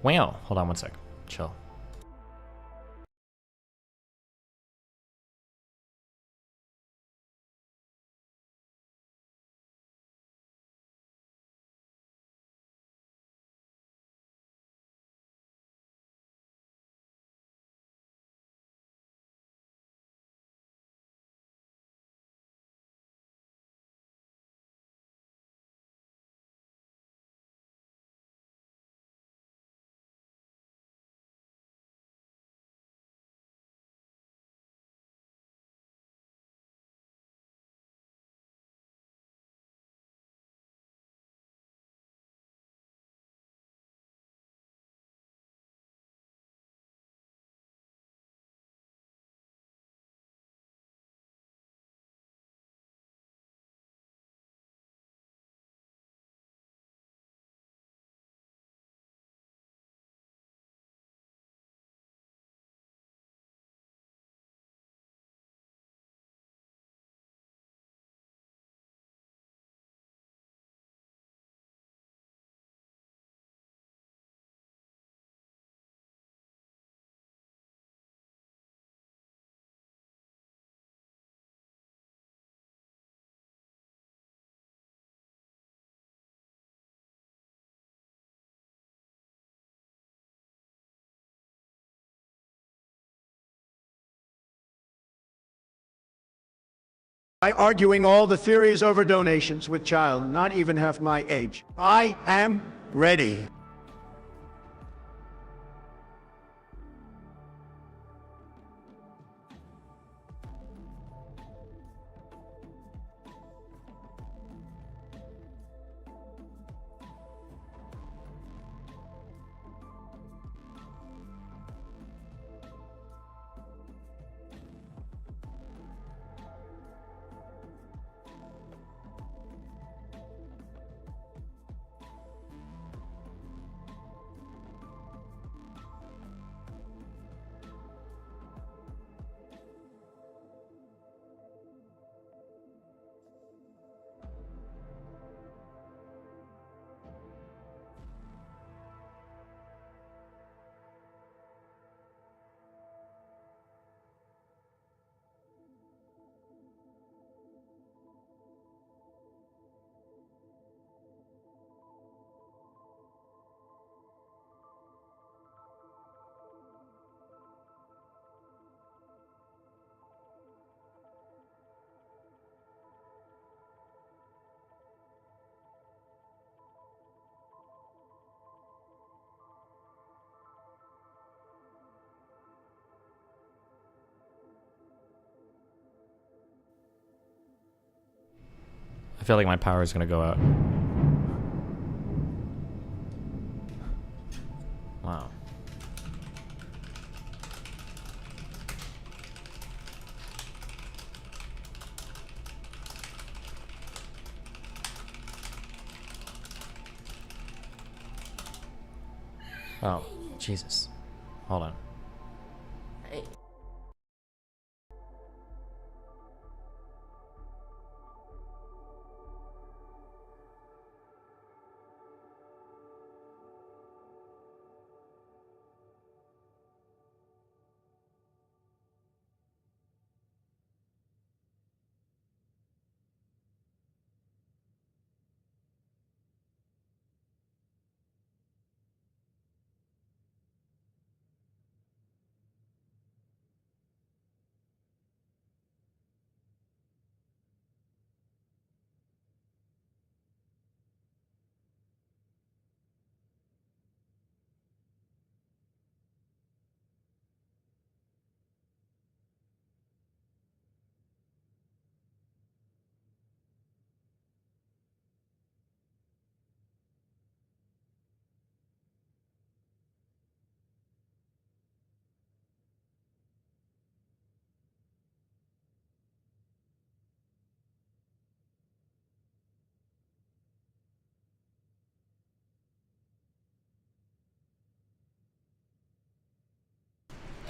Wow. Hold on one sec. Chill. By arguing all the theories over donations with child not even half my age. I am ready. I feel like my power is gonna go out. Wow. Oh, Jesus. Hold on. Hey.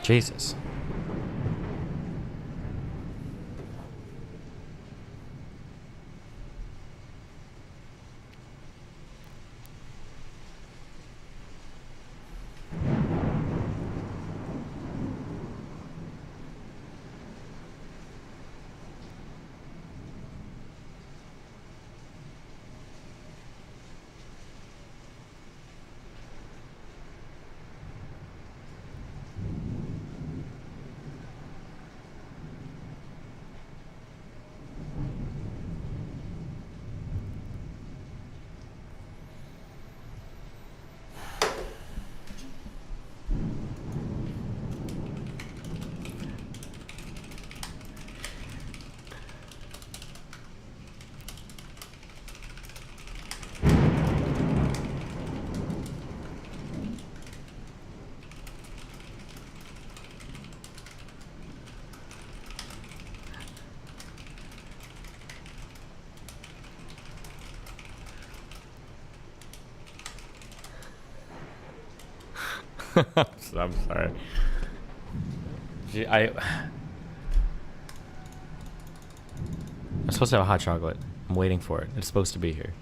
Jesus. I'm sorry. I'm supposed to have a hot chocolate. I'm waiting for it. It's supposed to be here.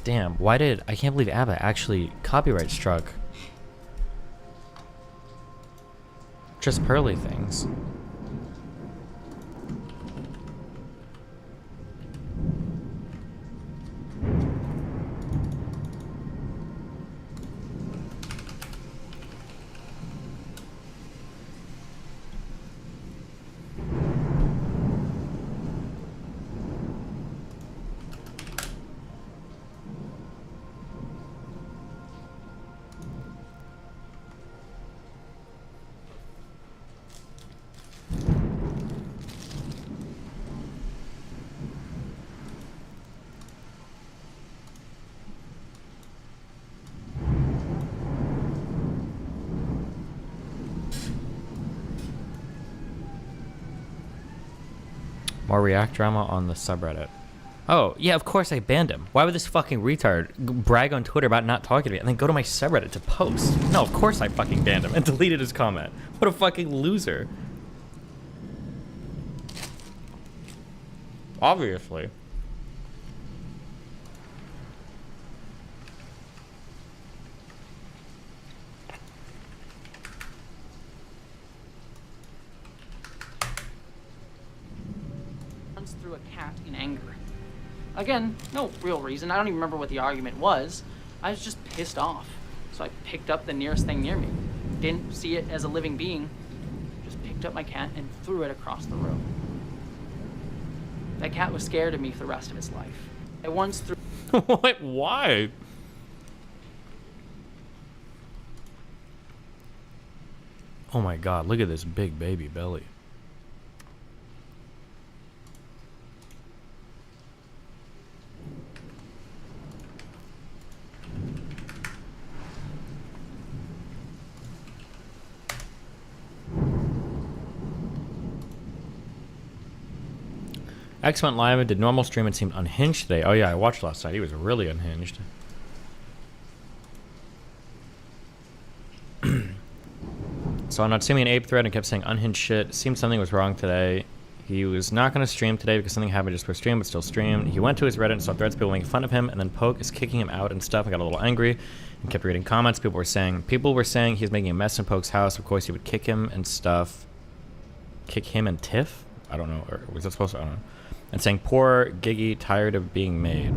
Damn, why did... I can't believe ABBA actually copyright struck just pearly things. More React drama on the subreddit. Oh, yeah, of course I banned him. Why would this fucking retard brag on Twitter about not talking to me and then go to my subreddit to post? No, of course I fucking banned him and deleted his comment. What a fucking loser. Obviously. Runs through a cat in anger. Again, no real reason. I don't even remember what the argument was. I was just pissed off. So I picked up the nearest thing near me. Didn't see it as a living being. Just picked up my cat and threw it across the room. That cat was scared of me for the rest of its life. I once threw... What? Why? Oh my god, look at this big baby belly. X went live and did normal stream and seemed unhinged today. Oh yeah, I watched last night. He was really unhinged. So I'm not seeing an ape thread and kept saying unhinged shit. Seemed something was wrong today. He was not going to stream today because something happened just for stream, but still streamed. He went to his Reddit and saw threads people making fun of him, and then Poke is kicking him out and stuff. I got a little angry and kept reading comments. People were saying he was making a mess in Poke's house. Of course, he would kick him and stuff. Kick him and Tiff? I don't know. Or was that supposed to? I don't know. And saying, poor Giggy, tired of being made.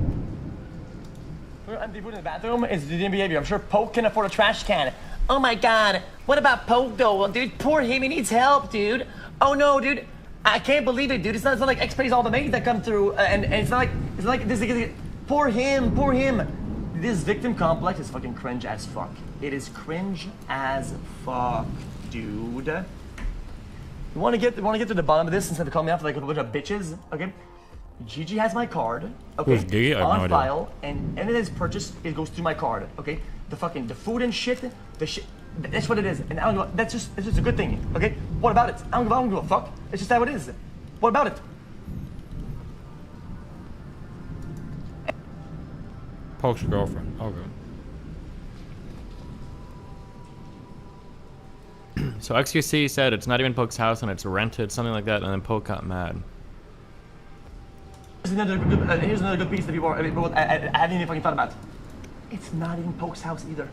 Empty food in the bathroom is the behavior. I'm sure Poke can afford a trash can. Oh my god, what about Poke though? Dude, poor him, he needs help, dude. Oh no, dude. I can't believe it, dude. It's not like X pays all the maids that come through, and it's not like this. Poor him. This victim complex is fucking cringe as fuck. It is cringe as fuck, dude. You want to get to the bottom of this instead of calling me out for like a bunch of bitches, okay? Gigi has my card, okay? Who's Gigi? I have on no file, and it is purchased. It goes through my card, okay? The food and shit, that's what it is. And I don't give a, that's just a good thing, okay? What about it? I don't give a fuck. It's just how it is. What about it? Poke's girlfriend. Okay. So XQC said it's not even Poke's house and it's rented, something like that, and then Poke got mad. Here's another good piece that people I hadn't even fucking thought about. It's not even Poke's house either.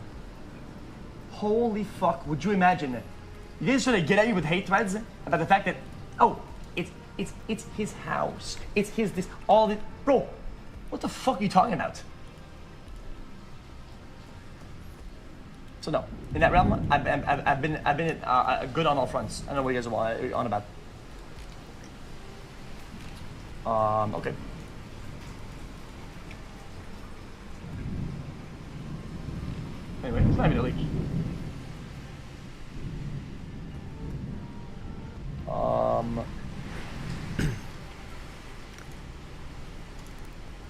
Holy fuck, would you imagine it? You guys trying to get at me with hate threads about the fact that, oh, it's his house. It's his this all this. Bro, what the fuck are you talking about? So no, in that realm, I've been good on all fronts. I don't know what you guys are on about. Okay. Anyway, it's not even a leak.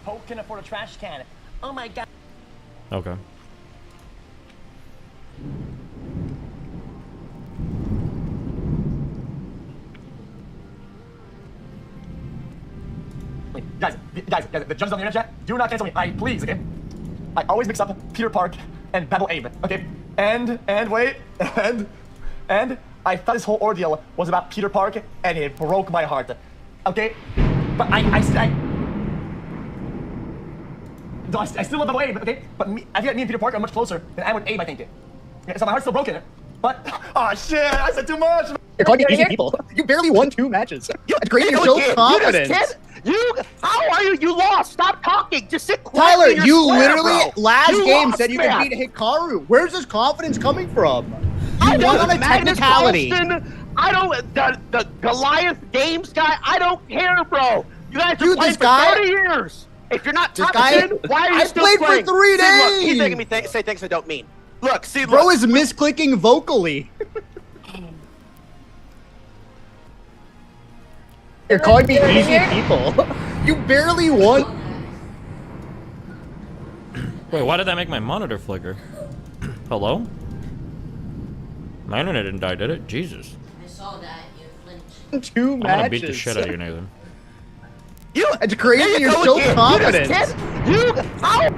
Poke can afford a trash can. Oh my god. Okay. Wait, guys, the judges on the internet, do not cancel me. Please, okay? I always mix up Peter Park and Babel Abe, okay? And wait, and I thought this whole ordeal was about Peter Park, and it broke my heart, okay? But I still love Babel Abe, okay? But I feel like me and Peter Park are much closer than I am with Abe, I think. Okay, so my heart's still broken, but, oh shit, I said too much! You're calling it easy people. You barely won 2 matches. That's great. You showed confidence. How are you? You lost. Stop talking. Just sit quiet. Tyler, in your you square, literally bro. last You game lost, said you man. could beat Hikaru. Where's this confidence coming from? I You don't won on a Magnus technicality. Carlsen, I don't. The Goliath Games guy. I don't care, bro. You guys have Dude, played this for guy- 30 years. If you're not This top guy- 10, why are you I still played for playing? 3 See, look, he's days. making me say things I don't mean. Look, see, Bro look. is misclicking vocally. You're calling me easy people. You barely won. Wait, why did that make my monitor flicker? Hello? My internet didn't die, did it? Jesus. I saw that, you flinched. 2 I'm matches. gonna beat the shit out of you, Nathan. You. It's crazy. There you You're go so again. confident. You just kid. You. How?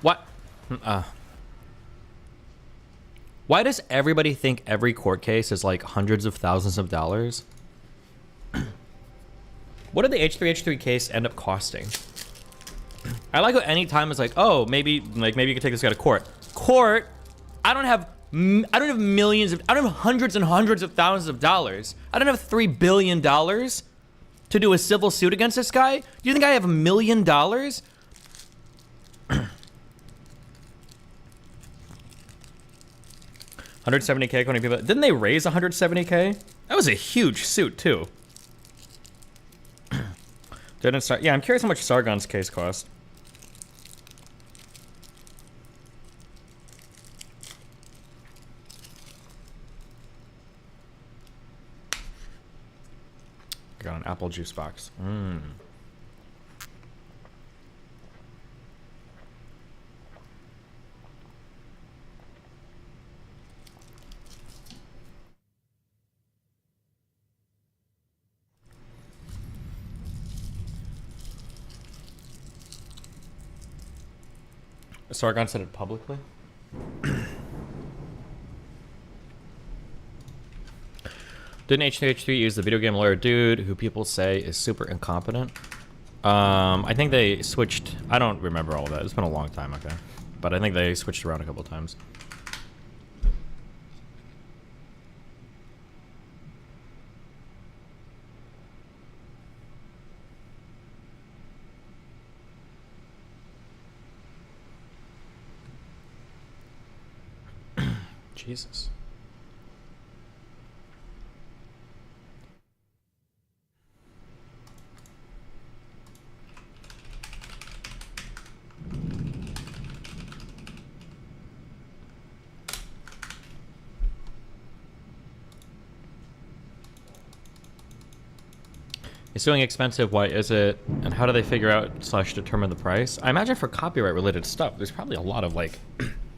What? Why does everybody think every court case is like hundreds of thousands of dollars? What did the H3H3 case end up costing? I like how any time it's like, oh, maybe you could take this guy to court. Court? I don't have millions of, I don't have hundreds and hundreds of thousands of dollars. I don't have $3 billion to do a civil suit against this guy. Do you think I have $1 million? 170K, 20 people. Didn't they raise 170K? That was a huge suit too. Didn't start. Yeah, I'm curious how much Sargon's case cost. Got an apple juice box. Sargon said it publicly. Didn't H3H3 use the video game lawyer dude who people say is super incompetent? I think they switched. I don't remember all of that. It's been a long time, okay. But I think they switched around a couple times. Jesus. It's doing expensive. Why is it? And how do they figure out / determine the price? I imagine for copyright related stuff, there's probably a lot of like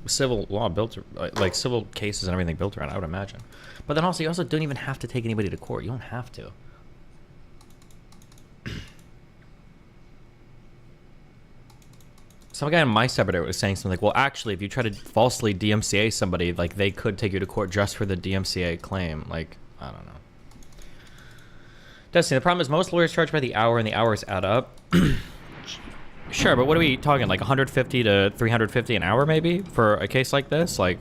civil law built, like civil cases and everything built around, I would imagine. But then also, you also don't even have to take anybody to court. You don't have to. Some guy in my subreddit was saying something like, well, actually, if you try to falsely DMCA somebody, like, they could take you to court just for the DMCA claim. Like, I don't know. Destiny, the problem is most lawyers charge by the hour, and the hours add up. Sure, but what are we talking, like 150 to 350 an hour, maybe, for a case like this? Like,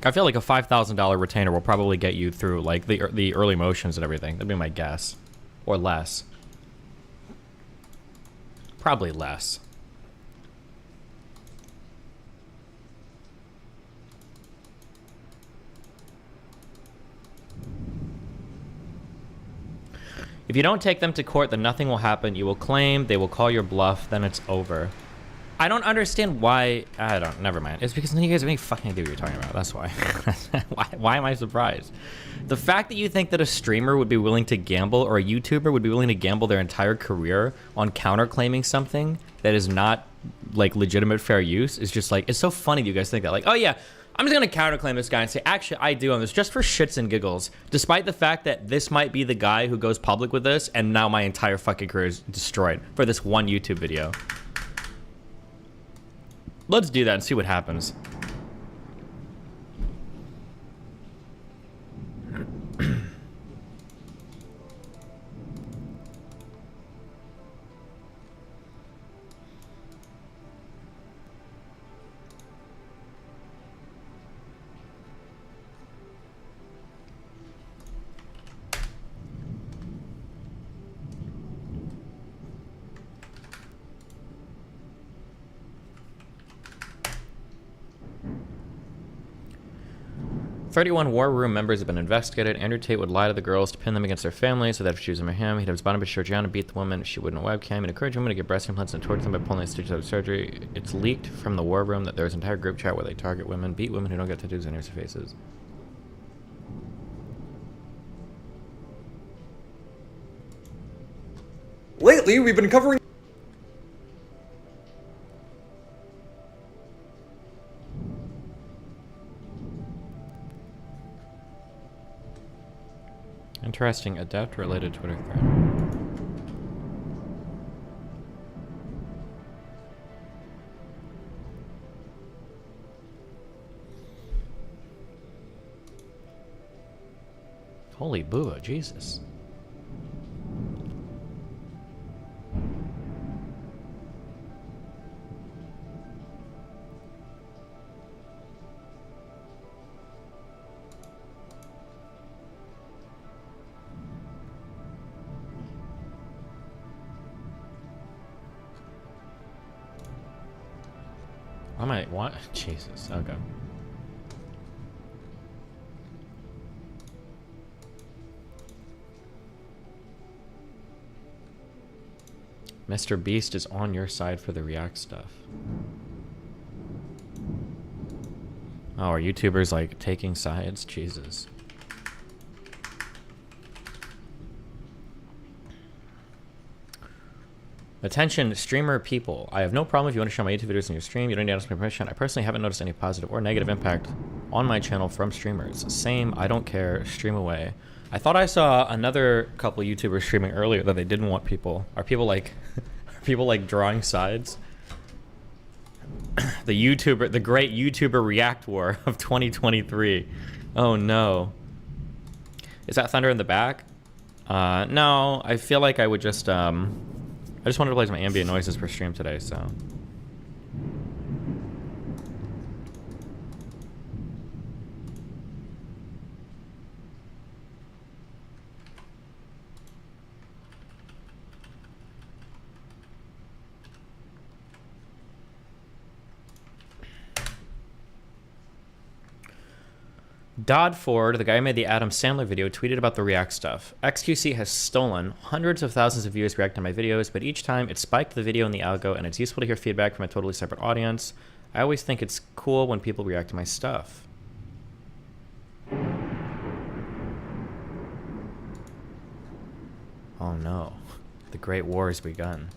I feel like a $5,000 retainer will probably get you through, like, the early motions and everything. That'd be my guess. Or less. Probably less. If you don't take them to court, then nothing will happen. You will claim, they will call your bluff, then it's over. I don't understand why. I don't. Never mind. It's because none of you guys have any fucking idea what you're talking about. That's why. Why am I surprised? The fact that you think that a streamer would be willing to gamble, or a YouTuber would be willing to gamble their entire career on counterclaiming something that is not like legitimate fair use is just like, it's so funny that you guys think that. Like, oh yeah, I'm just gonna counterclaim this guy and say, actually, I do own this just for shits and giggles, despite the fact that this might be the guy who goes public with this, and now my entire fucking career is destroyed for this one YouTube video. Let's do that and see what happens. 31 War Room members have been investigated. Andrew Tate would lie to the girls to pin them against their families so that if she was in him, he'd have his bottom of his shirt down and beat the woman if she wouldn't webcam. He'd encourage women to get breast implants and torture them by pulling the stitches out of surgery. It's leaked from the War Room that there's an entire group chat where they target women, beat women who don't get tattoos on their faces. Lately, we've been covering... Interesting, adept-related Twitter thread. Holy boo, Jesus. I might what? Jesus, okay. Mr. Beast is on your side for the React stuff. Oh, are YouTubers like taking sides? Jesus. Attention, streamer people. I have no problem if you want to show my YouTube videos in your stream. You don't need to ask my permission. I personally haven't noticed any positive or negative impact on my channel from streamers. Same, I don't care. Stream away. I thought I saw another couple YouTubers streaming earlier that they didn't want people. Are people like drawing sides? The great YouTuber React War of 2023. Oh no. Is that thunder in the back? No, I feel like I would just I just wanted to play some ambient noises per stream today, so. Dodd Ford, the guy who made the Adam Sandler video, tweeted about the React stuff. XQC has stolen hundreds of thousands of viewers reacting to my videos, but each time it spiked the video in the algo, and it's useful to hear feedback from a totally separate audience. I always think it's cool when people react to my stuff. Oh no. The Great War has begun.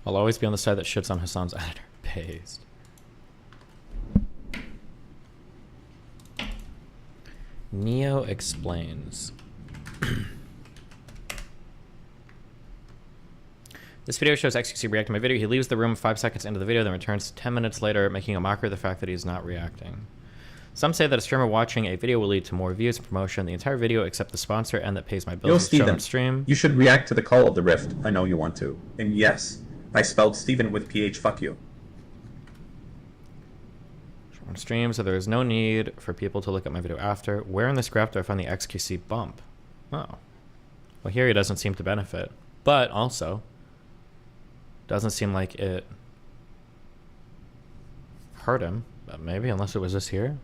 I'll always be on the side that shits on Hassan's editor. Based. Neo explains. This video shows XQC reacting to my video. He leaves the room 5 seconds into the video, then returns 10 minutes later, making a mockery of the fact that he's not reacting. Some say that a streamer watching a video will lead to more views and promotion. The entire video, except the sponsor and that pays my bills, is shown on stream. You should react to the call of the Rift. I know you want to. And yes, I spelled Steven with PH, fuck you. On stream, so there is no need for people to look at my video after. Where in this graph do I find the XQC bump? Oh. Well, here he doesn't seem to benefit. But also, doesn't seem like it hurt him. But maybe, unless it was this here.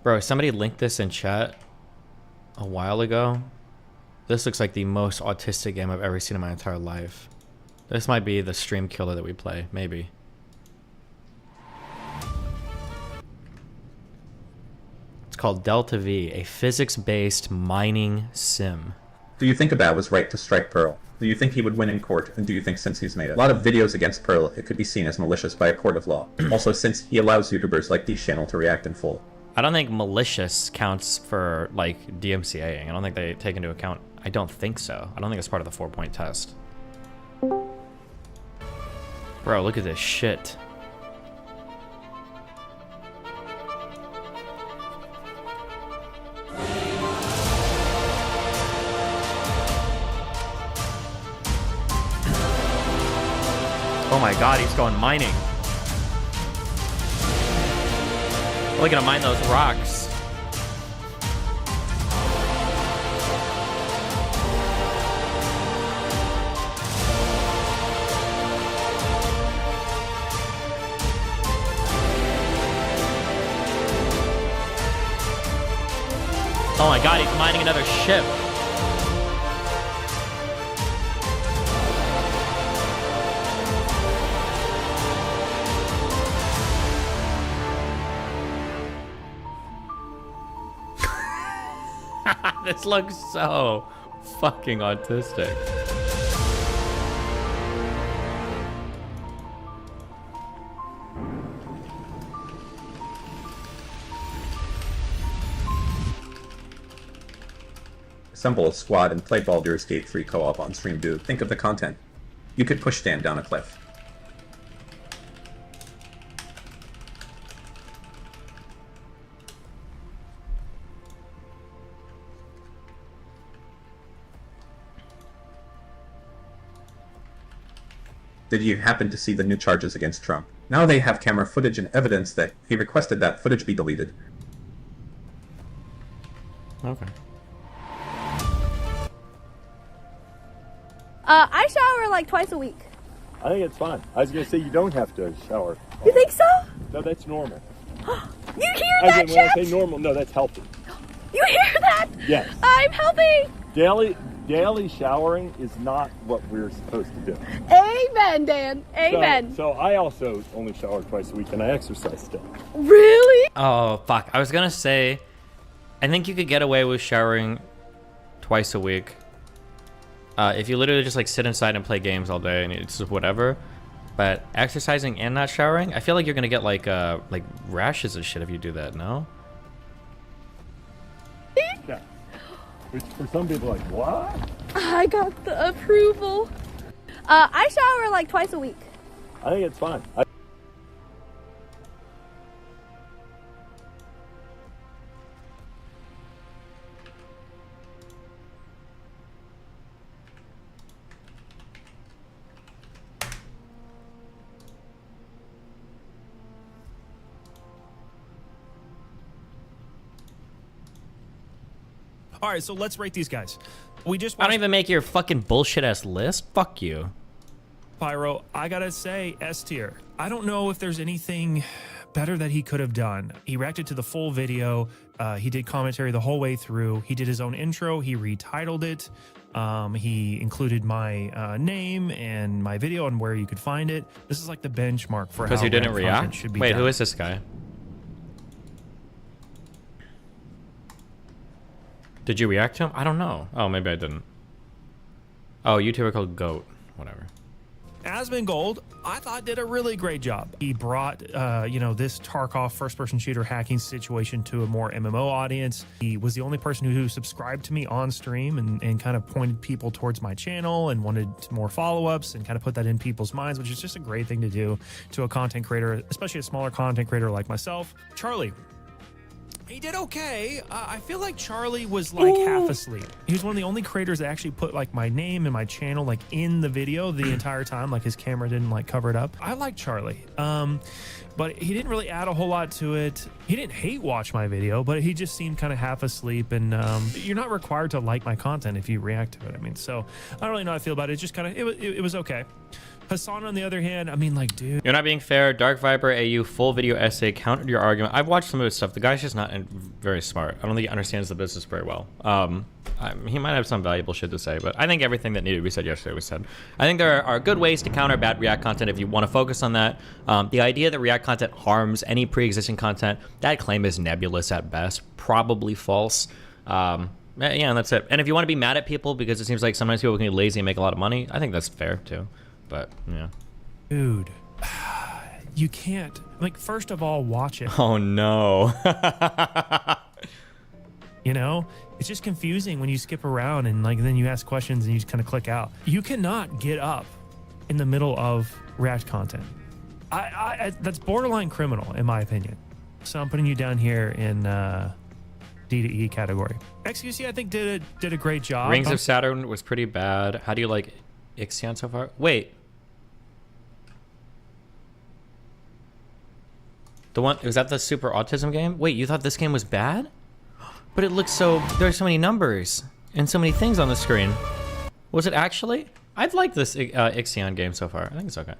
Bro, somebody linked this in chat a while ago. This looks like the most autistic game I've ever seen in my entire life. This might be the stream killer that we play, maybe. It's called Delta V, a physics-based mining sim. Do you think Abad was right to strike Pearl? Do you think he would win in court? And do you think since he's made a lot of videos against Pearl, it could be seen as malicious by a court of law? Also, since he allows YouTubers like these channel to react in full. I don't think malicious counts for, like, DMCAing. I don't think they take into account... I don't think so. I don't think it's part of the 4-point test. Bro, look at this shit. my god, he's going mining. We're gonna mine those rocks. Oh my god, he's mining another ship. This looks so fucking autistic. Assemble a squad and play Baldur's Gate 3 co-op on stream, dude. Think of the content. You could push Dan down a cliff. Did you happen to see the new charges against Trump? Now they have camera footage and evidence that he requested that footage be deleted. Okay. I shower like twice a week. I think it's fine. I was going to say you don't have to shower. You think so? No, that's normal. You hear that, When I Chet? say normal, no, that's healthy. You hear that? Yes. I'm healthy. Daily showering is not what we're supposed to do. Amen, Dan. Amen. So I also only shower twice a week and I exercise still. Really? Oh, fuck. I was gonna say, I think you could get away with showering twice a week. If you literally just like sit inside and play games all day and it's just whatever. But exercising and not showering, I feel like you're gonna get like rashes and shit if you do that, no? Yeah. Which for some people like, what? I got the approval. I shower like twice a week. I think it's fine. All right, so let's rate these guys. We just I don't even make your fucking bullshit ass list. Fuck you. Pyro, I gotta say, S tier. I don't know if there's anything better that he could have done. He reacted to the full video. He did commentary the whole way through. He did his own intro. He retitled it. He included my name and my video and where you could find it. This is like the benchmark for how Because you didn't content react? should be Wait, done. who is this guy? Did you react to him? I don't know. Oh, maybe I didn't. Oh, YouTuber called Goat. Whatever. Asmongold, I thought did a really great job. He brought, this Tarkov first-person shooter hacking situation to a more MMO audience. He was the only person who subscribed to me on stream and kind of pointed people towards my channel and wanted more follow-ups and kind of put that in people's minds, which is just a great thing to do to a content creator, especially a smaller content creator like myself. Charlie. He did okay. I feel like Charlie was like half asleep. He was one of the only creators that actually put like my name and my channel like in the video the entire time. Like his camera didn't like cover it up. I like Charlie. But he didn't really add a whole lot to it. He didn't hate watch my video, but he just seemed kind of half asleep. And you're not required to like my content if you react to it. I mean, so I don't really know how I feel about it. It's just kind of, it was okay. Hassan, on the other hand, I mean, like, dude. You're not being fair. Dark Viper AU full video essay countered your argument. I've watched some of his stuff. The guy's just not very smart. I don't think he understands the business very well. He might have some valuable shit to say, but I think everything that needed to be said yesterday was said. I think there are good ways to counter bad React content if you want to focus on that. The idea that React content harms any pre-existing content, that claim is nebulous at best, probably false. Yeah, and that's it. And if you want to be mad at people because it seems like sometimes people can be lazy and make a lot of money, I think that's fair too. But yeah, dude, you can't, like, first of all, watch it. Oh no. You know, it's just confusing when you skip around and like then you ask questions and you just kind of click out. You cannot get up in the middle of React content. I that's borderline criminal in my opinion. So I'm putting you down here in D to E category. XQC I think did a great job. Rings of Saturn was pretty bad. How do you like Ixion so far? Wait. The one, was that the super autism game? Wait, you thought this game was bad? But it looks so, there are so many numbers and so many things on the screen. Was it actually? I'd like this Ixion game so far. I think it's okay.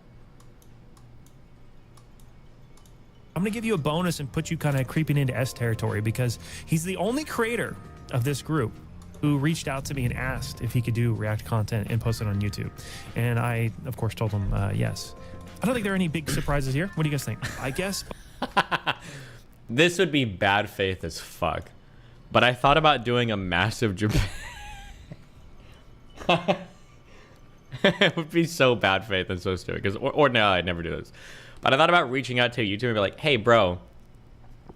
I'm gonna give you a bonus and put you kind of creeping into S territory because he's the only creator of this group who reached out to me and asked if he could do React content and post it on YouTube. And I, of course, told him yes. I don't think there are any big surprises here. What do you guys think? I guess. This would be bad faith as fuck. But I thought about doing a massive Japan. It would be so bad faith and so stupid. Because ordinarily I'd never do this. But I thought about reaching out to a YouTuber and be like, hey, bro,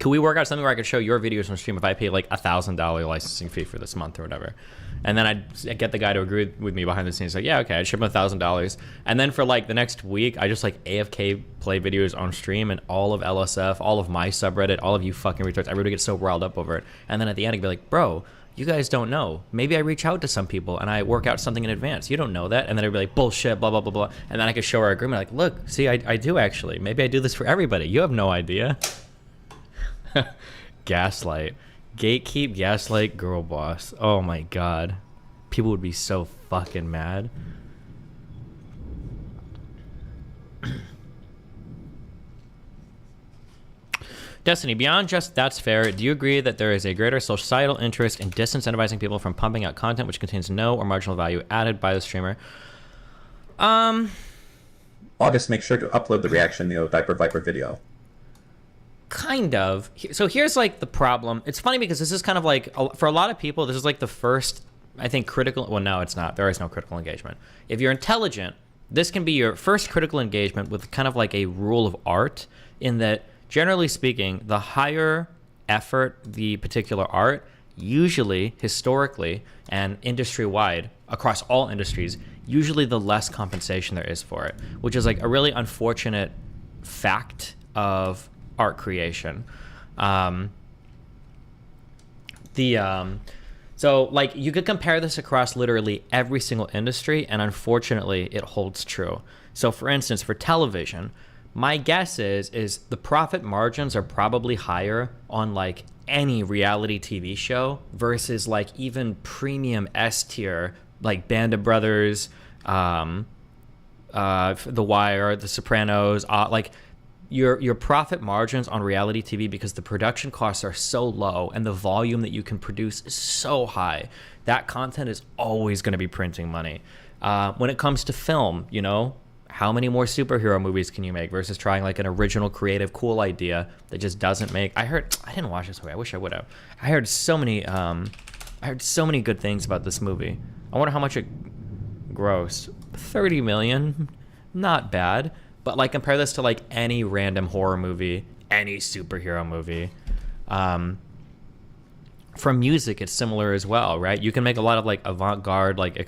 can we work out something where I could show your videos on stream if I pay like $1,000 licensing fee for this month or whatever? And then I'd get the guy to agree with me behind the scenes. Like, yeah, okay, I'd ship him $1,000. And then for like the next week, I just like AFK play videos on stream and all of LSF, all of my subreddit, all of you fucking retards, everybody gets so riled up over it. And then at the end, I'd be like, bro, you guys don't know. Maybe I reach out to some people and I work out something in advance. You don't know that. And then I'd be like, bullshit, blah, blah, blah, blah. And then I could show our agreement like, look, see, I do actually. Maybe I do this for everybody. You have no idea. Gaslight. Gatekeep, gaslight, girl boss. Oh my god. People would be so fucking mad. Destiny, beyond just that's fair, do you agree that there is a greater societal interest in disincentivizing people from pumping out content which contains no or marginal value added by the streamer? August, make sure to upload the reaction to the Diaper Viper video. Kind of. So here's like the problem. It's funny because this is kind of like, for a lot of people, this is like the first, I think, critical, well, no, it's not. There is no critical engagement. If you're intelligent, this can be your first critical engagement with kind of like a rule of art in that, generally speaking, the higher effort the particular art, usually, historically, and industry-wide, across all industries, usually the less compensation there is for it, which is like a really unfortunate fact of art creation. So like you could compare this across literally every single industry, and unfortunately it holds true. So for instance, for television, my guess is the profit margins are probably higher on like any reality TV show versus like even premium S tier like Band of Brothers, The Wire, The Sopranos, like your profit margins on reality TV, because the production costs are so low and the volume that you can produce is so high, that content is always going to be printing money. When it comes to film, you know, how many more superhero movies can you make versus trying like an original, creative, cool idea that just doesn't make? I didn't watch this movie. I wish I would have. I heard so many good things about this movie. I wonder how much it grossed. 30 million, not bad. But like compare this to like any random horror movie, any superhero movie. For music, it's similar as well, right? You can make a lot of like avant-garde, like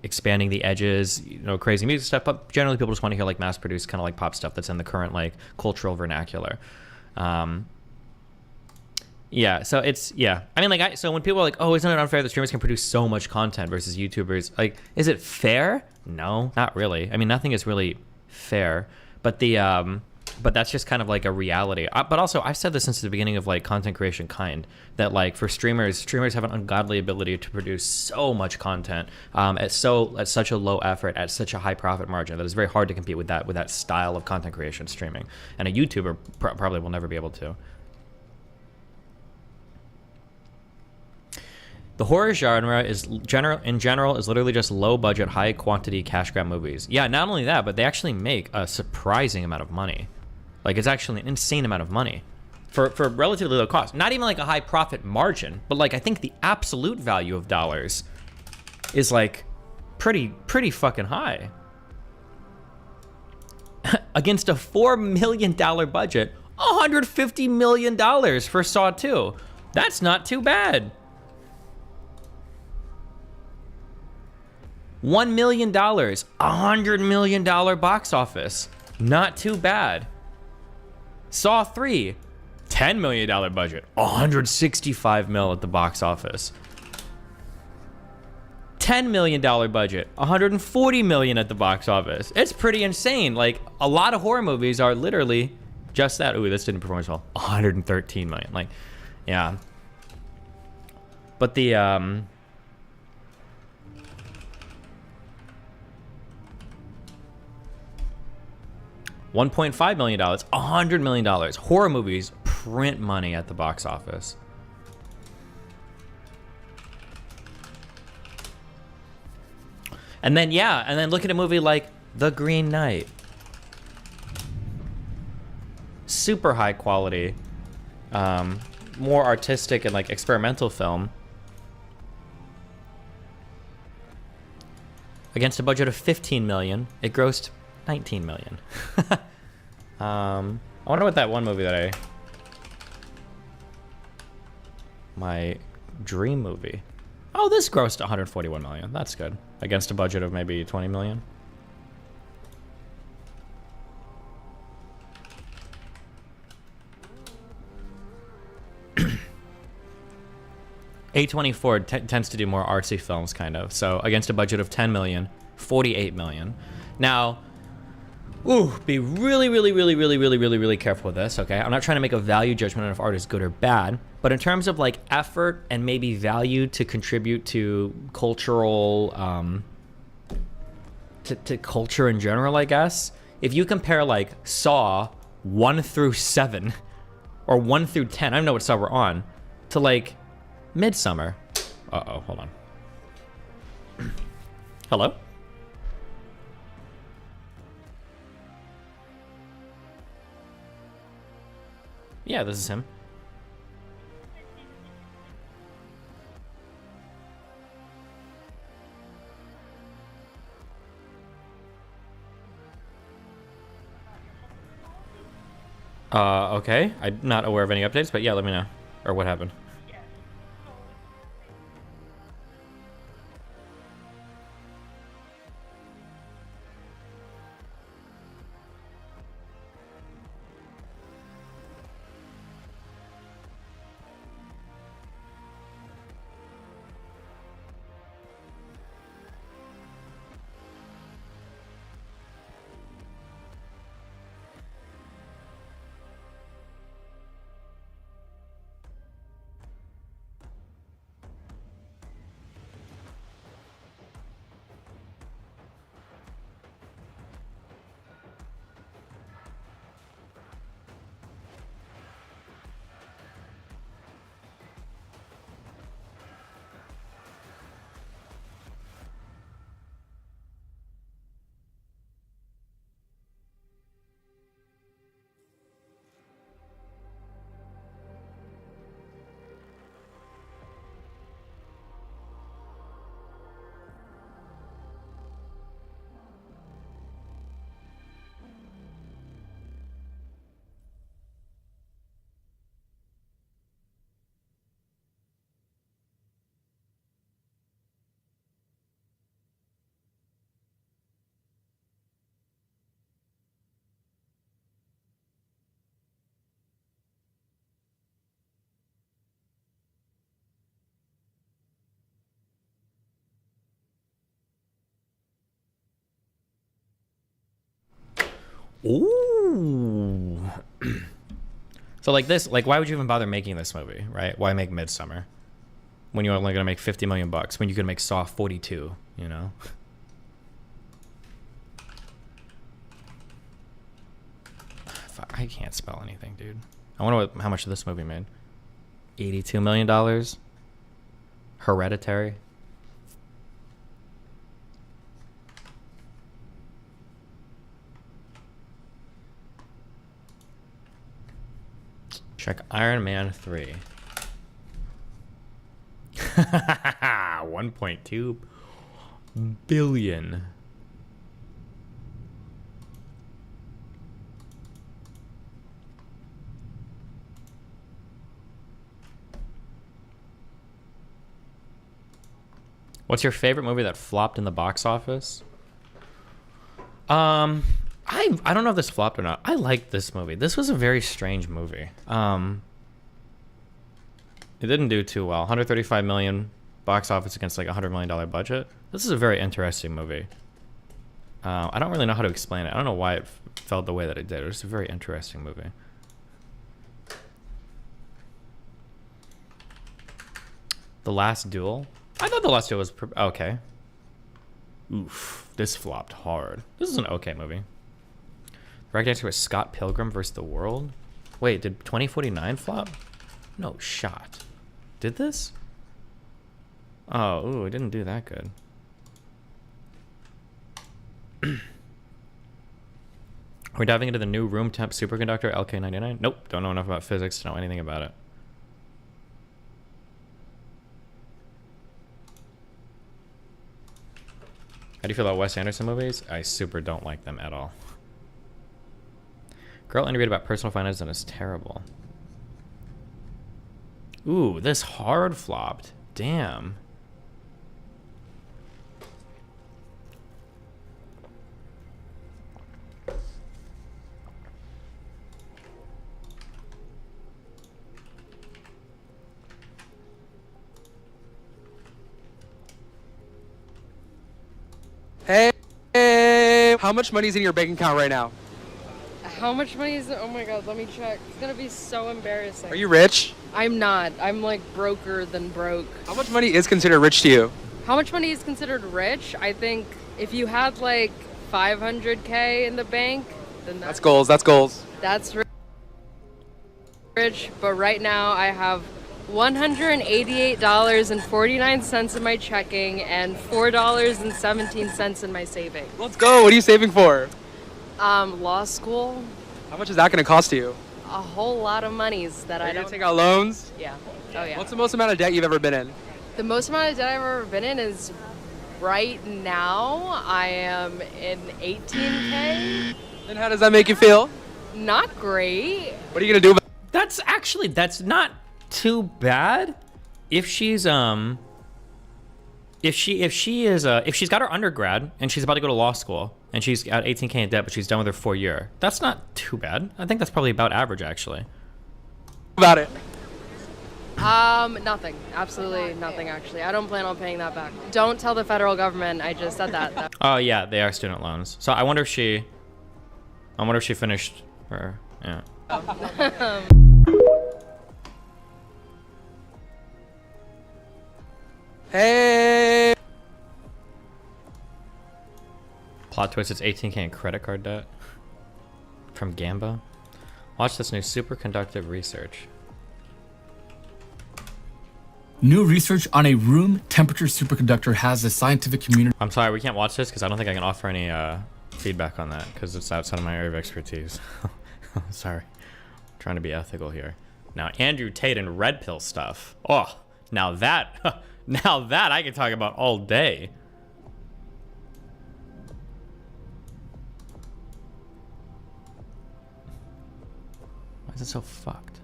expanding the edges, you know, crazy music stuff, but generally people just want to hear like mass-produced kind of like pop stuff that's in the current like cultural vernacular. Yeah, so it's, yeah. I mean, like, so when people are like, oh, isn't it unfair that streamers can produce so much content versus YouTubers? Like, is it fair? No, not really. I mean, nothing is really fair, but but that's just kind of like a reality. But also, I've said this since the beginning of like content creation that like for streamers have an ungodly ability to produce so much content at such a low effort, at such a high profit margin, that it's very hard to compete with that style of content creation streaming. And a YouTuber probably will never be able to. The horror genre in general is literally just low budget, high quantity cash grab movies. Yeah, not only that, but they actually make a surprising amount of money. Like, it's actually an insane amount of money for relatively low cost. Not even like a high profit margin, but like I think the absolute value of dollars is like pretty fucking high. Against a $4 million budget, $150 million for Saw 2. That's not too bad. $1 million, $100 million box office. Not too bad. Saw 3, $10 million budget, $165 mil at the box office. $10 million budget, $140 million at the box office. It's pretty insane. Like, a lot of horror movies are literally Just that. Ooh, this didn't perform as well. 113 million. Like, yeah. But the $1.5 million, $100 million. Horror movies print money at the box office. And then, yeah, and then look at a movie like The Green Knight. Super high quality, more artistic and like experimental film. Against a budget of 15 million, it grossed 19 million. I wonder what that one movie that my dream movie. Oh, this grossed 141 million. That's good. Against a budget of maybe 20 million. A24 tends to do more artsy films, kind of. So against a budget of 10 million, 48 million. Now, ooh, be really careful with this, okay? I'm not trying to make a value judgment on if art is good or bad, but in terms of like effort and maybe value to contribute to cultural, to culture in general, I guess. If you compare like Saw 1 through 7 or 1 through 10, I don't know what Saw we're on, to like Midsummer. Uh-oh, hold on. Hello? Yeah, this is him. Okay. I'm not aware of any updates, but yeah, let me know. Or what happened. Ooh. So like this, like why would you even bother making this movie, right? Why make Midsummer when you're only gonna make 50 million bucks when you could make Saw 42, you know? I can't spell anything, dude. I wonder how much this movie made. $82 million. Hereditary. Check Iron Man 3. 1.2 billion. What's your favorite movie that flopped in the box office? I don't know if this flopped or not. I liked this movie. This was a very strange movie. It didn't do too well. 135 million box office against like $100 million budget. This is a very interesting movie. I don't really know how to explain it. I don't know why it felt the way that it did. It was a very interesting movie. The Last Duel? I thought The Last Duel was okay. Oof, this flopped hard. This is an okay movie. The right answer was Scott Pilgrim vs. the World. Wait, did 2049 flop? No shot. Did this? Oh, ooh, it didn't do that good. We're diving into the new room temp superconductor LK99. Nope, don't know enough about physics to know anything about it. How do you feel about Wes Anderson movies? I super don't like them at all. Girl interviewed about personal finance and is terrible. Ooh, this hard flopped. Damn. Hey, how much money is in your bank account right now? How much money is it? Oh my god, let me check. It's gonna be so embarrassing. Are you rich? I'm not. I'm like broker than broke. How much money is considered rich to you? How much money is considered rich? I think if you had like 500K in the bank, then That's goals. That's goals. That's rich. But right now I have $188.49 in my checking and $4.17 in my savings. Let's go. What are you saving for? Law school. How much is that going to cost you? A whole lot of monies that I Are you don't gonna take out loans? Yeah. Oh yeah. What's the most amount of debt you've ever been in? The most amount of debt I've ever been in is right now I am in 18K. And how does that make you feel? Not great. What are you gonna do about That's not too bad. If she's if she's got her undergrad and she's about to go to law school and she's got 18K in debt but she's done with her 4-year, that's not too bad. I think that's probably about average actually. about it? Nothing. Absolutely nothing actually. I don't plan on paying that back. Don't tell the federal government I just said that. Oh yeah, they are student loans. So I wonder if she finished her, yeah. Hey. Plot twist, it's 18K in credit card debt. From Gamba. Watch this new superconductive research. New research on a room temperature superconductor has the scientific community. I'm sorry, we can't watch this because I don't think I can offer any feedback on that because it's outside of my area of expertise. Sorry. I'm trying to be ethical here. Now, Andrew Tate and red pill stuff. Oh, now that I can talk about all day. Why is it so fucked?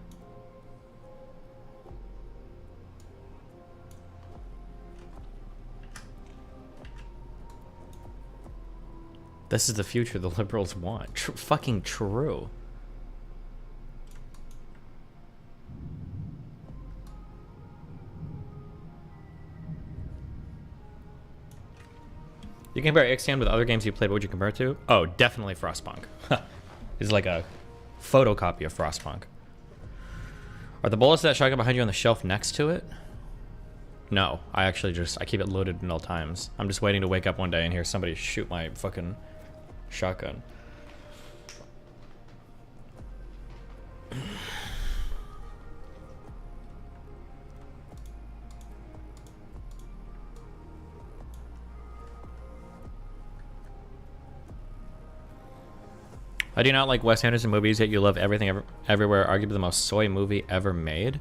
This is the future the liberals want. Fucking true. You can compare XTM with other games you played. What would you compare it to? Oh, definitely Frostpunk. It's like a photocopy of Frostpunk. Are the bullets of that shotgun behind you on the shelf next to it? No, I keep it loaded at all times. I'm just waiting to wake up one day and hear somebody shoot my fucking shotgun. I do not like Wes Anderson movies, yet you love Everything Everywhere, arguably the most soy movie ever made.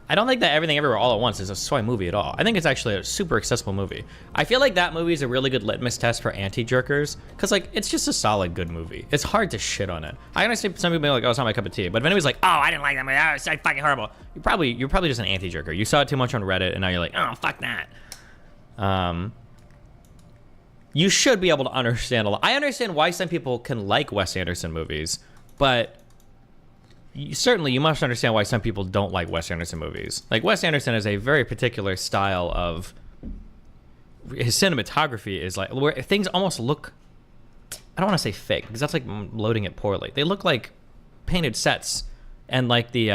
I don't think that Everything Everywhere All at Once is a soy movie at all. I think it's actually a super accessible movie. I feel like that movie is a really good litmus test for anti-jerkers, because like it's just a solid good movie. It's hard to shit on it. I understand some people being like, oh, it's not my cup of tea, but if anybody's like, oh, I didn't like that movie, oh, it's so fucking horrible, you're probably just an anti-jerker. You saw it too much on Reddit, and now you're like, oh, fuck that. You should be able to understand a lot. I understand why some people can like Wes Anderson movies, but certainly you must understand why some people don't like Wes Anderson movies. Like, Wes Anderson has a very particular style of... His cinematography is like... where things almost look... I don't want to say fake, because that's like loading it poorly. They look like painted sets. And like the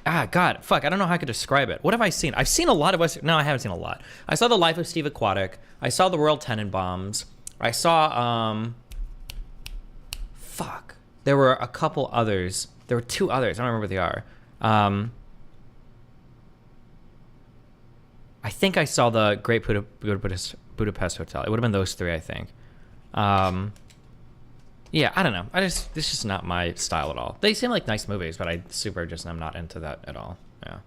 God, fuck, I don't know how I could describe it. What have I seen? I've seen a lot of Western... No, I haven't seen a lot. I saw The Life of Steve Aquatic. I saw The Royal Tenenbaums. I saw, fuck. There were a couple others. There were 2 others. I don't remember what they are. I think I saw the Great Budapest Hotel. It would have been those 3, I think. Yeah, I don't know. This is just not my style at all. They seem like nice movies, but I'm not into that at all. Yeah.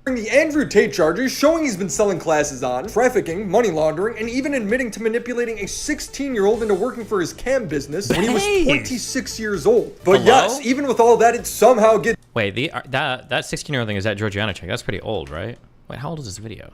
The Andrew Tate charges showing he's been selling classes on trafficking, money laundering, and even admitting to manipulating a 16-year-old into working for his cam business when he was 26 years old. But yes, even with all that, it somehow gets... Wait, that 16-year-old thing, is that Georgiana chick? That's pretty old, right? Wait, how old is this video?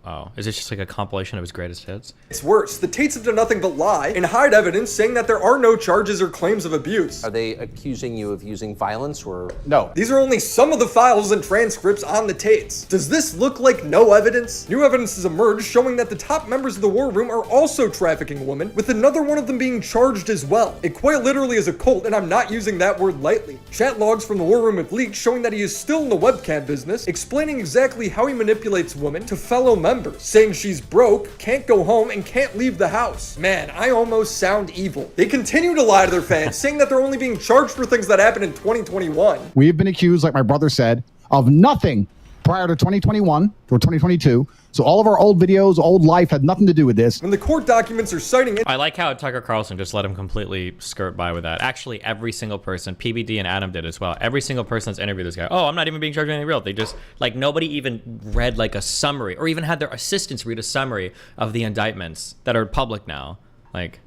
Oh, is this just like a compilation of his greatest hits? It's worse. The Tates have done nothing but lie and hide evidence saying that there are no charges or claims of abuse. Are they accusing you of using violence or? No. These are only some of the files and transcripts on the Tates. Does this look like no evidence? New evidence has emerged showing that the top members of the War Room are also trafficking women, with another one of them being charged as well. It quite literally is a cult, and I'm not using that word lightly. Chat logs from the War Room have leaked showing that he is still in the webcam business, explaining exactly how he manipulates women to fellow members, saying she's broke, can't go home, and can't leave the house. Man, I almost sound evil. They continue to lie to their fans, saying that they're only being charged for things that happened in 2021. We have been accused, like my brother said, of nothing prior to 2021 or 2022. So all of our old videos, old life had nothing to do with this. When the court documents are citing it, I like how Tucker Carlson just let him completely skirt by with that. Actually, every single person, PBD and Adam did as well. Every single person that's interviewed this guy, oh, I'm not even being charged with anything real. They just, like, nobody even read like a summary or even had their assistants read a summary of the indictments that are public now. Like,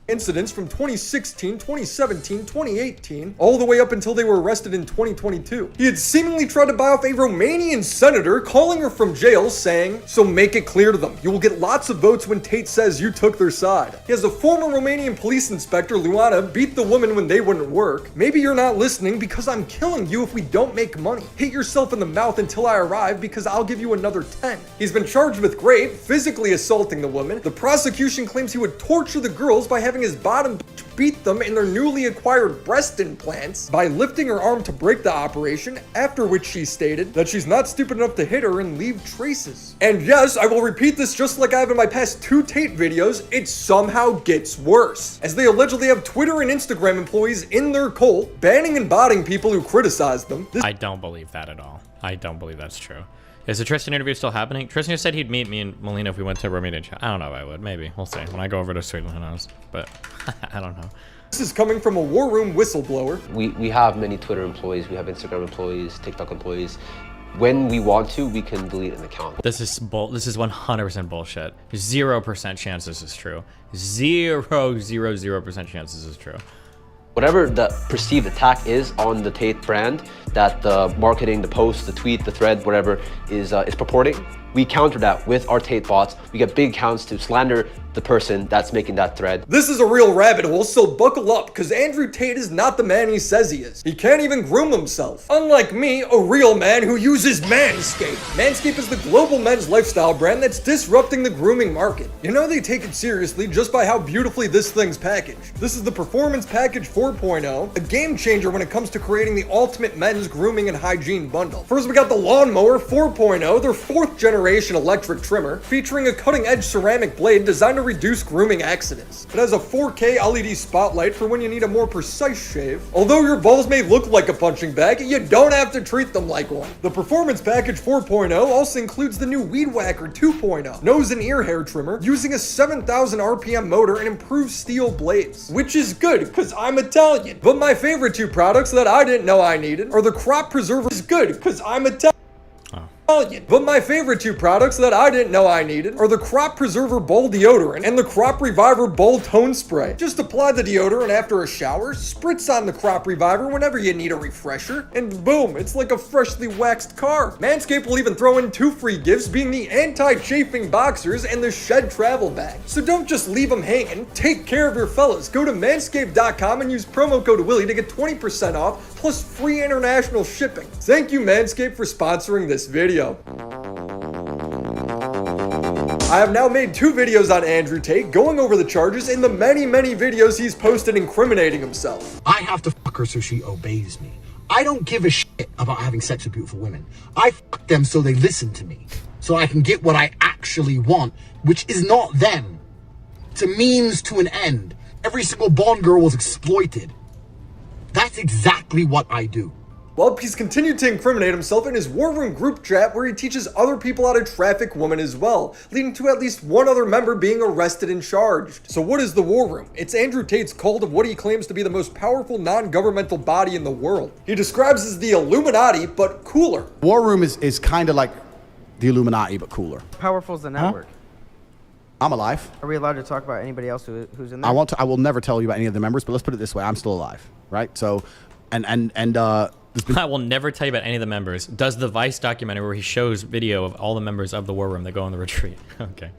incidents from 2016, 2017, 2018, all the way up until they were arrested in 2022. He had seemingly tried to buy off a Romanian senator, calling her from jail, saying, so make it clear to them, you will get lots of votes when Tate says you took their side. He has a former Romanian police inspector, Luana, beat the woman when they wouldn't work. Maybe you're not listening because I'm killing you if we don't make money. Hit yourself in the mouth until I arrive because I'll give you another 10. He's been charged with rape, physically assaulting the woman. The prosecution claims he would torture the girls by having his bottom beat them in their newly acquired breast implants by lifting her arm to break the operation, after which she stated that she's not stupid enough to hit her and leave traces. And yes, I will repeat this just like I have in my past 2 Tate videos, it somehow gets worse, as they allegedly have Twitter and Instagram employees in their cult, banning and botting people who criticize them. I don't believe that at all. I don't believe that's true. Is the Tristan interview still happening? Tristan said he'd meet me and Melina if we went to Romania. I don't know if I would. Maybe. We'll see. When I go over to Sweden, who knows? But I don't know. This is coming from a War Room whistleblower. We have many Twitter employees, we have Instagram employees, TikTok employees. When we want to, we can delete an account. This is 100% bullshit. 0% chance this is true. 0% chance this is true. Whatever the perceived attack is on the Tate brand, that the marketing, the post, the tweet, the thread, whatever is purporting, we counter that with our Tate bots. We get big accounts to slander the person that's making that thread. This is a real rabbit hole, so buckle up, because Andrew Tate is not the man he says he is. He can't even groom himself. Unlike me, a real man who uses Manscaped. Manscaped is the global men's lifestyle brand that's disrupting the grooming market. You know they take it seriously just by how beautifully this thing's packaged. This is the Performance Package 4.0, a game changer when it comes to creating the ultimate men's grooming and hygiene bundle. First, we got the Lawnmower 4.0, their 4th generation electric trimmer, featuring a cutting-edge ceramic blade designed to reduce grooming accidents. It has a 4K LED spotlight for when you need a more precise shave. Although your balls may look like a punching bag, you don't have to treat them like one. The Performance Package 4.0 also includes the new Weed Whacker 2.0, nose and ear hair trimmer, using a 7,000 RPM motor and improved steel blades. Which is good, because I'm Italian. But my favorite 2 products that I didn't know I needed are the Crop Preserver. Is good, because I'm Italian. But my favorite 2 products that I didn't know I needed are the Crop Preserver Ball Deodorant and the Crop Reviver Ball Tone Spray. Just apply the deodorant after a shower, spritz on the Crop Reviver whenever you need a refresher, and boom, it's like a freshly waxed car. Manscaped will even throw in 2 free gifts, being the anti-chafing boxers and the Shed travel bag. So don't just leave them hanging, take care of your fellas. Go to manscaped.com and use promo code Willie to get 20% off, plus free international shipping. Thank you Manscaped for sponsoring this video. I have now made 2 videos on Andrew Tate going over the charges in the many videos he's posted incriminating himself. I have to fuck her so she obeys me. I don't give a shit about having sex with beautiful women. I fuck them so they listen to me, so I can get what I actually want, which is not them. It's a means to an end. Every single Bond girl was exploited. That's exactly what I do. Well, he's continued to incriminate himself in his War Room group chat where he teaches other people how to traffic women as well, leading to at least one other member being arrested and charged. So what is the War Room? It's Andrew Tate's cult of what he claims to be the most powerful non-governmental body in the world. He describes as the Illuminati, but cooler. War Room is kind of like the Illuminati, but cooler. Powerful is the network. I'm alive. Are we allowed to talk about anybody else who's in there? I will never tell you about any of the members, but let's put it this way. I'm still alive, right? So, I will never tell you about any of the members. Does the Vice documentary where he shows video of all the members of the War Room that go on the retreat. Okay.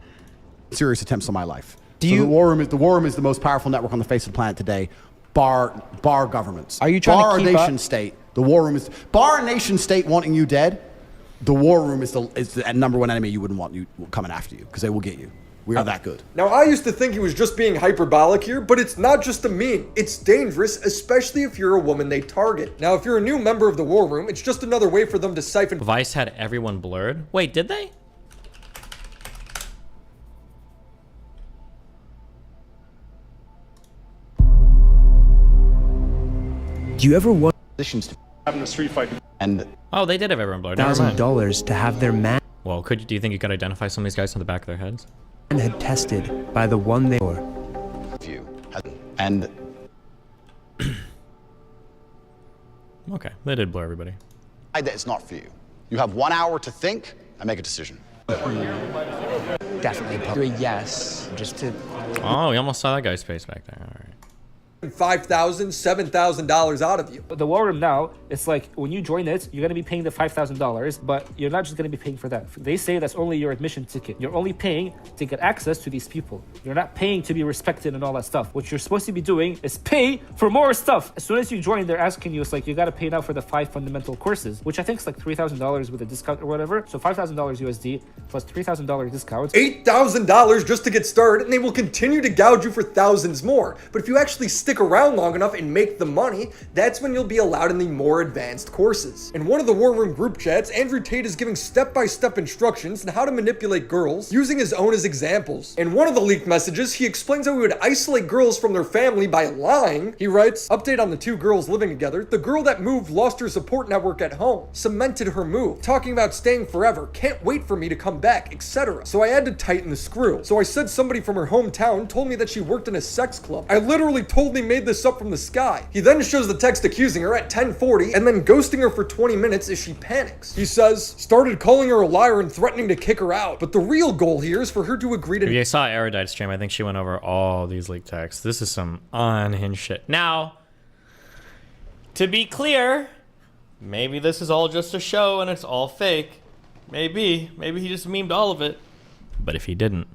Serious attempts on my life. The War Room is the most powerful network on the face of the planet today, bar governments. Are you trying bar to keep a nation up? state? The War Room is bar a nation state wanting you dead. The War Room is the #1 enemy you wouldn't want you coming after you because they will get you. We are that good. Now, I used to think he was just being hyperbolic here, but it's not just a meme. It's dangerous, especially if you're a woman they target. Now, if you're a new member of the War Room, it's just another way for them to siphon. Vice had everyone blurred. Wait, did they? Do you ever want positions to having a street fight? And oh, they did have everyone blurred. Never mind. $1,000 to have their man Well, do you think you could identify some of these guys on the back of their heads? had tested by the one they were? And okay, they did blur everybody. that it's not for you. You have 1 hour to think and make a decision. Definitely a yes, just to... Oh, we almost saw that guy's face back there. All right. $5,000, $7,000 out of you. The War Room now, it's like when you join it, you're going to be paying the $5,000, but you're not just going to be paying for that. They say that's only your admission ticket. You're only paying to get access to these people. You're not paying to be respected and all that stuff. What you're supposed to be doing is pay for more stuff. As soon as you join, they're asking you, it's like, you got to pay now for the 5 fundamental courses, which I think is like $3,000 with a discount or whatever. So $5,000 USD plus $3,000 discount. $8,000 just to get started, and they will continue to gouge you for thousands more. But if you actually stick around long enough and make the money, that's when you'll be allowed in the more advanced courses. In one of the War Room group chats, Andrew Tate is giving step-by-step instructions on how to manipulate girls, using his own as examples. In one of the leaked messages, he explains how he would isolate girls from their family by lying. He writes, update on the 2 girls living together. The girl that moved lost her support network at home, cemented her move, talking about staying forever, can't wait for me to come back, etc. So I had to tighten the screw. So I said somebody from her hometown told me that she worked in a sex club. I literally totally made this up from the sky. He then shows the text accusing her at 10:40 and then ghosting her for 20 minutes as she panics. He says, started calling her a liar and threatening to kick her out. But the real goal here is for her to agree to... If you saw Erudite stream, I think she went over all these leaked texts. This is some unhinged shit. Now, to be clear, maybe this is all just a show and it's all fake. Maybe he just memed all of it. But if he didn't...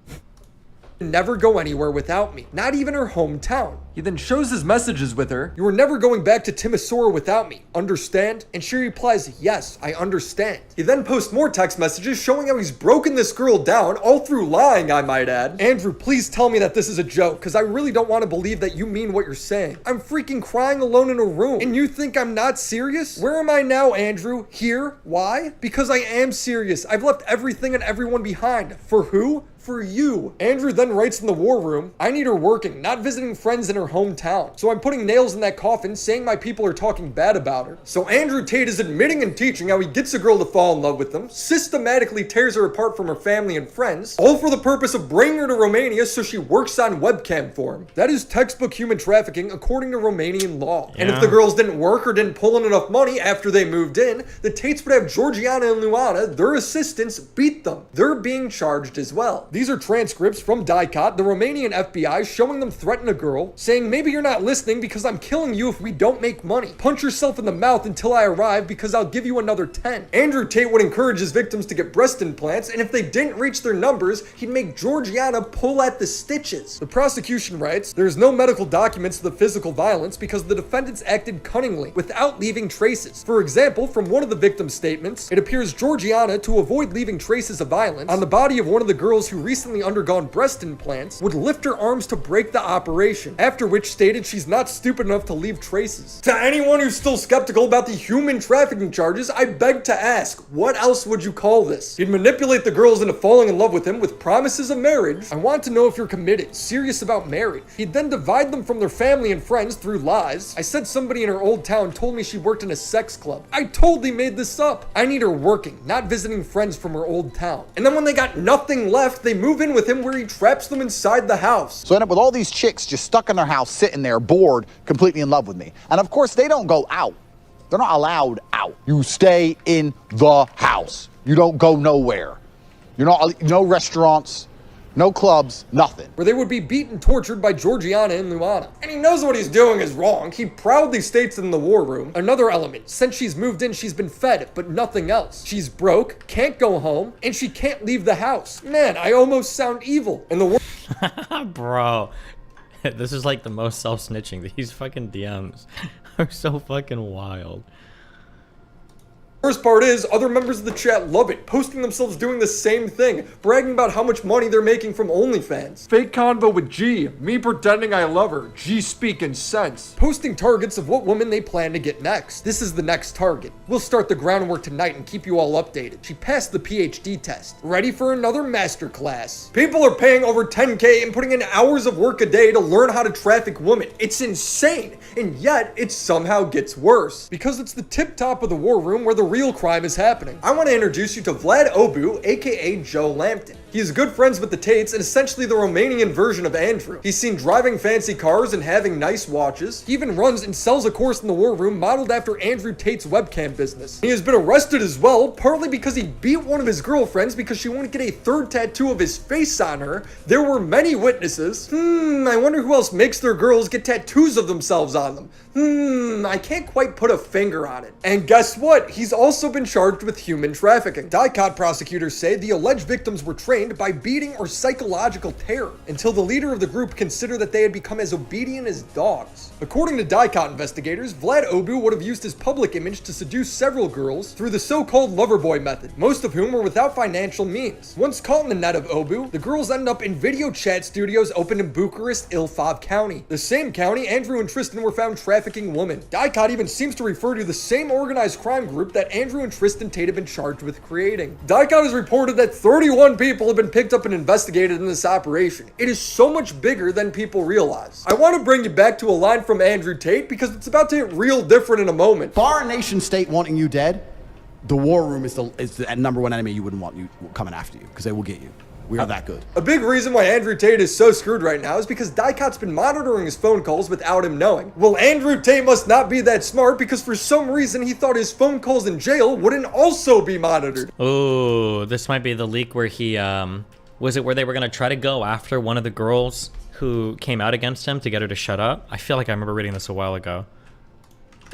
never go anywhere without me, not even her hometown. He then shows his messages with her. You are never going back to Timisoara without me, understand? And she replies, yes, I understand. He then posts more text messages showing how he's broken this girl down, all through lying, I might add. Andrew, please tell me that this is a joke, because I really don't want to believe that you mean what you're saying. I'm freaking crying alone in a room, and you think I'm not serious? Where am I now, Andrew? Here? Why? Because I am serious. I've left everything and everyone behind. For who? For you. Andrew then writes in the War Room, I need her working, not visiting friends in her hometown. So I'm putting nails in that coffin, saying my people are talking bad about her. So Andrew Tate is admitting and teaching how he gets a girl to fall in love with him, systematically tears her apart from her family and friends, all for the purpose of bringing her to Romania so she works on webcam for him. That is textbook human trafficking according to Romanian law. And if the girls didn't work or didn't pull in enough money after they moved in, the Tates would have Georgiana and Luana, their assistants, beat them. They're being charged as well. These are transcripts from DICOT, the Romanian FBI, showing them threaten a girl, saying saying maybe you're not listening because I'm killing you if we don't make money. Punch yourself in the mouth until I arrive because I'll give you another 10. Andrew Tate would encourage his victims to get breast implants, and if they didn't reach their numbers, he'd make Georgiana pull at the stitches. The prosecution writes, there's no medical documents of the physical violence because the defendants acted cunningly, without leaving traces. For example, from one of the victim's statements, it appears Georgiana, to avoid leaving traces of violence on the body of one of the girls who recently undergone breast implants, would lift her arms to break the operation, after which stated she's not stupid enough to leave traces. To anyone who's still skeptical about the human trafficking charges, I beg to ask, what else would you call this? He'd manipulate the girls into falling in love with him with promises of marriage. I want to know if you're committed, serious about marriage. He'd then divide them from their family and friends through lies. I said somebody in her old town told me she worked in a sex club. I totally made this up. I need her working, not visiting friends from her old town. And then when they got nothing left, they move in with him where he traps them inside the house. So I end up with all these chicks just stuck in their house, sitting there, bored, completely in love with me. And of course, they don't go out. They're not allowed out. You stay in the house. You don't go nowhere. You're not, no restaurants, no clubs, nothing. Where they would be beaten, tortured by Georgiana and Luana. And he knows what he's doing is wrong. He proudly states in the war room. Another element, since she's moved in, she's been fed, but nothing else. She's broke, can't go home, and she can't leave the house. Man, I almost sound evil. And the war Bro, this is like the most self-snitching. These fucking DMs are so fucking wild. Worst part is, other members of the chat love it, posting themselves doing the same thing, bragging about how much money they're making from OnlyFans. Fake convo with G, me pretending I love her, G speaking sense. Posting targets of what woman they plan to get next. This is the next target. We'll start the groundwork tonight and keep you all updated. She passed the PhD test. Ready for another masterclass. People are paying over 10K and putting in hours of work a day to learn how to traffic women. It's insane, and yet it somehow gets worse. Because it's the tip top of the war room where the real crime is happening. I want to introduce you to Vlad Obu, aka Joe Lampton. He is good friends with the Tates and essentially the Romanian version of Andrew. He's seen driving fancy cars and having nice watches. He even runs and sells a course in the war room modeled after Andrew Tate's webcam business. He has been arrested as well, partly because he beat one of his girlfriends because she wouldn't get a third tattoo of his face on her. There were many witnesses. I wonder who else makes their girls get tattoos of themselves on them. I can't quite put a finger on it. And guess what? He's also been charged with human trafficking. DICOT prosecutors say the alleged victims were trained by beating or psychological terror until the leader of the group considered that they had become as obedient as dogs. According to DICOT investigators, Vlad Obu would have used his public image to seduce several girls through the so-called loverboy method, most of whom were without financial means. Once caught in the net of Obu, the girls ended up in video chat studios opened in Bucharest, Ilfov County. The same county Andrew and Tristan were found trafficking women. DICOT even seems to refer to the same organized crime group that Andrew and Tristan Tate have been charged with creating. DICOT has reported that 31 people have been picked up and investigated in this operation. It is so much bigger than people realize. I want to bring you back to a line from Andrew Tate because it's about to get real different in a moment. Bar a nation state wanting you dead, the war room is the number one enemy you wouldn't want you coming after you because they will get you. We are that good. A big reason why Andrew Tate is so screwed right now is because DICOT's been monitoring his phone calls without him knowing. Well, Andrew Tate must not be that smart because for some reason he thought his phone calls in jail wouldn't also be monitored. Oh, this might be the leak where he, was it where they were going to try to go after one of the girls who came out against him to get her to shut up? I feel like I remember reading this a while ago.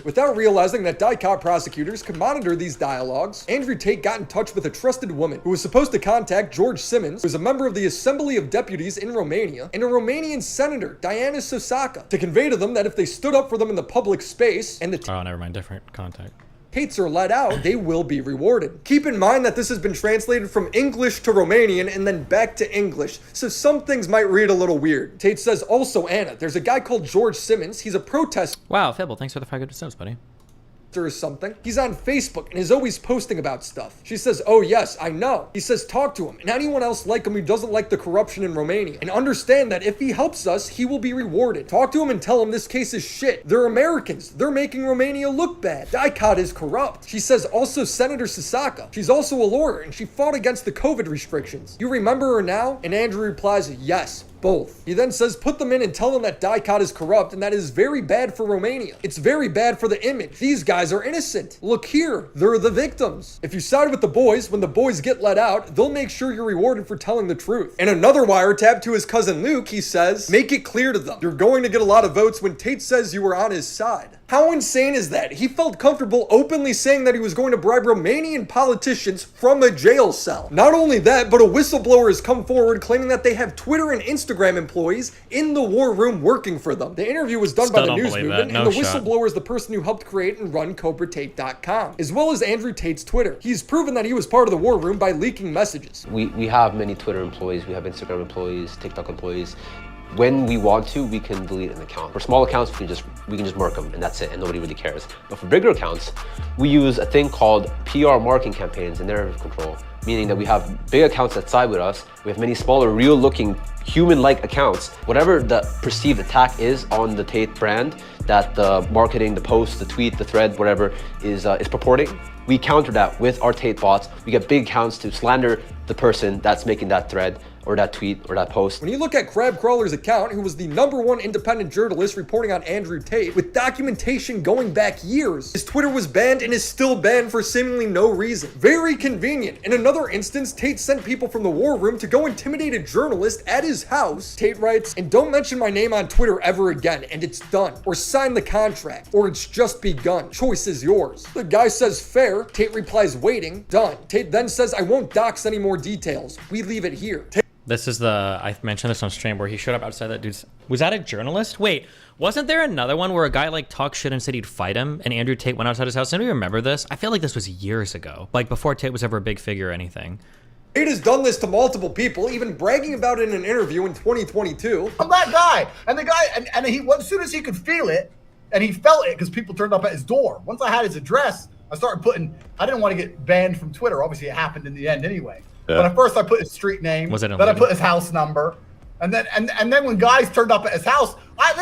Without realizing that DICOT prosecutors could monitor these dialogues, Andrew Tate got in touch with a trusted woman who was supposed to contact George Simmons, who is a member of the Assembly of Deputies in Romania, and a Romanian senator, Diana Sosaka, to convey to them that if they stood up for them in the public space and the oh, never mind, different contact. Tates are let out, they will be rewarded. Keep in mind that this has been translated from English to Romanian and then back to English, so some things might read a little weird. Tate says also, Anna, there's a guy called George Simmons. He's a protester. Wow, Fibble, thanks for the 5 good subs, buddy. Or something. He's on Facebook and is always posting about stuff. She says, oh yes, I know. He says, talk to him and anyone else like him who doesn't like the corruption in Romania. And understand that if he helps us, he will be rewarded. Talk to him and tell him this case is shit. They're Americans. They're making Romania look bad. DICOT is corrupt. She says also Senator Sosaka. She's also a lawyer and she fought against the COVID restrictions. You remember her now? And Andrew replies, yes. Both. He then says put them in and tell them that Dicot is corrupt and that is very bad for Romania. It's very bad for the image. These guys are innocent. Look here, they're the victims. If you side with the boys, when the boys get let out, they'll make sure you're rewarded for telling the truth. In another wiretap to his cousin Luke, he says, make it clear to them. You're going to get a lot of votes when Tate says you were on his side. How insane is that? He felt comfortable openly saying that he was going to bribe Romanian politicians from a jail cell. Not only that, but a whistleblower has come forward claiming that they have Twitter and Instagram employees in the war room working for them. The interview was done by the news movement, and the whistleblower is the person who helped create and run CobraTate.com, as well as Andrew Tate's Twitter. He's proven that he was part of the war room by leaking messages. We have many Twitter employees, we have Instagram employees, TikTok employees. When we want to, we can delete an account. For small accounts, we can just mark them and that's it, and nobody really cares. But for bigger accounts, we use a thing called PR marketing campaigns and narrative control, meaning that we have big accounts that side with us. We have many smaller, real-looking, human-like accounts. Whatever the perceived attack is on the Tate brand that the marketing, the post, the tweet, the thread, whatever is purporting, we counter that with our Tate bots. We get big accounts to slander the person that's making that thread or that tweet or that post. When you look at Crabcrawler's account, who was the #1 independent journalist reporting on Andrew Tate, with documentation going back years, his Twitter was banned and is still banned for seemingly no reason. Very convenient. In another instance, Tate sent people from the war room to go intimidate a journalist at his house. Tate writes, and don't mention my name on Twitter ever again, and it's done. Or sign the contract, or it's just begun. Choice is yours. The guy says fair. Tate replies waiting. Done. Tate then says I won't dox any more details. We leave it here. This is I mentioned this on stream where he showed up outside that dude's. Was that a journalist? Wait, wasn't there another one where a guy like talked shit and said he'd fight him and Andrew Tate went outside his house? Anybody remember this? I feel like this was years ago, like before Tate was ever a big figure or anything. Tate has done this to multiple people, even bragging about it in an interview in 2022. I'm that guy. And the guy, and he, as soon as he could feel it, and he felt it because people turned up at his door. Once I had his address, I started putting, I didn't want to get banned from Twitter. Obviously, it happened in the end anyway. Yeah. But at first I put his street name, then I put his house number, and then when guys turned up at his house, I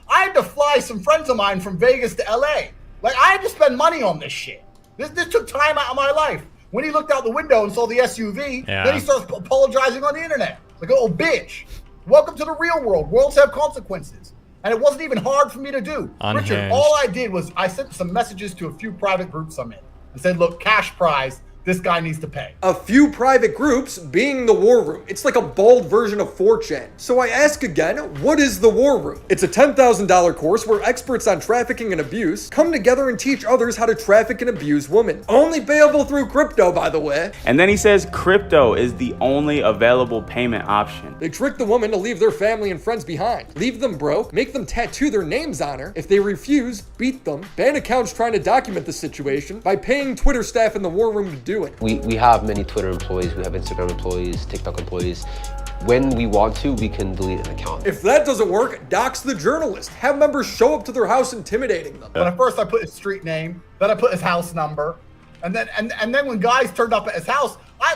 had to fly some friends of mine from Vegas to LA. Like I had to spend money on this shit. This took time out of my life. When he looked out the window and saw the SUV, then he starts apologizing on the internet. Like, oh bitch, welcome to the real world. Worlds have consequences. And it wasn't even hard for me to do. Unhinged. Richard, all I did was I sent some messages to a few private groups I'm in and said, look, cash prize. This guy needs to pay. A few private groups being the war room. It's like a bald version of 4chan. So I ask again, what is the war room? It's a $10,000 course where experts on trafficking and abuse come together and teach others how to traffic and abuse women. Only payable through crypto, by the way. And then he says crypto is the only available payment option. They trick the woman to leave their family and friends behind. Leave them broke, make them tattoo their names on her. If they refuse, beat them. Ban accounts trying to document the situation by paying Twitter staff in the war room to do it. We have many Twitter employees, we have Instagram employees, TikTok employees. When we want to, we can delete an account. If that doesn't work, dox the journalist. Have members show up to their house intimidating them. But at first I put his street name, then I put his house number, and then when guys turned up at his house, I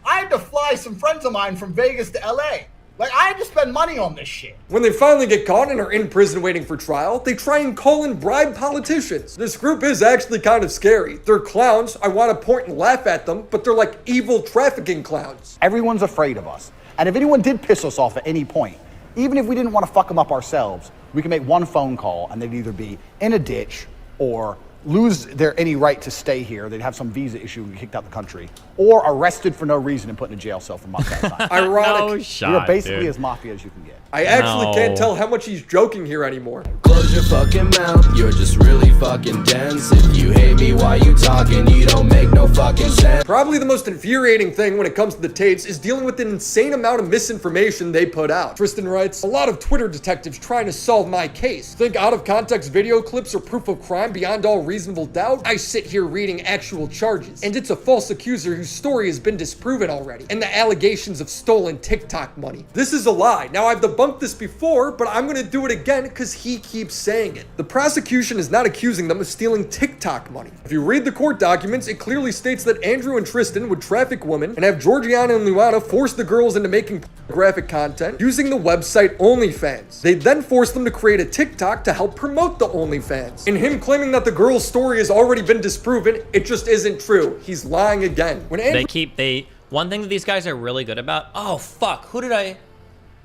had to fly some friends of mine from Vegas to LA. Like, I had to spend money on this shit. When they finally get caught and are in prison waiting for trial, they try and call and bribe politicians. This group is actually kind of scary. They're clowns. I want to point and laugh at them, but they're like evil trafficking clowns. Everyone's afraid of us. And if anyone did piss us off at any point, even if we didn't want to fuck them up ourselves, we can make one phone call and they'd either be in a ditch or lose their any right to stay here. They'd have some visa issue and get kicked out the country, or arrested for no reason and put in a jail cell for months at a time. Ironic. No shot, You're basically dude. as mafia as you can get. I actually can't tell how much he's joking here anymore. Close your fucking mouth, you're just really fucking dense. If you hate me while you talking, you don't make no fucking sense. Probably the most infuriating thing when it comes to the Tates is dealing with the insane amount of misinformation they put out. Tristan writes, a lot of Twitter detectives trying to solve my case. Think out of context video clips are proof of crime beyond all reasonable doubt? I sit here reading actual charges, and it's a false accuser whose story has been disproven already, and the allegations of stolen TikTok money. This is a lie. Now I've debunked this before, but I'm gonna do it again because he keeps saying it. The prosecution is not accusing them of stealing TikTok money. If you read the court documents, it clearly states that Andrew and Tristan would traffic women and have Georgiana and Luana force the girls into making graphic content using the website OnlyFans. They then forced them to create a TikTok to help promote the OnlyFans. And him claiming that the girl's story has already been disproven, it just isn't true. He's lying again. When Andrew One thing that these guys are really good about. Oh fuck, who did I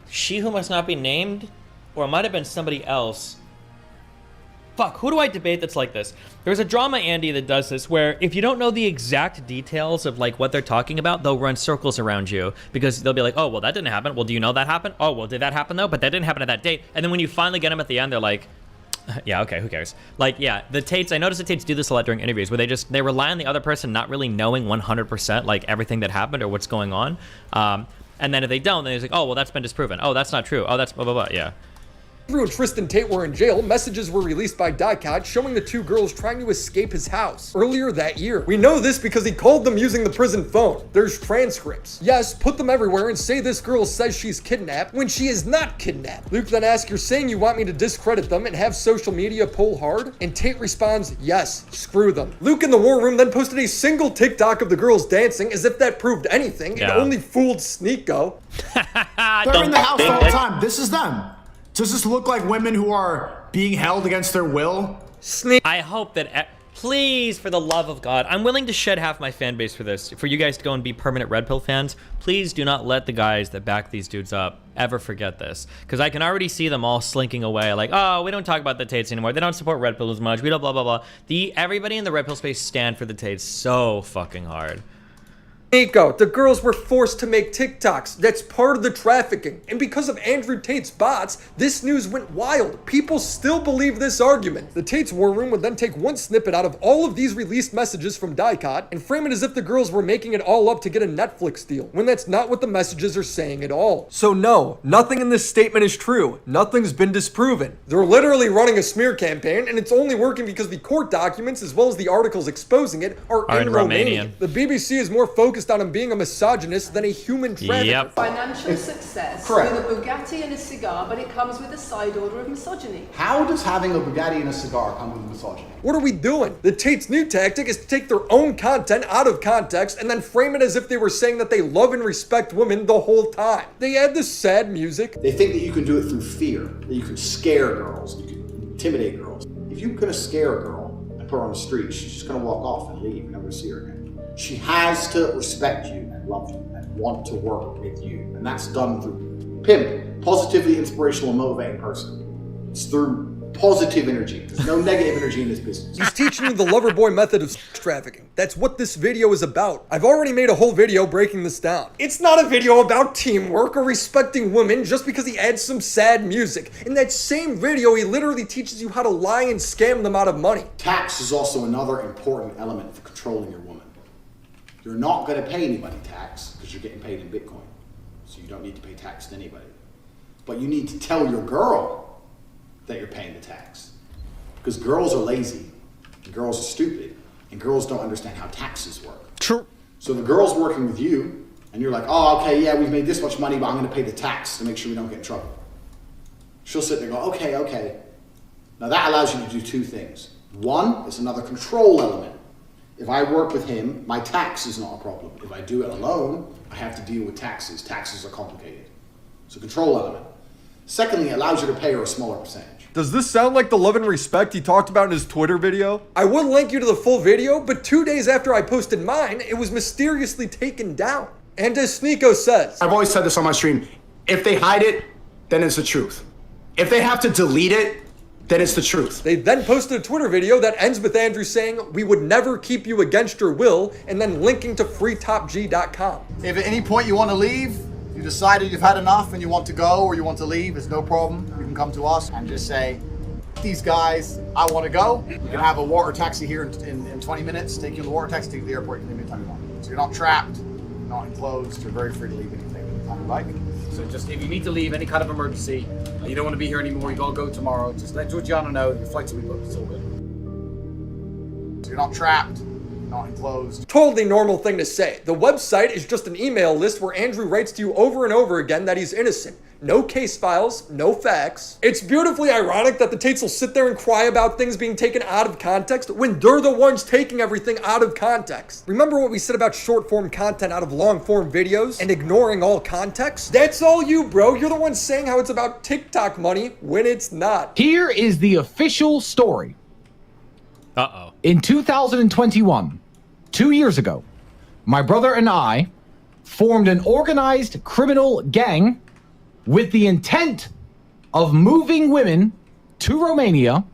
She Who Must Not Be Named, or it might have been somebody else. Fuck, who do I debate that's like this? There's a drama Andy that does this where if you don't know the exact details of like what they're talking about, they'll run circles around you because they'll be like, oh, well, that didn't happen. Well, do you know that happened? Oh, well, did that happen though? But that didn't happen at that date. And then when you finally get them at the end, they're like, yeah, okay, who cares? Like, yeah, the Tates, I noticed the Tates do this a lot during interviews where they rely on the other person not really knowing 100% like everything that happened or what's going on. And then if they don't, then it's like, oh, well, that's been disproven. Oh, that's not true. Oh, that's blah, blah, blah. Yeah. Andrew and Tristan Tate were in jail. Messages were released by Dicot showing the two girls trying to escape his house earlier that year. We know this because he called them using the prison phone. There's transcripts. Yes, put them everywhere and say this girl says she's kidnapped when she is not kidnapped. Luke then asks, you're saying you want me to discredit them and have social media pull hard? And Tate responds, yes, screw them. Luke in the war room then posted a single TikTok of the girls dancing as if that proved anything. Yeah. It only fooled Sneeko. They're in the house the whole time. This is them. Does this look like women who are being held against their will? I hope that, please, for the love of God, I'm willing to shed half my fan base for this. For you guys to go and be permanent Red Pill fans, please do not let the guys that back these dudes up ever forget this. Because I can already see them all slinking away like, oh, we don't talk about the Tates anymore. They don't support Red Pill as much. We don't blah, blah, blah. Everybody in the Red Pill space stand for the Tates so fucking hard. Nico, the girls were forced to make TikToks. That's part of the trafficking. And because of Andrew Tate's bots, this news went wild. People still believe this argument. The Tate's war room would then take one snippet out of all of these released messages from Dicot and frame it as if the girls were making it all up to get a Netflix deal, when that's not what the messages are saying at all. So no, nothing in this statement is true. Nothing's been disproven. They're literally running a smear campaign, and it's only working because the court documents, as well as the articles exposing it, are in Romanian. The BBC is more focused on him being a misogynist than a human trafficker. Yep. Financial success Correct. with a Bugatti and a cigar, but it comes with a side order of misogyny. How does having a Bugatti and a cigar come with misogyny? What are we doing? The Tate's new tactic is to take their own content out of context and then frame it as if they were saying that they love and respect women the whole time. They add this sad music. They think that you can do it through fear, that you can scare girls, you can intimidate girls. If you're gonna scare a girl and put her on the street, she's just gonna walk off and leave. You're never gonna see her again. She has to respect you and love you and want to work with you. And that's done through PIMP, positively inspirational and motivating person. It's through positive energy. There's no negative energy in this business. He's teaching you the lover boy method of sex trafficking. That's what this video is about. I've already made a whole video breaking this down. It's not a video about teamwork or respecting women just because he adds some sad music. In that same video, he literally teaches you how to lie and scam them out of money. Tax is also another important element for controlling your woman. You're not going to pay anybody tax because you're getting paid in Bitcoin. So you don't need to pay tax to anybody. But you need to tell your girl that you're paying the tax. Because girls are lazy, and girls are stupid, and girls don't understand how taxes work. True. So the girl's working with you, and you're like, oh, okay, yeah, we've made this much money, but I'm going to pay the tax to make sure we don't get in trouble. She'll sit there and go, okay, okay. Now that allows you to do two things. One, it's another control element. If I work with him, my tax is not a problem. If I do it alone, I have to deal with taxes. Taxes are complicated. It's a control element. Secondly, it allows you to pay her a smaller percentage. Does this sound like the love and respect he talked about in his Twitter video? I would link you to the full video, but 2 days after I posted mine, it was mysteriously taken down. And as Sneeko says, I've always said this on my stream, if they hide it, then it's the truth. If they have to delete it, then it's the truth. They then posted a Twitter video that ends with Andrew saying, we would never keep you against your will, and then linking to freetopg.com. If at any point you want to leave, you decided you've had enough and you want to go or you want to leave, it's no problem. You can come to us and just say, these guys, I want to go. You can have a water taxi here in 20 minutes, take you in the water taxi, take you to the airport, you can leave anytime you want. So you're not trapped, you're not enclosed, you're very free to leave anytime you like. So just if you need to leave, any kind of emergency, you don't want to be here anymore, you gotta go tomorrow, just let Georgiana know your flights will be booked, it's all good. So you're not trapped, not enclosed. Totally normal thing to say. The website is just an email list where Andrew writes to you over and over again that he's innocent. No case files, no facts. It's beautifully ironic that the Tates will sit there and cry about things being taken out of context when they're the ones taking everything out of context. Remember what we said about short form content out of long form videos and ignoring all context? That's all you, bro. You're the one saying how it's about TikTok money when it's not. Here is the official story. Uh-oh. In 2021, 2 years ago, my brother and I formed an organized criminal gang with the intent of moving women to Romania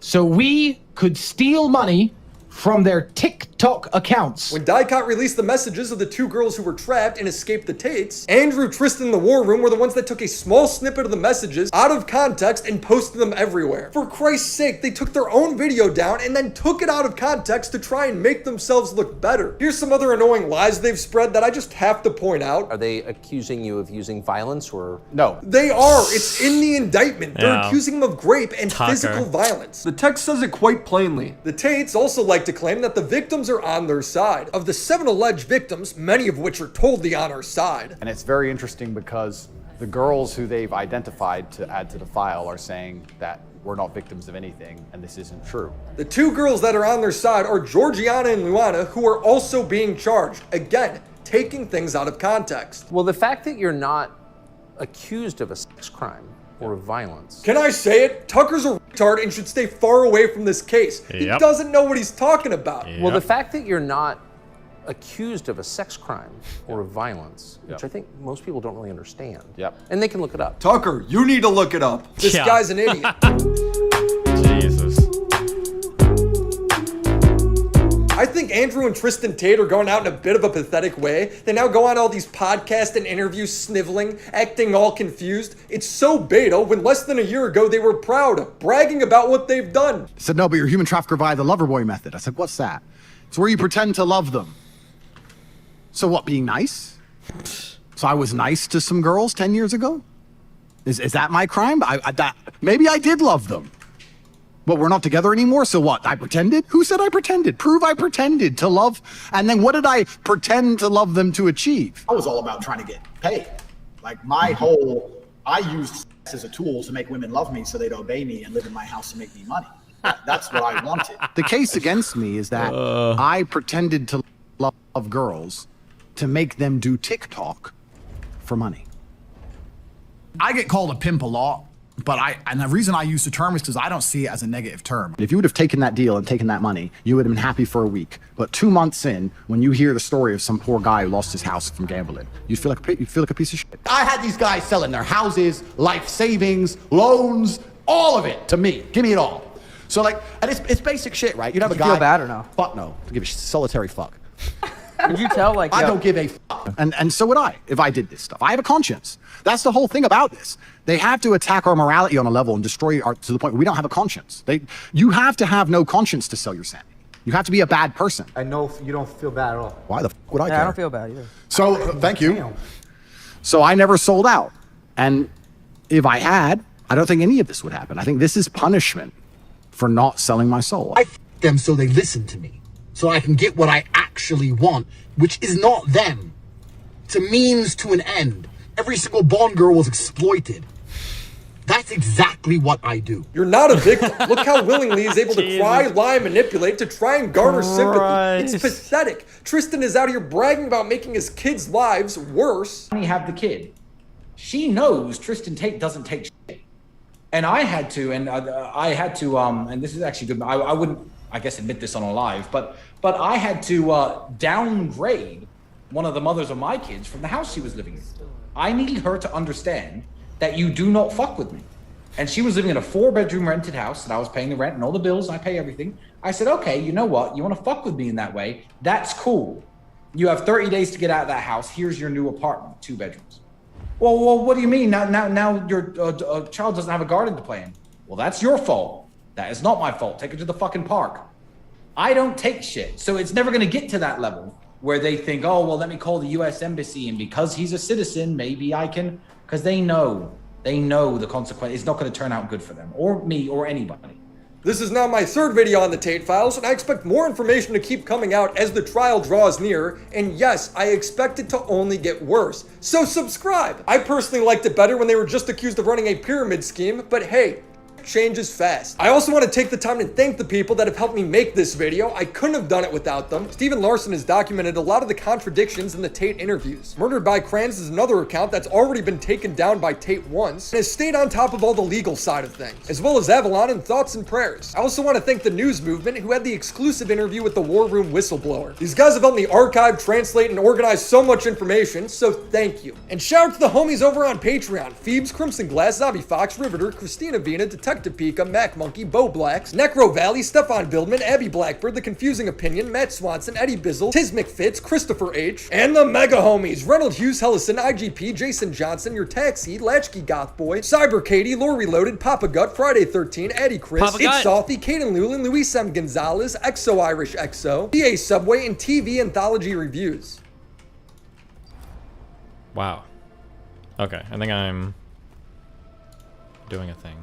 so we could steal money from their TikTok accounts. When Dicot released the messages of the two girls who were trapped and escaped the Tates, Andrew, Tristan, and the War Room were the ones that took a small snippet of the messages out of context and posted them everywhere. For Christ's sake, they took their own video down and then took it out of context to try and make themselves look better. Here's some other annoying lies they've spread that I just have to point out. Are they accusing you of using violence or? No. They are. It's in the indictment. They're Yeah. accusing them of grape and Tucker. physical violence. The text says it quite plainly. The Tates also like to claim that the victims are on their side. Of the 7 alleged victims, many of which are totally on our side. And it's very interesting because the girls who they've identified to add to the file are saying that we're not victims of anything, and this isn't true. The two girls that are on their side are Georgiana and Luana, who are also being charged. Again, taking things out of context. Well, the fact that you're not accused of a sex crime or violence. Can I say it? Tucker's a retard and should stay far away from this case. He Yep. doesn't know what he's talking about. Well, the fact that you're not accused of a sex crime or violence, which I think most people don't really understand. Yep. And they can look it up. Tucker, you need to look it up. This Yeah. guy's an idiot. Jesus. I think Andrew and Tristan Tate are going out in a bit of a pathetic way. They now go on all these podcasts and interviews sniveling, acting all confused. It's so beta when less than a year ago they were proud, bragging about what they've done. He said, no, but you're a human trafficker via the lover boy method. I said, what's that? It's where you pretend to love them. So what, being nice? So I was nice to some girls 10 years ago? Is that my crime? Maybe I did love them. But we're not together anymore, so what? I pretended? Who said I pretended? Prove I pretended to love. And then what did I pretend to love them to achieve? I was all about trying to get paid. Like I used sex as a tool to make women love me so they'd obey me and live in my house and make me money. That's what I wanted. The case against me is that I pretended to love girls to make them do TikTok for money. I get called a pimp a lot, but and the reason I use the term is because I don't see it as a negative term. If you would have taken that deal and taken that money, you would have been happy for a week. But 2 months in, when you hear the story of some poor guy who lost his house from gambling, you feel like a piece of shit. I had these guys selling their houses, life savings, loans, all of it to me. Give me it all. So like, and it's basic shit, right? You'd have a guy. Feel bad or no? Fuck no. Give a solitary fuck. Did you tell like? I don't give a fuck. And so would I if I did this stuff. I have a conscience. That's the whole thing about this. They have to attack our morality on a level and destroy our to the point where we don't have a conscience. You have to have no conscience to sell your sanity. You have to be a bad person. I know you don't feel bad at all. Why the fuck would I care? I don't feel bad either. So thank you. So I never sold out. And if I had, I don't think any of this would happen. I think this is punishment for not selling my soul. I f them so they listen to me, so I can get what I actually want, which is not them. It's a means to an end. Every single Bond girl was exploited. That's exactly what I do. You're not a victim. Look how willingly he's able to cry, lie, manipulate to try and garner sympathy. It's pathetic. Tristan is out here bragging about making his kids' lives worse. You have the kid. She knows Tristan Tate doesn't take shit. And I had to, and this is actually good. I wouldn't, I guess, admit this on a live, but I had to downgrade one of the mothers of my kids from the house she was living in. I needed her to understand that you do not fuck with me. And she was living in a 4-bedroom rented house, and I was paying the rent and all the bills, and I pay everything. I said, okay, you know what? You want to fuck with me in that way? That's cool. You have 30 days to get out of that house. Here's your new apartment, 2 bedrooms. Well, what do you mean? Now your child doesn't have a garden to play in. Well, that's your fault. That is not my fault. Take her to the fucking park. I don't take shit. So it's never going to get to that level where they think, oh, well, let me call the U.S. Embassy, and because he's a citizen, maybe I can, because they know the consequence. It's not going to turn out good for them or me or anybody. This is now my 3rd video on the Tate Files, and I expect more information to keep coming out as the trial draws near, and yes, I expect it to only get worse. So subscribe! I personally liked it better when they were just accused of running a pyramid scheme, but hey, quick, change is fast. I also want to take the time to thank the people that have helped me make this video. I couldn't have done it without them. Steven Larson has documented a lot of the contradictions in the Tate interviews. Murdered by Crayons is another account that's already been taken down by Tate once and has stayed on top of all the legal side of things, as well as Avalon and Thoughts and Prayers. I also want to thank the News Movement, who had the exclusive interview with the War Room whistleblower. These guys have helped me archive, translate, and organize so much information, so thank you. And shout out to the homies over on Patreon: Phoebes, Crimson Glass, Zombie Fox, Riveter, Christina Vina, Detective Pika, Mac Monkey, Bo Blacks, Necro Valley, Stefan Bildman, Abby Blackbird, The Confusing Opinion, Matt Swanson, Eddie Bizzle, Tiz McFitz, Christopher H, and the mega homies: Reynold Hughes, Hellison, IGP, Jason Johnson, Your Taxi, Latchkey Goth Boy, Cyber Katie, Lore Reloaded, Papa Gut, Friday 13, Eddie Chris, It's Salty, Kaden Lulin, Luis M. Gonzalez, Exo Irish Exo, PA Subway, and TV Anthology Reviews. Wow. Okay, I think I'm doing a thing.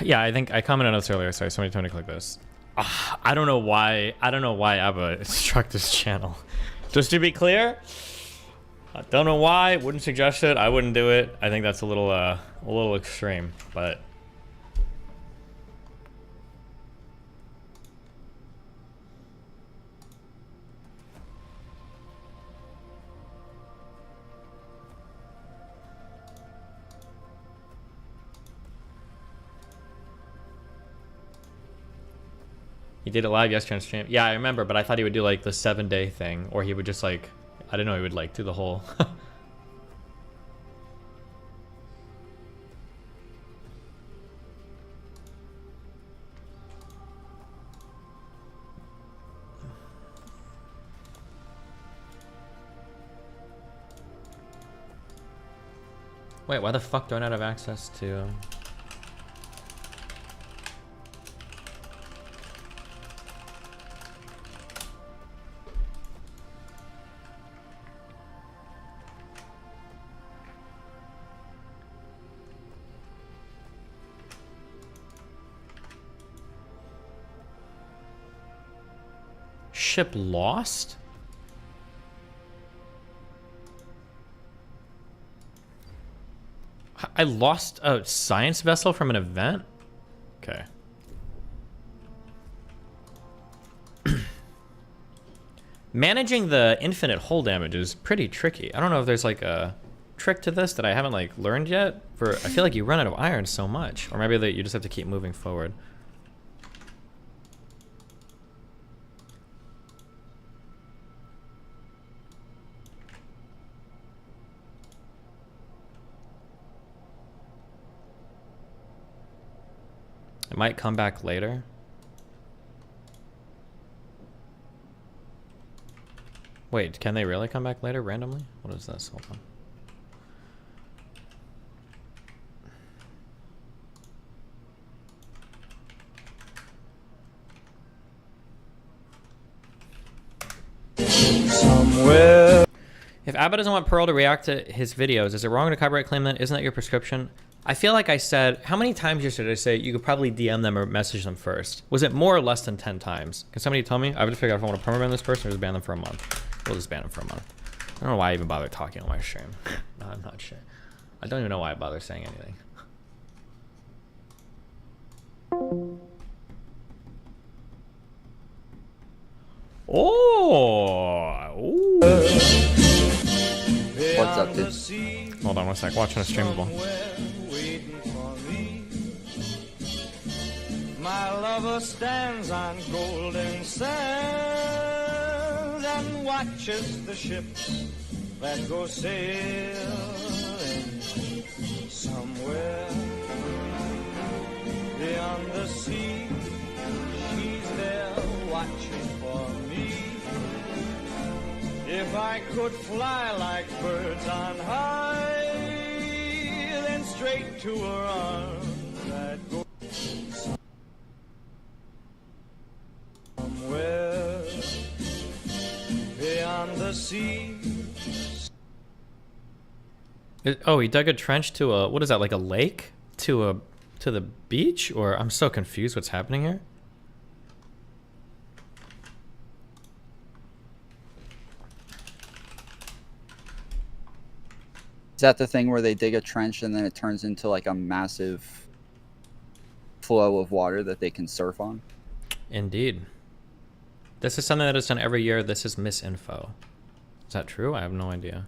Yeah, I think I commented on this earlier. Sorry, somebody told me to click this. I don't know why Abba struck this channel. Just to be clear, I don't know why. Wouldn't suggest it. I wouldn't do it. I think that's a little extreme, but he did it live yesterday on stream. Yeah, I remember, but I thought he would do like the 7-day thing, or he would just like, I didn't know he would like do the whole. Wait, why the fuck do I not have access to? Ship lost? I lost a science vessel from an event? Okay. Managing the infinite hull damage is pretty tricky. I don't know if there's like a trick to this that I haven't like learned yet. I feel like you run out of iron so much. Or maybe that you just have to keep moving forward. It might come back later. Wait, can they really come back later randomly? What is this? Hold on. Somewhere. If Abba doesn't want Pearl to react to his videos, is it wrong to copyright claim that? Isn't that your prescription? I feel like I said, how many times yesterday did I say you could probably DM them or message them first? Was it more or less than 10 times? Can somebody tell me? I have to figure out if I want to permaban this person or just ban them for a month. We'll just ban them for a month. I don't know why I even bother talking on my stream. No, I'm not sure. I don't even know why I bother saying anything. Oh! Ooh. What's up, dude? Hold on one sec. Watching a streamable. My lover stands on golden sand and watches the ships that go sailing somewhere beyond the sea. She's there watching for me. If I could fly like birds on high, then straight to her arms I'd go. Somewhere beyond the sea. Oh, he dug a trench to a, what is that, like a lake? To To the beach? Or I'm so confused what's happening here. Is that the thing where they dig a trench and then it turns into like a massive flow of water that they can surf on? Indeed. This is something that is done every year. This is misinfo. Is that true? I have no idea.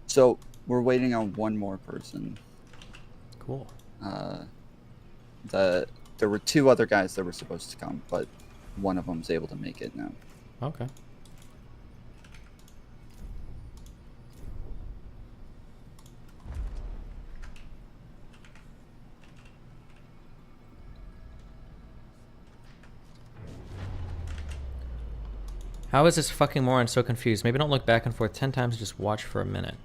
So we're waiting on one more person. Cool. There were 2 other guys that were supposed to come, but one of them's able to make it now. Okay. How is this fucking moron so confused? Maybe don't look back and forth 10 times and just watch for a minute.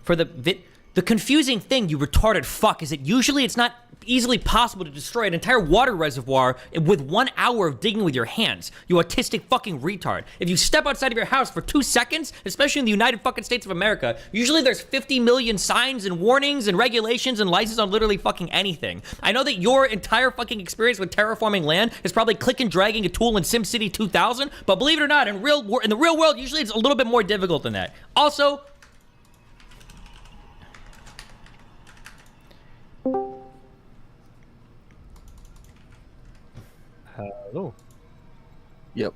For the confusing thing, you retarded fuck, is that usually it's not easily possible to destroy an entire water reservoir with 1 hour of digging with your hands. You autistic fucking retard. If you step outside of your house for 2 seconds, especially in the United fucking States of America, usually there's 50 million signs and warnings and regulations and licenses on literally fucking anything. I know that your entire fucking experience with terraforming land is probably click and dragging a tool in SimCity 2000, but believe it or not, in the real world, usually it's a little bit more difficult than that. Also, hello. Yep.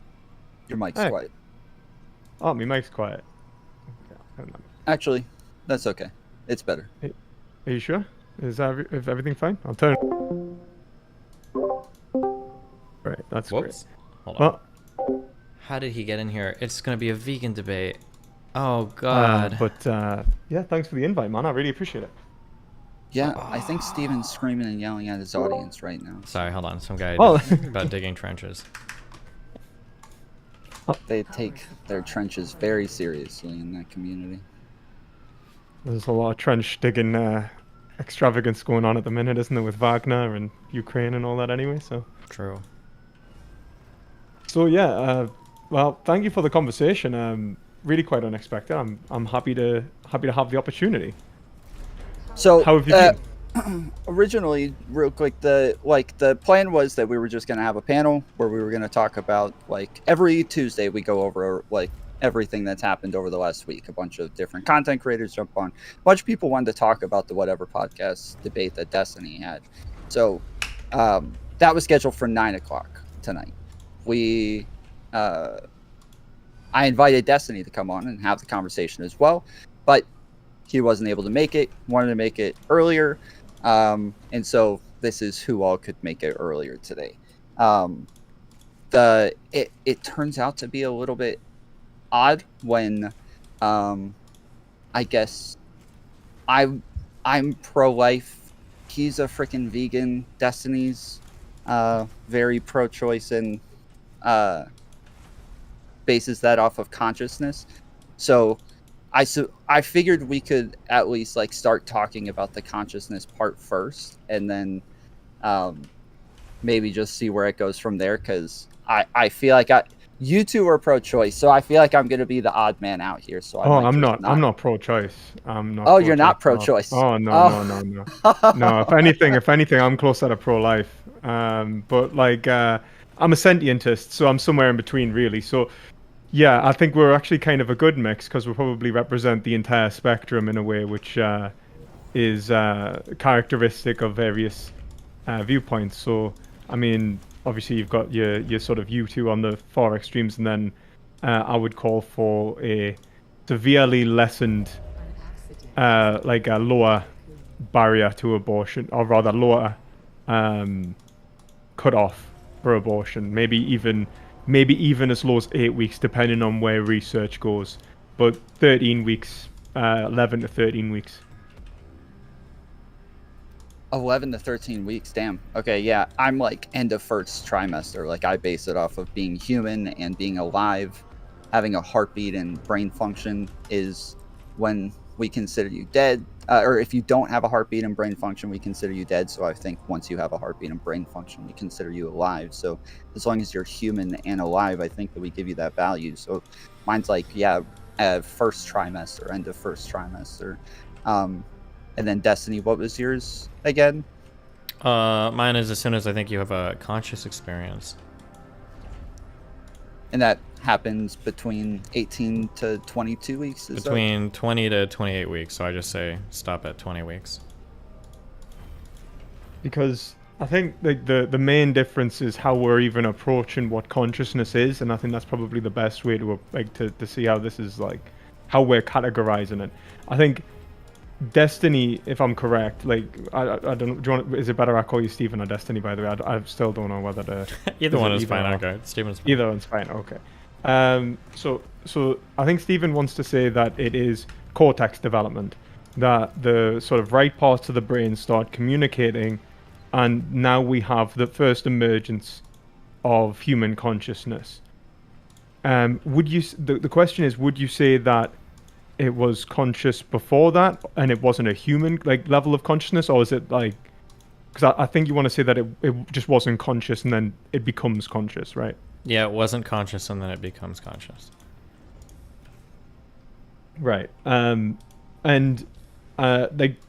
Your mic's Hey. quiet. Oh, my mic's quiet. Actually, that's okay. It's better. Hey, are you sure? Is everything fine? I'll turn. Right, that's whoops. great. Hold on. How did he get in here? It's gonna be a vegan debate. Oh god. Yeah, thanks for the invite, man. I really appreciate it. Yeah, I think Steven's screaming and yelling at his audience right now. Sorry, hold on. Some guy Oh. about digging trenches. They take their trenches very seriously in that community. There's a lot of trench digging extravagance going on at the minute, isn't there, with Wagner and Ukraine and all that anyway, so. True. So yeah, well, thank you for the conversation. Really quite unexpected. I'm happy to have the opportunity. So how have you been? Originally, real quick, the plan was that we were just gonna have a panel where we were gonna talk about, like, every Tuesday we go over like everything that's happened over the last week. A bunch of different content creators jump on. A bunch of people wanted to talk about the whatever podcast debate that Destiny had. So that was scheduled for 9 o'clock tonight. I invited Destiny to come on and have the conversation as well, but he wasn't able to make it. Wanted to make it earlier, and so this is who all could make it earlier today. It turns out to be a little bit odd when, I guess, I'm pro-life. He's a freaking vegan. Destiny's very pro-choice and bases that off of consciousness. So I figured we could at least like start talking about the consciousness part first, and then maybe just see where it goes from there. Because I feel like you two are pro-choice, so I feel like I'm gonna be the odd man out here. So I'm not pro-choice. I'm not. Oh, you're not pro-choice. Oh no. No. If anything, I'm closer to pro-life. But like, I'm a sentientist, so I'm somewhere in between, really. So. Yeah, I think we're actually kind of a good mix because we probably represent the entire spectrum in a way which is characteristic of various viewpoints. So, I mean, obviously you've got your sort of you two on the far extremes, and then I would call for a severely lessened, like a lower barrier to abortion, or rather lower cutoff for abortion. Maybe even as low as 8 weeks, depending on where research goes. But 13 weeks, 11 to 13 weeks. 11 to 13 weeks, damn. Okay, yeah, I'm like end of first trimester. Like I base it off of being human and being alive, having a heartbeat and brain function is when we consider you dead. or if you don't have a heartbeat and brain function, we consider you dead. So I think once you have a heartbeat and brain function, we consider you alive. So as long as you're human and alive, I think that we give you that value. So mine's like, first trimester, end of first trimester. And then Destiny, what was yours again? Mine is as soon as I think you have a conscious experience. And that happens between 18 to 22 weeks? Between 20 to 28 weeks, so I just say stop at 20 weeks. Because I think the main difference is how we're even approaching what consciousness is, and I think that's probably the best way to see how this is like, how we're categorizing it. I think Destiny, if I'm correct, like I don't. Is it better I call you Stephen or Destiny? By the way, I still don't know whether to. Either one is fine. Okay, Stephen's fine. Either one's fine. Okay. So I think Stephen wants to say that it is cortex development, that the sort of right parts of the brain start communicating, and now we have the first emergence of human consciousness. The question is, would you say that it was conscious before that and it wasn't a human like level of consciousness, or is it like, because I think you want to say that it just wasn't conscious and then it becomes conscious, right? Yeah, it wasn't conscious and then it becomes conscious. Right. Like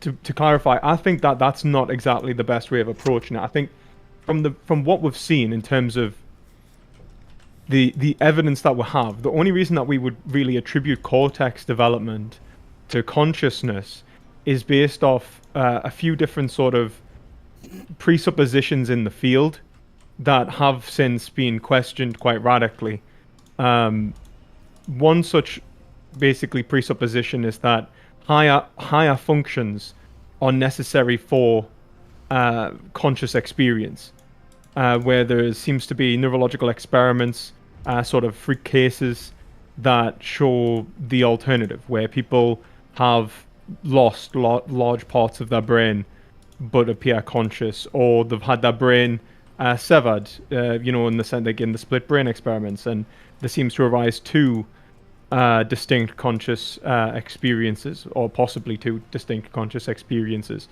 to clarify, I think that that's not exactly the best way of approaching it. I think from what we've seen in terms of the evidence that we have, the only reason that we would really attribute cortex development to consciousness is based off a few different sort of presuppositions in the field that have since been questioned quite radically. One such basically presupposition is that higher functions are necessary for conscious experience, where there seems to be neurological experiments, sort of freak cases that show the alternative, where people have lost large parts of their brain but appear conscious, or they've had their brain severed, in the sense, like in the split brain experiments, and there seems to arise two distinct conscious experiences, or possibly two distinct conscious experiences.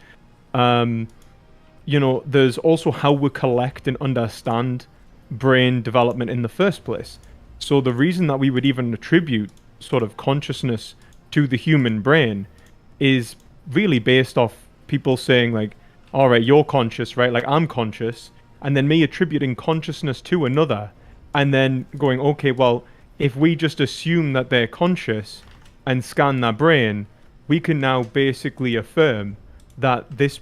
There's also how we collect and understand brain development in the first place. So the reason that we would even attribute sort of consciousness to the human brain is really based off people saying like, all right, you're conscious, right? Like I'm conscious. And then me attributing consciousness to another, and then going, okay, well, if we just assume that they're conscious and scan their brain, we can now basically affirm that this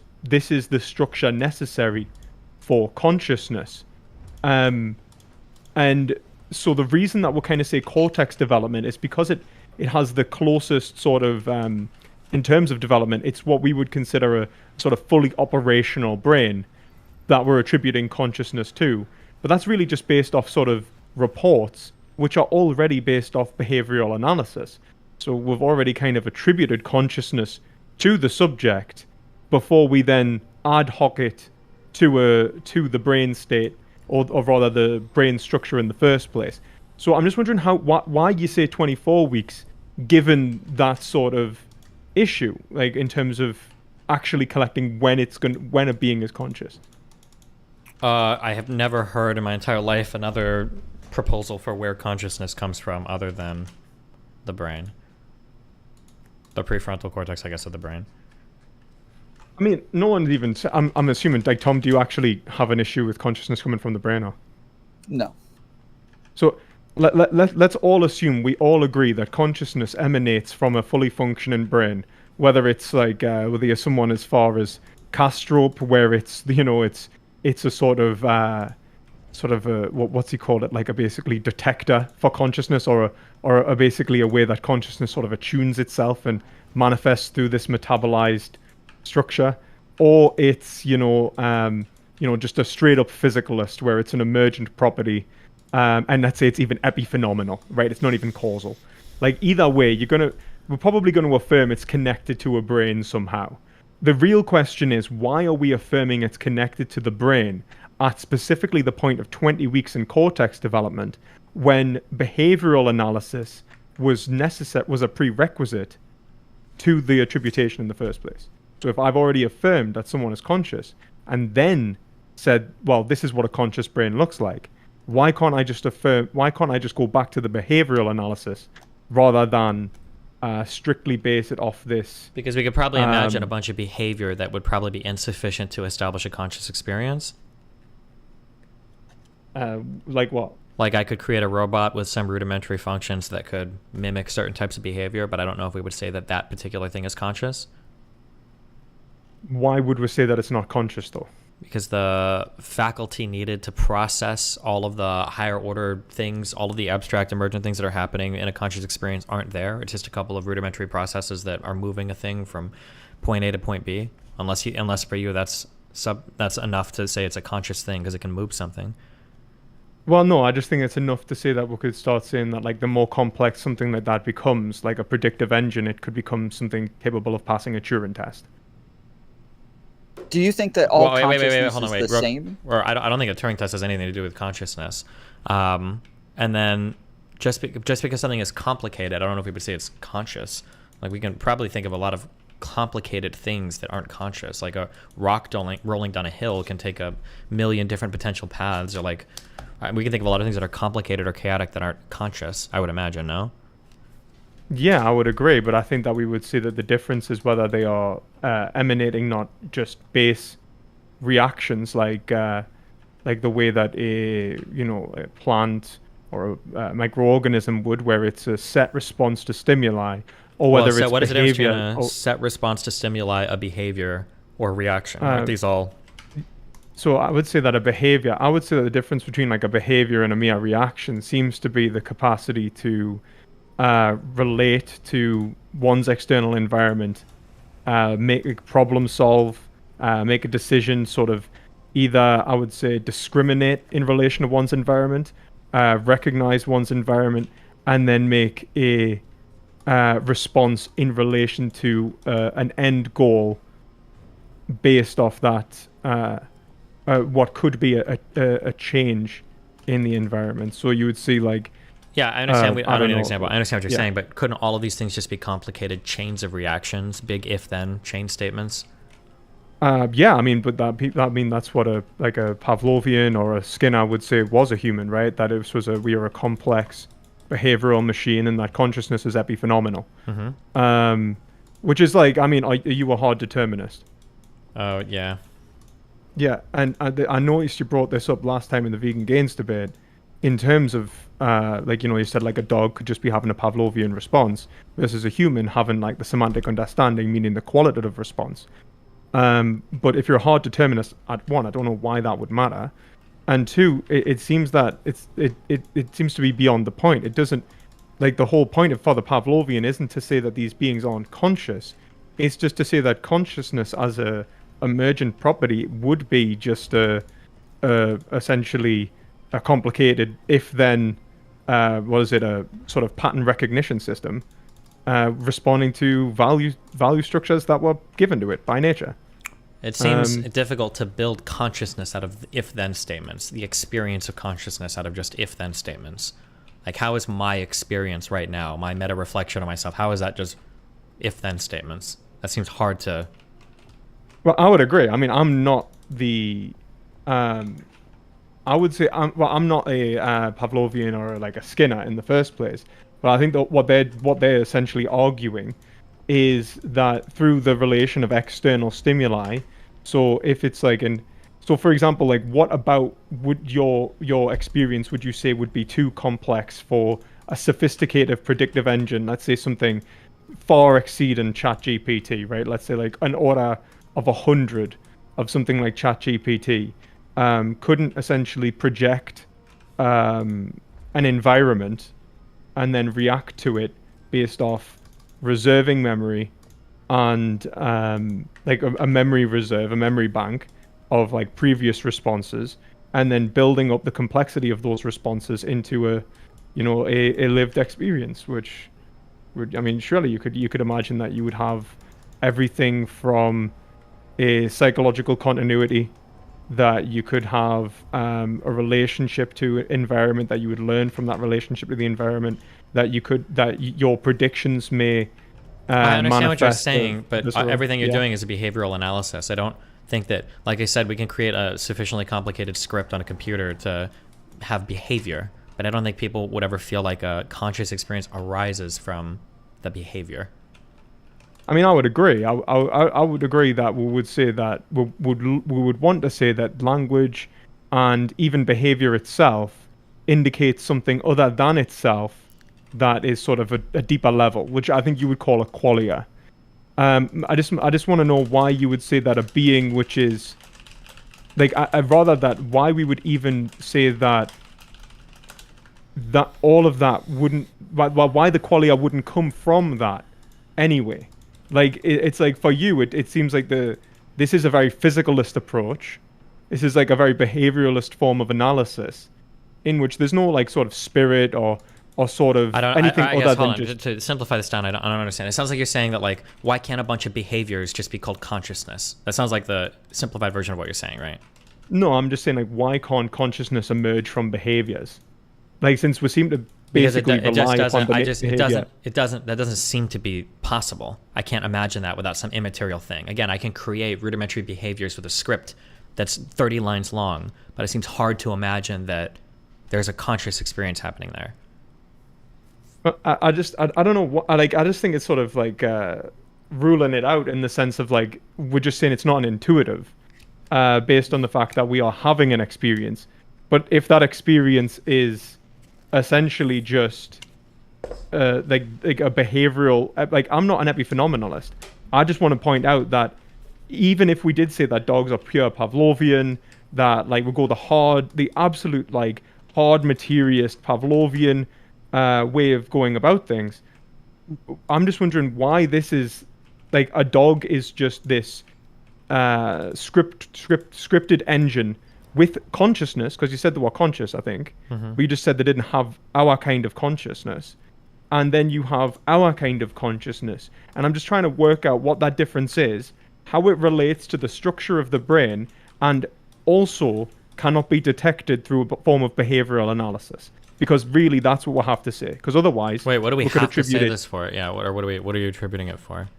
is the structure necessary for consciousness. And so the reason that we'll kind of say cortex development is because it has the closest sort of, in terms of development, it's what we would consider a sort of fully operational brain that we're attributing consciousness to. But that's really just based off sort of reports, which are already based off behavioral analysis. So we've already kind of attributed consciousness to the subject before we then ad hoc it to the brain state, or rather the brain structure in the first place. So I'm just wondering why you say 24 weeks, given that sort of issue, like in terms of actually collecting when a being is conscious. I have never heard in my entire life another proposal for where consciousness comes from other than the brain. The prefrontal cortex, I guess, of the brain. I mean, no one's even... I'm assuming, like, Tom, do you actually have an issue with consciousness coming from the brain? Or? No. So let's all assume, we all agree that consciousness emanates from a fully functioning brain, whether it's like, whether you're someone as far as Castrope, where it's, it's a sort of what's he called it, like a basically detector for consciousness, or basically a way that consciousness sort of attunes itself and manifests through this metabolized structure, or it's just a straight up physicalist where it's an emergent property, and let's say it's even epiphenomenal, right? It's not even causal. Like either way, we're probably going to affirm it's connected to a brain somehow. The real question is, why are we affirming it's connected to the brain at specifically the point of 20 weeks in cortex development, when behavioral analysis was a prerequisite to the attribution in the first place. So if I've already affirmed that someone is conscious and then said, well, this is what a conscious brain looks like, why can't I just go back to the behavioral analysis rather than strictly base it off this? Because we could probably imagine a bunch of behavior that would probably be insufficient to establish a conscious experience. Like what? Like I could create a robot with some rudimentary functions that could mimic certain types of behavior, but I don't know if we would say that that particular thing is conscious. Why would we say that it's not conscious, though? Because the faculty needed to process all of the higher order things, all of the abstract emergent things that are happening in a conscious experience aren't there. It's just a couple of rudimentary processes that are moving a thing from point A to point B. Unless for you that's enough to say it's a conscious thing because it can move something. Well, no, I just think it's enough to say that we could start saying that, like, the more complex something like that becomes, like a predictive engine, it could become something capable of passing a Turing test. Do you think that all consciousness is the same? Or I don't think a Turing test has anything to do with consciousness. And then just because something is complicated, I don't know if we would say it's conscious. Like we can probably think of a lot of complicated things that aren't conscious. Like a rock rolling down a hill can take a million different potential paths. Or like we can think of a lot of things that are complicated or chaotic that aren't conscious, I would imagine, no? Yeah, I would agree, but I think that we would see that the difference is whether they are emanating not just base reactions like the way that a plant or a microorganism would, where it's a set response to stimuli, or whether it's what behavior. Is the difference between a set response to stimuli, a behavior, or reaction? Aren't these all? So I would say that the difference between like a behavior and a mere reaction seems to be the capacity to relate to one's external environment, make a problem solve, make a decision, sort of either, I would say, discriminate in relation to one's environment, recognize one's environment, and then make a response in relation to an end goal based off that, what could be a change in the environment. So you would see like, yeah, I understand. I don't need an example. I understand what you're Yeah. saying, but couldn't all of these things just be complicated chains of reactions, big if-then chain statements? Yeah, I mean, but that's what a Pavlovian or a Skinner would say was a human, right? That we are a complex behavioral machine, and that consciousness is epiphenomenal. Mm-hmm. Which is like, I mean, are you a hard determinist? Oh yeah. Yeah, and I noticed you brought this up last time in the vegan gains debate, in terms of you said like a dog could just be having a Pavlovian response versus a human having like the semantic understanding, meaning the qualitative response. But if you're a hard determinist, one, I don't know why that would matter, and two, it seems that it seems to be beyond the point. It doesn't, like, the whole point of Father Pavlovian isn't to say that these beings aren't conscious. It's just to say that consciousness as a emergent property would be just essentially a complicated if-then, a sort of pattern recognition system, responding to value structures that were given to it by nature. It seems difficult to build consciousness out of if-then statements, the experience of consciousness out of just if-then statements. Like, how is my experience right now, my meta-reflection of myself, how is that just if-then statements? That seems hard to... Well, I would agree. I mean, I'm not the... I would say I'm not a Pavlovian or like a Skinner in the first place, but I think that what they're essentially arguing is that through the relation of external stimuli. So if it's like for example, like, what about would your experience would you say would be too complex for a sophisticated predictive engine? Let's say something far exceeding ChatGPT, right? Let's say like an order of 100 of something like ChatGPT. Couldn't essentially project an environment and then react to it based off reserving memory and like a memory reserve, a memory bank of like previous responses, and then building up the complexity of those responses into a lived experience, which would, I mean, surely you could imagine that you would have everything from a psychological continuity, that you could have a relationship to environment, that you would learn from that relationship to the environment, that your predictions may I understand what you're manifest saying, but visceral- everything you're yeah. doing is a behavioral analysis. I don't think that, like I said, we can create a sufficiently complicated script on a computer to have behavior, but I don't think people would ever feel like a conscious experience arises from the behavior. I mean, I would agree. I would agree that we would say that we would want to say that language and even behavior itself indicates something other than itself that is sort of a deeper level, which I think you would call a qualia. I just want to know why you would say that a being which is like I'd rather that why we would even say that all of that wouldn't why the qualia wouldn't come from that anyway. Like it's like for you it seems like this is a very physicalist approach. This is like a very behavioralist form of analysis in which there's no like sort of spirit or sort of anything I other guess, than hold on, just to simplify this down, I don't understand. It sounds like you're saying that, like, why can't a bunch of behaviors just be called consciousness? That sounds like the simplified version of what you're saying, right? No, I'm just saying, like, why can't consciousness emerge from behaviors? Like, since we seem to Because basically it just rely doesn't. upon behavior. That doesn't seem to be possible. I can't imagine that without some immaterial thing. Again, I can create rudimentary behaviors with a script that's 30 lines long, but it seems hard to imagine that there's a conscious experience happening there. I don't know what I just think it's sort of like ruling it out in the sense of like we're just saying it's not an intuitive based on the fact that we are having an experience. But if that experience is essentially just like a behavioral, like I'm not an epiphenomenalist. I just want to point out that even if we did say that dogs are pure Pavlovian, that like we go the absolute like hard materialist Pavlovian way of going about things, I'm just wondering why this is like a dog is just this scripted engine with consciousness, because you said they were conscious, I think. Mhm. We just said they didn't have our kind of consciousness. And then you have our kind of consciousness. And I'm just trying to work out what that difference is, how it relates to the structure of the brain, and also cannot be detected through a form of behavioral analysis. Because really, that's what we'll have to say. Because otherwise, Wait, what do we could have to attribute say it- this for? Yeah, what are you attributing it for?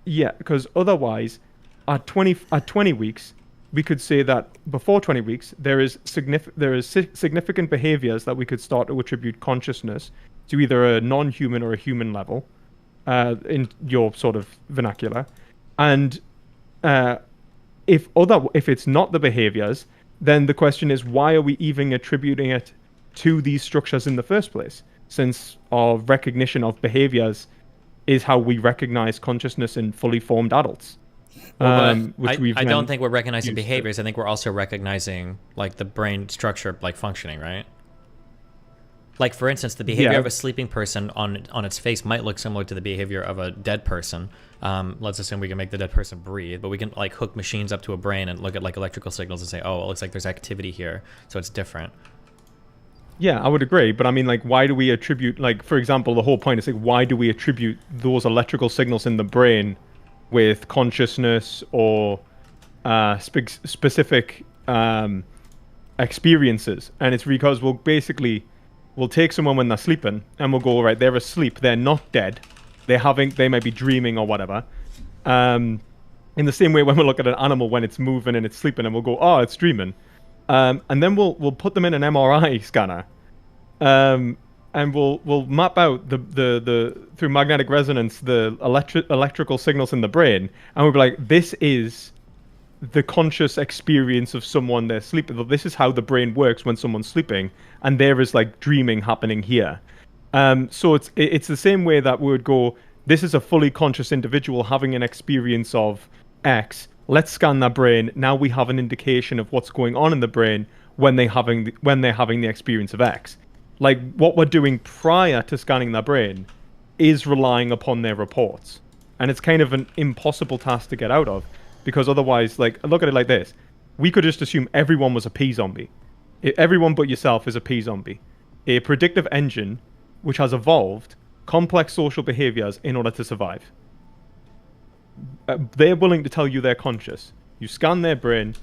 Yeah, because otherwise, at 20 weeks, we could say that before 20 weeks, there is significant behaviors that we could start to attribute consciousness to either a non-human or a human level, in your sort of vernacular, and if it's not the behaviors, then the question is why are we even attributing it to these structures in the first place, since our recognition of behaviors is how we recognize consciousness in fully formed adults. Which we've I then don't think we're recognizing used to- behaviors. I think we're also recognizing like the brain structure like functioning, right? Like for instance, the behavior Yeah. of a sleeping person on its face might look similar to the behavior of a dead person. Let's assume we can make the dead person breathe, but we can like hook machines up to a brain and look at like electrical signals and say, oh, it looks like there's activity here, so it's different. Yeah, I would agree, but I mean, like, why do we attribute, like, for example, the whole point is like, why do we attribute those electrical signals in the brain with consciousness or specific experiences? And it's because we'll take someone when they're sleeping and we'll go, right, they're asleep, they're not dead, they might be dreaming or whatever. In the same way when we look at an animal when it's moving and it's sleeping and we'll go, oh, it's dreaming. And then we'll put them in an MRI scanner, and we'll map out the through magnetic resonance the electrical signals in the brain, and we'll be like, this is the conscious experience of someone they're sleeping. This is how the brain works when someone's sleeping, and there is like dreaming happening here. So it's the same way that we would go, this is a fully conscious individual having an experience of X. Let's scan their brain. Now we have an indication of what's going on in the brain when they're having the experience of X. Like what we're doing prior to scanning their brain is relying upon their reports, and it's kind of an impossible task to get out of, because otherwise, like, look at it like this: we could just assume everyone was a P zombie. Everyone but yourself is a P zombie, a predictive engine which has evolved complex social behaviors in order to survive. They're willing to tell you they're conscious. You scan their brain,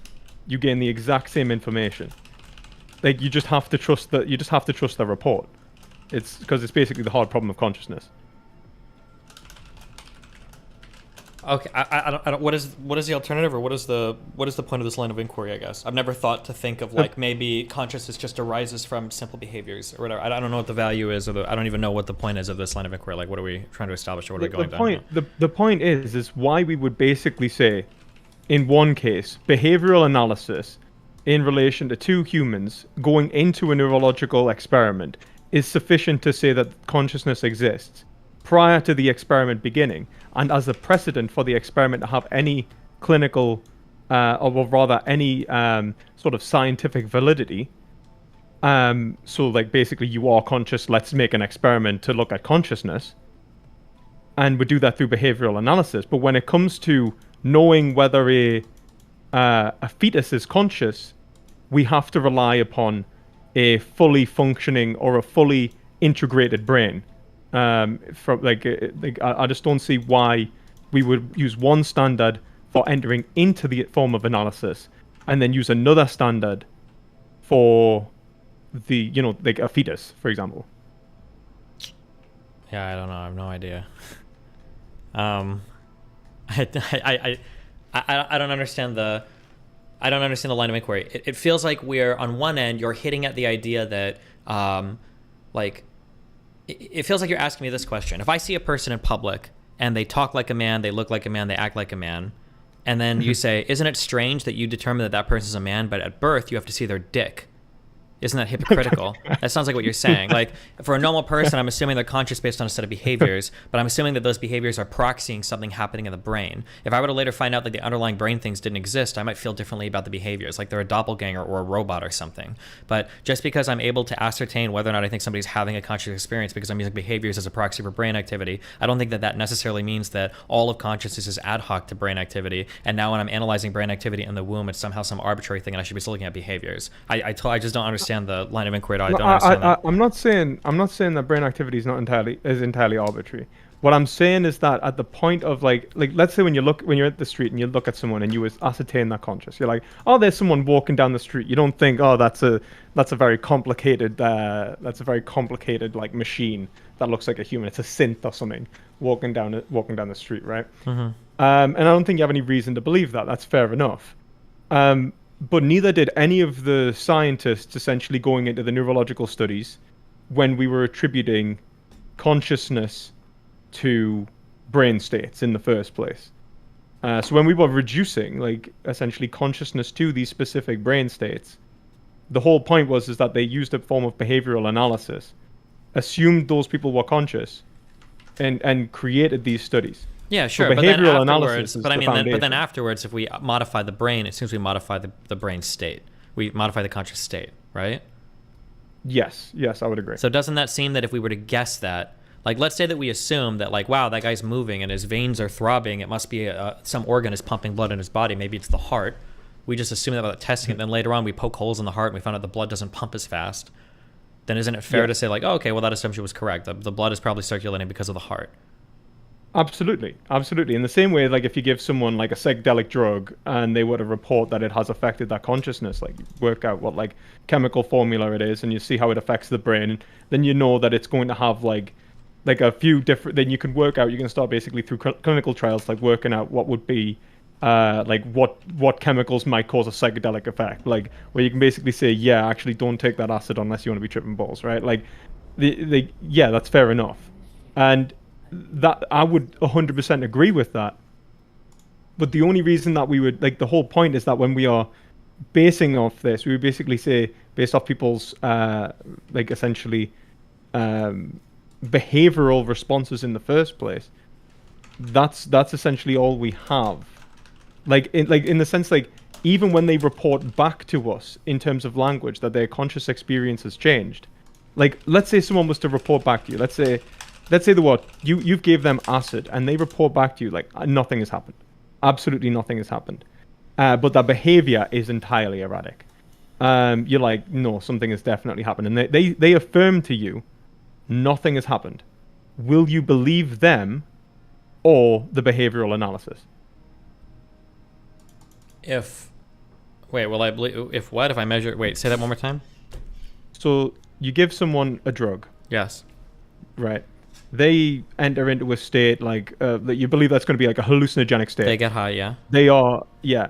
you gain the exact same information. Like, you just have to trust the report. It's because it's basically the hard problem of consciousness. Okay, I don't. What is the alternative, or what is the point of this line of inquiry? I guess I've never thought to think of like maybe consciousness just arises from simple behaviors or whatever. I don't know what the value is, or I don't even know what the point is of this line of inquiry. Like, what are we trying to establish, or what are we going down? The point is why we would basically say, in one case, behavioral analysis in relation to two humans going into a neurological experiment is sufficient to say that consciousness exists prior to the experiment beginning, and as a precedent for the experiment to have any clinical, or rather any sort of scientific validity. So like basically you are conscious, let's make an experiment to look at consciousness. And we do that through behavioral analysis. But when it comes to knowing whether a fetus is conscious, we have to rely upon a fully functioning or a fully integrated brain. From I just don't see why we would use one standard for entering into the form of analysis and then use another standard for the, like a fetus, for example. Yeah, I don't know. I have no idea. I don't understand the line of inquiry. It feels like we're on one end, you're hitting at the idea that it feels like you're asking me this question. If I see a person in public and they talk like a man, they look like a man, they act like a man, and then you say, isn't it strange that you determine that that person's a man, but at birth you have to see their dick? Isn't that hypocritical? That sounds like what you're saying. Like, for a normal person, I'm assuming they're conscious based on a set of behaviors, but I'm assuming that those behaviors are proxying something happening in the brain. If I were to later find out that the underlying brain things didn't exist, I might feel differently about the behaviors, like they're a doppelganger or a robot or something. But just because I'm able to ascertain whether or not I think somebody's having a conscious experience because I'm using behaviors as a proxy for brain activity, I don't think that that necessarily means that all of consciousness is ad hoc to brain activity, and now when I'm analyzing brain activity in the womb, it's somehow some arbitrary thing and I should be still looking at behaviors. I just don't understand the line of inquiry. I don't understand that. I'm not saying that brain activity is entirely arbitrary. What I'm saying is that at the point of like let's say when you're at the street and you look at someone and you ascertain they're conscious, you're like, oh, there's someone walking down the street. You don't think, oh, that's a very complicated like machine that looks like a human. It's a synth or something walking down the street, right? Mm-hmm. And I don't think you have any reason to believe that. That's fair enough. But neither did any of the scientists essentially going into the neurological studies when we were attributing consciousness to brain states in the first place. So when we were reducing, like, essentially consciousness to these specific brain states, the whole point was that they used a form of behavioral analysis, assumed those people were conscious, and created these studies. Yeah, sure. So but then behavioral afterwards, analysis is but I the mean, but then foundation. afterwards, if we modify the brain, it seems we modify the brain state. We modify the conscious state, right? Yes, I would agree. So doesn't that seem that if we were to guess that, like, let's say that we assume that, like, wow, that guy's moving and his veins are throbbing, it must be some organ is pumping blood in his body. Maybe it's the heart. We just assume that without testing it. Then later on, we poke holes in the heart and we found out the blood doesn't pump as fast. Then isn't it fair to say, like, oh, okay, well, that assumption was correct. The blood is probably circulating because of the heart. Absolutely. In the same way, like if you give someone like a psychedelic drug and they were to report that it has affected their consciousness, like work out what like chemical formula it is and you see how it affects the brain, then you know that it's going to have like a few different, then you can work out, you can start basically through clinical trials, like working out what would be like what chemicals might cause a psychedelic effect, like where you can basically say, yeah, actually don't take that acid unless you want to be tripping balls, right? Like yeah, that's fair enough. And that I would 100% agree with that. But the only reason that we would, like, the whole point is that when we are basing off this, we would basically say, based off people's like essentially behavioral responses in the first place, that's essentially all we have. Like in the sense, like, even when they report back to us in terms of language that their conscious experience has changed, like, let's say someone was to report back to you, let's say you've gave them acid and they report back to you like nothing has happened, absolutely nothing has happened, but their behavior is entirely erratic. You're like, no, something has definitely happened, and they affirm to you nothing has happened. Will you believe them or the behavioral analysis? If I measure, wait, say that one more time. So you give someone a drug. Yes. Right. they enter into a state like that you believe that's going to be like a hallucinogenic state. They get high, yeah. They are, yeah.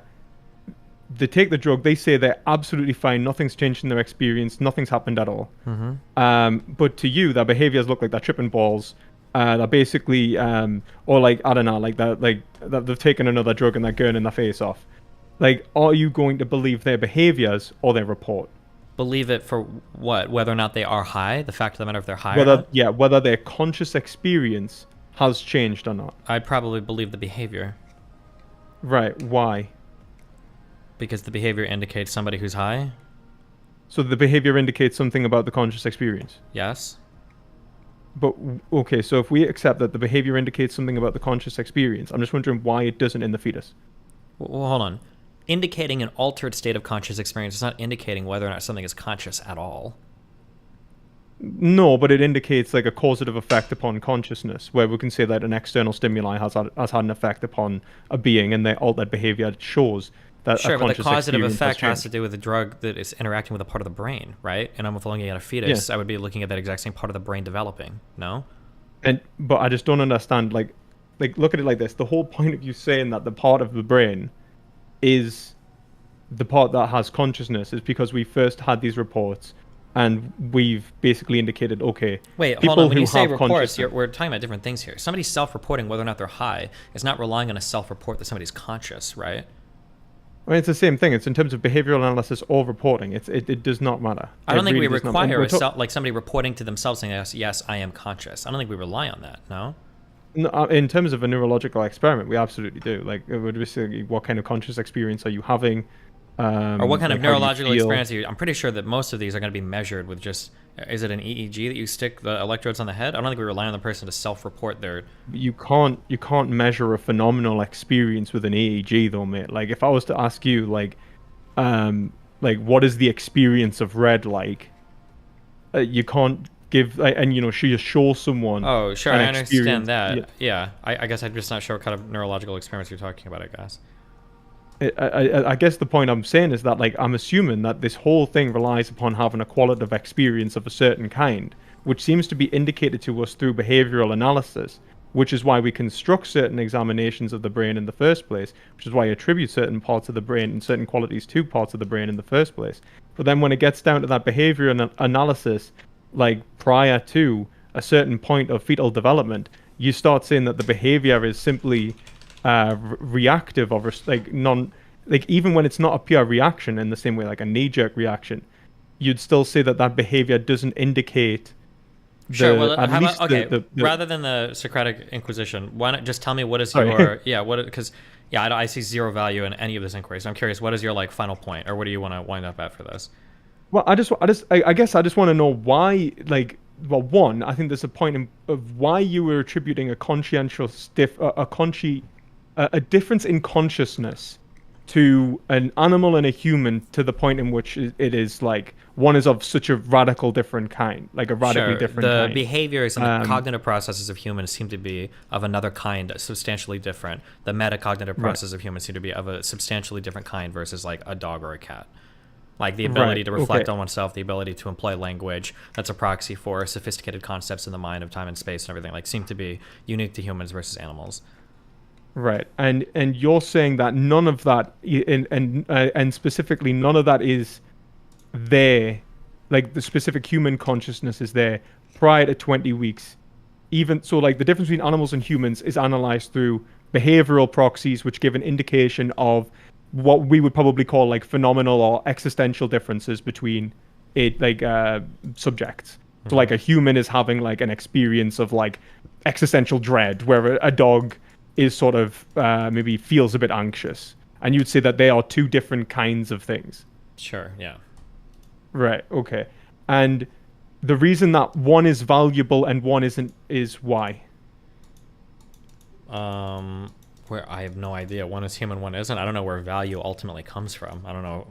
They take the drug. They say they're absolutely fine. Nothing's changed in their experience. Nothing's happened at all. But to you, their behaviors look like they're tripping balls. They're basically, or like I don't know, like that they've taken another drug and they're gurning their face off. Like, are you going to believe their behaviors or their report? Believe it for what? Whether or not they are high? The fact of the matter if they're high or not? Whether their conscious experience has changed or not. I'd probably believe the behavior. Right, why? Because the behavior indicates somebody who's high? So the behavior indicates something about the conscious experience? Yes. But, okay, so if we accept that the behavior indicates something about the conscious experience, I'm just wondering why it doesn't in the fetus. Well, hold on. Indicating an altered state of conscious experience is not indicating whether or not something is conscious at all. No, but it indicates like a causative effect upon consciousness, where we can say that an external stimuli has had an effect upon a being, and their altered behavior shows that sure, a but the conscious causative experience effect has changed. to do with a drug that is interacting with a part of the brain, right? And I'm looking at a fetus, Yeah. I would be looking at that exact same part of the brain developing, no? But I just don't understand, like look at it like this. The whole point of you saying that the part of the brain is the part that has consciousness is because we first had these reports and we've basically indicated, okay, Wait, people hold on. When who you say have reports, consciousness- we're talking about different things here. Somebody self-reporting whether or not they're high is not relying on a self-report that somebody's conscious, right? I mean, it's the same thing. It's in terms of behavioral analysis or reporting. It does not matter. I don't It think really we does not matter. require We're like somebody reporting to themselves saying, yes, I am conscious. I don't think we rely on that, no? No, in terms of a neurological experiment, we absolutely do. Like, it would be saying, what kind of conscious experience are you having? Or what kind of like, how you neurological feel. experience are you? I'm pretty sure that most of these are going to be measured with just, is it an EEG that you stick the electrodes on the head? I don't think we rely on the person to self-report their... You can't measure a phenomenal experience with an EEG though, mate. Like, if I was to ask you, like what is the experience of red like? You can't give, and you know, she just show someone. Oh, sure, an I understand experience- that. Yeah, I guess I'm just not sure what kind of neurological experience you're talking about, I guess. I guess the point I'm saying is that, like, I'm assuming that this whole thing relies upon having a qualitative experience of a certain kind, which seems to be indicated to us through behavioral analysis, which is why we construct certain examinations of the brain in the first place, which is why you attribute certain parts of the brain and certain qualities to parts of the brain in the first place. But then when it gets down to that behavioral analysis, like prior to a certain point of fetal development, you start saying that the behavior is simply reactive or even when it's not a pure reaction in the same way like a knee-jerk reaction, you'd still say that behavior doesn't indicate Sure. Well, at how least about, okay. the Rather than the Socratic Inquisition, why not just tell me what is Sorry. your because I see zero value in any of this inquiry. So I'm curious, what is your like final point, or what do you want to wind up at for this? Well, I guess I just want to know why, like, well, one, I think there's a point of why you were attributing a a difference in consciousness to an animal and a human to the point in which it is like one is of such a radical different kind, like a radically different the kind. behaviors and the cognitive processes of humans seem to be of another kind, substantially different. The metacognitive processes of humans seem to be of a substantially different kind versus like a dog or a cat. Like the ability to reflect on oneself, the ability to employ language that's a proxy for sophisticated concepts in the mind of time and space and everything, like seem to be unique to humans versus animals. Right, and you're saying that none of that, and specifically none of that is there, like the specific human consciousness is there prior to 20 weeks. Even so, like the difference between animals and humans is analyzed through behavioral proxies, which give an indication of what we would probably call like phenomenal or existential differences between subjects. So like a human is having like an experience of like existential dread, where a dog is sort of maybe feels a bit anxious, and you'd say that they are two different kinds of things. Sure, yeah. Right, okay. And the reason that one is valuable and one isn't is why? Where I have no idea. One is human, one isn't. I don't know where value ultimately comes from. I don't know.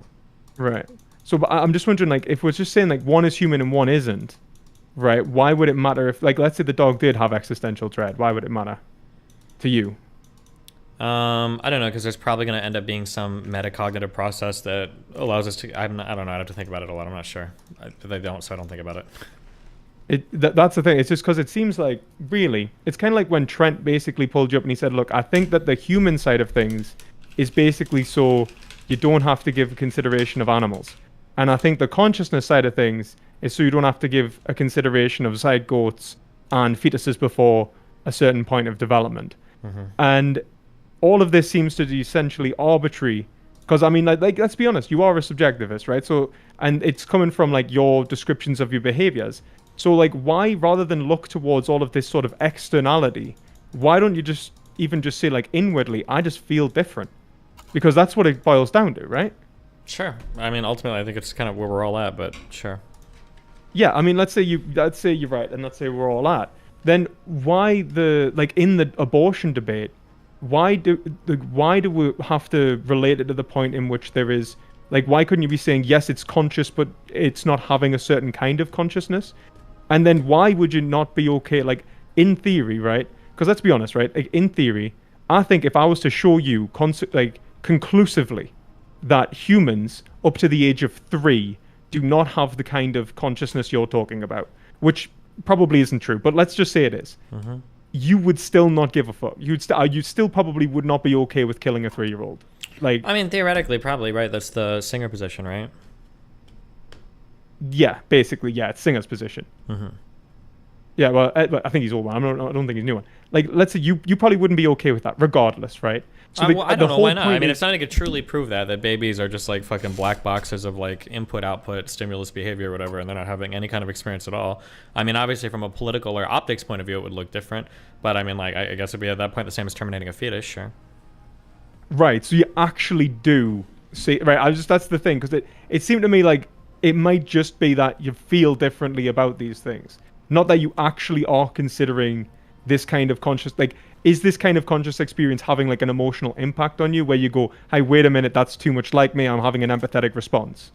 Right. So but I'm just wondering, like, if we're just saying like one is human and one isn't, right? Why would it matter if, like, let's say the dog did have existential dread? Why would it matter to you? I don't know, because there's probably going to end up being some metacognitive process that allows us to. I don't know. I'd have to think about it a lot. I'm not sure. They don't, so I don't think about it. That's the thing. It's just because it seems like, really, it's kind of like when Trent basically pulled you up and he said, look, I think that the human side of things is basically so you don't have to give consideration of animals. And I think the consciousness side of things is so you don't have to give a consideration of zygotes and fetuses before a certain point of development. And all of this seems to be essentially arbitrary. Because, I mean, like, let's be honest, you are a subjectivist, right? So, and it's coming from, like, your descriptions of your behaviors. So, like, why, rather than look towards all of this sort of externality, why don't you just say, like, inwardly, I just feel different? Because that's what it boils down to, right? Sure. I mean, ultimately, I think it's kind of where we're all at, but sure. Yeah, I mean, let's say you're right, and let's say we're all at. Then why in the abortion debate, why do we have to relate it to the point in which there is, like, why couldn't you be saying, yes, it's conscious, but it's not having a certain kind of consciousness? And then why would you not be okay, like, in theory, right? Because let's be honest, right? Like, in theory, I think if I was to show you, conclusively, that humans up to the age of 3 do not have the kind of consciousness you're talking about, which probably isn't true, but let's just say it is. You would still not give a fuck. You still probably would not be okay with killing a 3-year-old. Like, I mean, theoretically, probably, right? That's the singer position, right? Yeah, basically, yeah, it's Singer's position. Yeah, well, I think he's old one. I don't think he's new one. Like, let's say you probably wouldn't be okay with that, regardless, right? So Well, I don't know why not. I mean, if somebody could truly prove that babies are just like fucking black boxes of like input, output, stimulus behavior, or whatever, and they're not having any kind of experience at all. I mean, obviously, from a political or optics point of view, it would look different. But I mean, like, I guess it'd be at that point the same as terminating a fetus, sure. Right. So you actually do see, right? That's the thing, because it seemed to me like it might just be that you feel differently about these things, not that you actually are considering this kind of conscious, like, is this kind of conscious experience having like an emotional impact on you where you go, hey, wait a minute, that's too much like me, I'm having an empathetic response?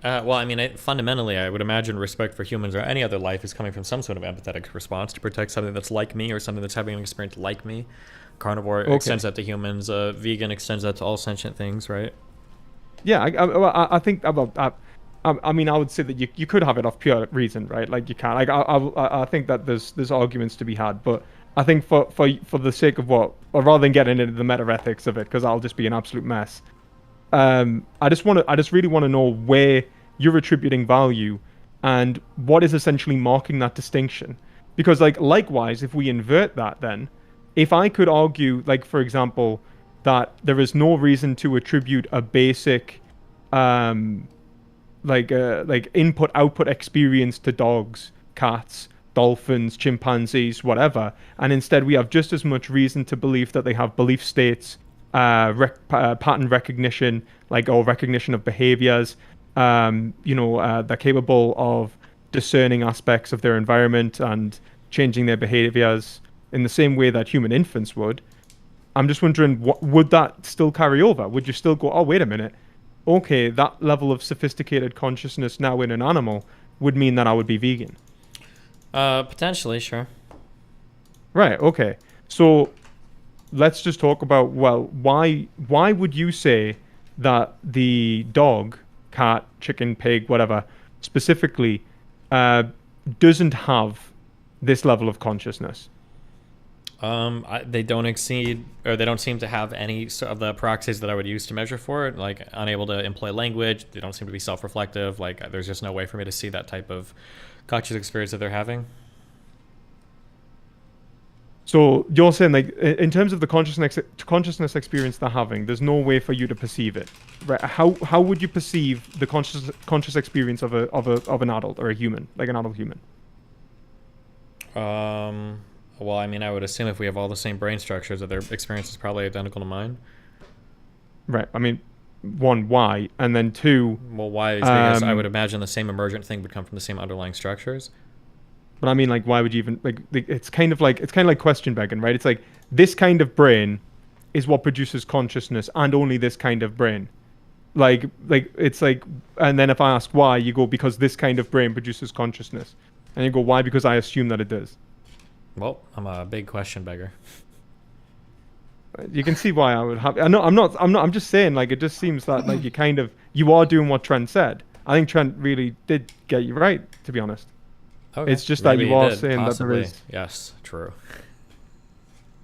Well, I mean, fundamentally, I would imagine respect for humans or any other life is coming from some sort of empathetic response to protect something that's like me or something that's having an experience like me. Carnivore extends that to humans. Vegan extends that to all sentient things, right? Yeah, I think I mean, I would say that you could have it off pure reason, right? Like, you can't. Like, I think that there's arguments to be had, but I think for the sake of or rather than getting into the meta ethics of it, because that'll just be an absolute mess. I just really want to know where you're attributing value and what is essentially marking that distinction. Because, like, likewise, if we invert that, then if I could argue, like, for example, that there is no reason to attribute a basic like input output experience to dogs, cats, dolphins, chimpanzees, whatever, and instead we have just as much reason to believe that they have belief states, pattern recognition, like, or recognition of behaviors, they're capable of discerning aspects of their environment and changing their behaviors in the same way that human infants would. I'm just wondering, would that still carry over? Would you still go, oh, wait a minute, okay, that level of sophisticated consciousness now in an animal would mean that I would be vegan? Potentially, sure. Right, okay. So let's just talk about, well, why would you say that the dog, cat, chicken, pig, whatever, specifically, doesn't have this level of consciousness? They don't exceed, or they don't seem to have any of the proxies that I would use to measure for it, like unable to employ language. They don't seem to be self-reflective. Like, there's just no way for me to see that type of conscious experience that they're having. So you're saying, like, in terms of the consciousness experience they're having, there's no way for you to perceive it, right? How would you perceive the conscious experience of an adult or a human, like an adult human? Well, I mean, I would assume if we have all the same brain structures, that their experience is probably identical to mine. Right. I mean, one, why? And then two... Well, why is because I would imagine the same emergent thing would come from the same underlying structures. But I mean, like, why would you even... Like, it's kind of like question begging, right? It's like, this kind of brain is what produces consciousness, and only this kind of brain. Like, it's like... And then if I ask why, you go, because this kind of brain produces consciousness. And you go, why? Because I assume that it does. Well, I'm a big question beggar. You can see why I would have. I'm not. I'm just saying, like, it just seems that, like, you are doing what Trent said, I think Trent really did get you right, to be honest. Okay. It's just Maybe that you he are did, saying possibly. that there is. Yes, true.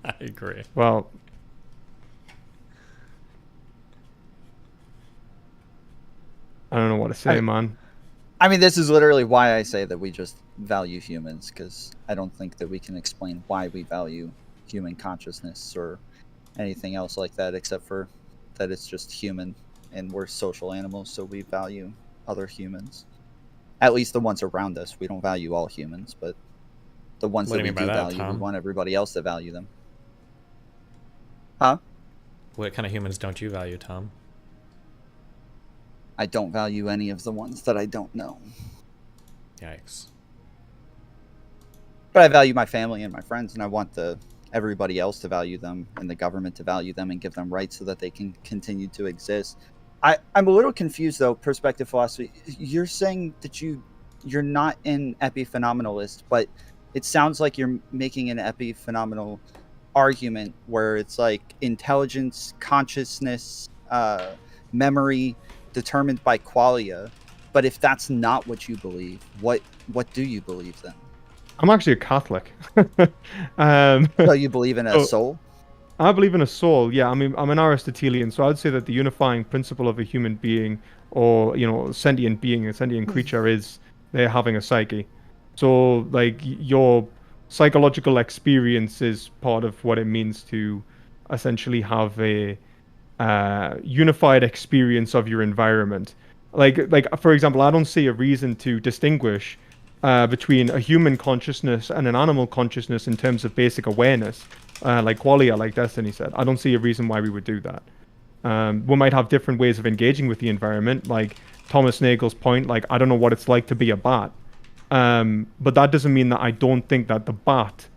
I agree. Well, I don't know what to say, man. I mean, this is literally why I say that we just value humans, because I don't think that we can explain why we value human consciousness or anything else like that, except for that it's just human, and we're social animals, so we value other humans. At least the ones around us. We don't value all humans, but the ones What that do you we mean do by that, value, Tom? we want everybody else to value them. Huh? What kind of humans don't you value, Tom? I don't value any of the ones that I don't know. Yikes. But I value my family and my friends, and I want everybody else to value them and the government to value them and give them rights so that they can continue to exist. I'm a little confused, though, perspective philosophy. You're saying that you're not an epiphenomenalist, but it sounds like you're making an epiphenomenal argument where it's like intelligence, consciousness, memory determined by qualia. But if that's not what you believe, what do you believe then? I'm actually a Catholic. So you believe in a soul? I believe in a soul. Yeah, I mean, I'm an Aristotelian, so I'd say that the unifying principle of a human being, or sentient being, a sentient creature, is they're having a psyche. So, like, your psychological experience is part of what it means to essentially have a unified experience of your environment. Like for example, I don't see a reason to distinguish between a human consciousness and an animal consciousness in terms of basic awareness, like qualia, like Destiny said. I don't see a reason why we would do that. We might have different ways of engaging with the environment, like Thomas Nagel's point, like, I don't know what it's like to be a bat. But that doesn't mean that I don't think that the bat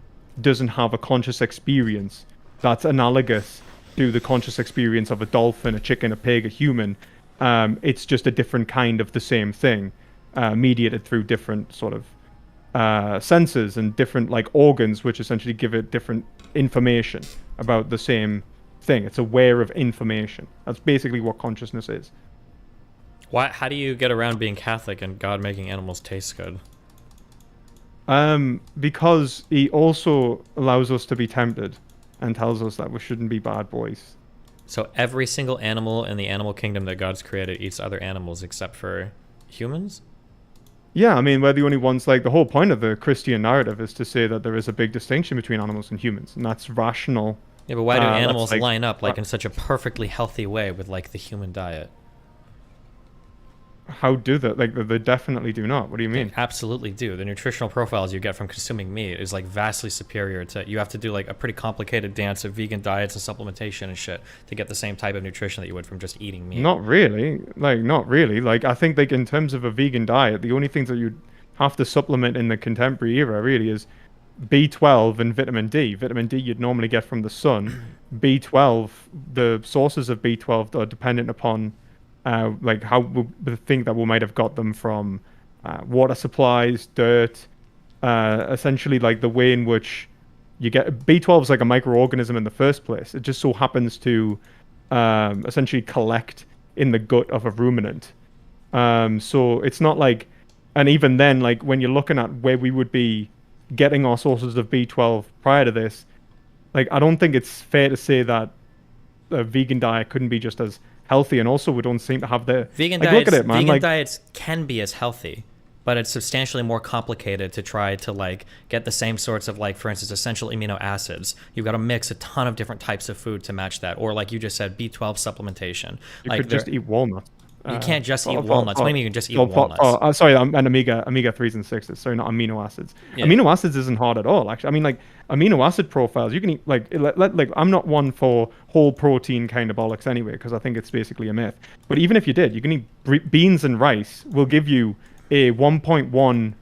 doesn't have a conscious experience that's analogous to the conscious experience of a dolphin, a chicken, a pig, a human. It's just a different kind of the same thing, mediated through different sort of senses and different like organs, which essentially give it different information about the same thing. It's aware of information. That's basically what consciousness is. How do you get around being Catholic and God making animals taste good? Because he also allows us to be tempted and tells us that we shouldn't be bad boys. So every single animal in the animal kingdom that God's created eats other animals except for humans? Yeah, I mean, we're the only ones, like, the whole point of the Christian narrative is to say that there is a big distinction between animals and humans, and that's rational. Yeah, but why do animals line up, like, in such a perfectly healthy way with, like, the human diet? How do that? Like, they definitely do not. What do you mean? They absolutely do. The nutritional profiles you get from consuming meat is, like, vastly superior to... You have to do, like, a pretty complicated dance of vegan diets and supplementation and shit to get the same type of nutrition that you would from just eating meat. Not really. Not really. Like, I think, like, in terms of a vegan diet, the only things that you'd have to supplement in the contemporary era, really, is B12 and vitamin D. Vitamin D you'd normally get from the sun. B12, the sources of B12 are dependent upon... like how we think that we might have got them from water supplies, dirt, essentially like the way in which you get B12 is like a microorganism in the first place. It just so happens to essentially collect in the gut of a ruminant. So it's not like, and even then, like when you're looking at where we would be getting our sources of B12 prior to this, like I don't think it's fair to say that a vegan diet couldn't be just as healthy, and also we don't seem to have the vegan like, diets. Look at it, man. Vegan like, diets can be as healthy, but it's substantially more complicated to try to like get the same sorts of like, for instance, essential amino acids. You've got to mix a ton of different types of food to match that, or like you just said, B12 supplementation. You like could just eat walnuts. You can't just eat walnuts. What do you mean you can just eat walnuts? Sorry, and omega 3s and 6s. Sorry, not amino acids. Yeah. Amino acids isn't hard at all, actually. I mean, like amino acid profiles, you can eat like I'm not one for whole protein kind of bollocks anyway, because I think it's basically a myth. But even if you did, you can eat beans and rice will give you a 1.1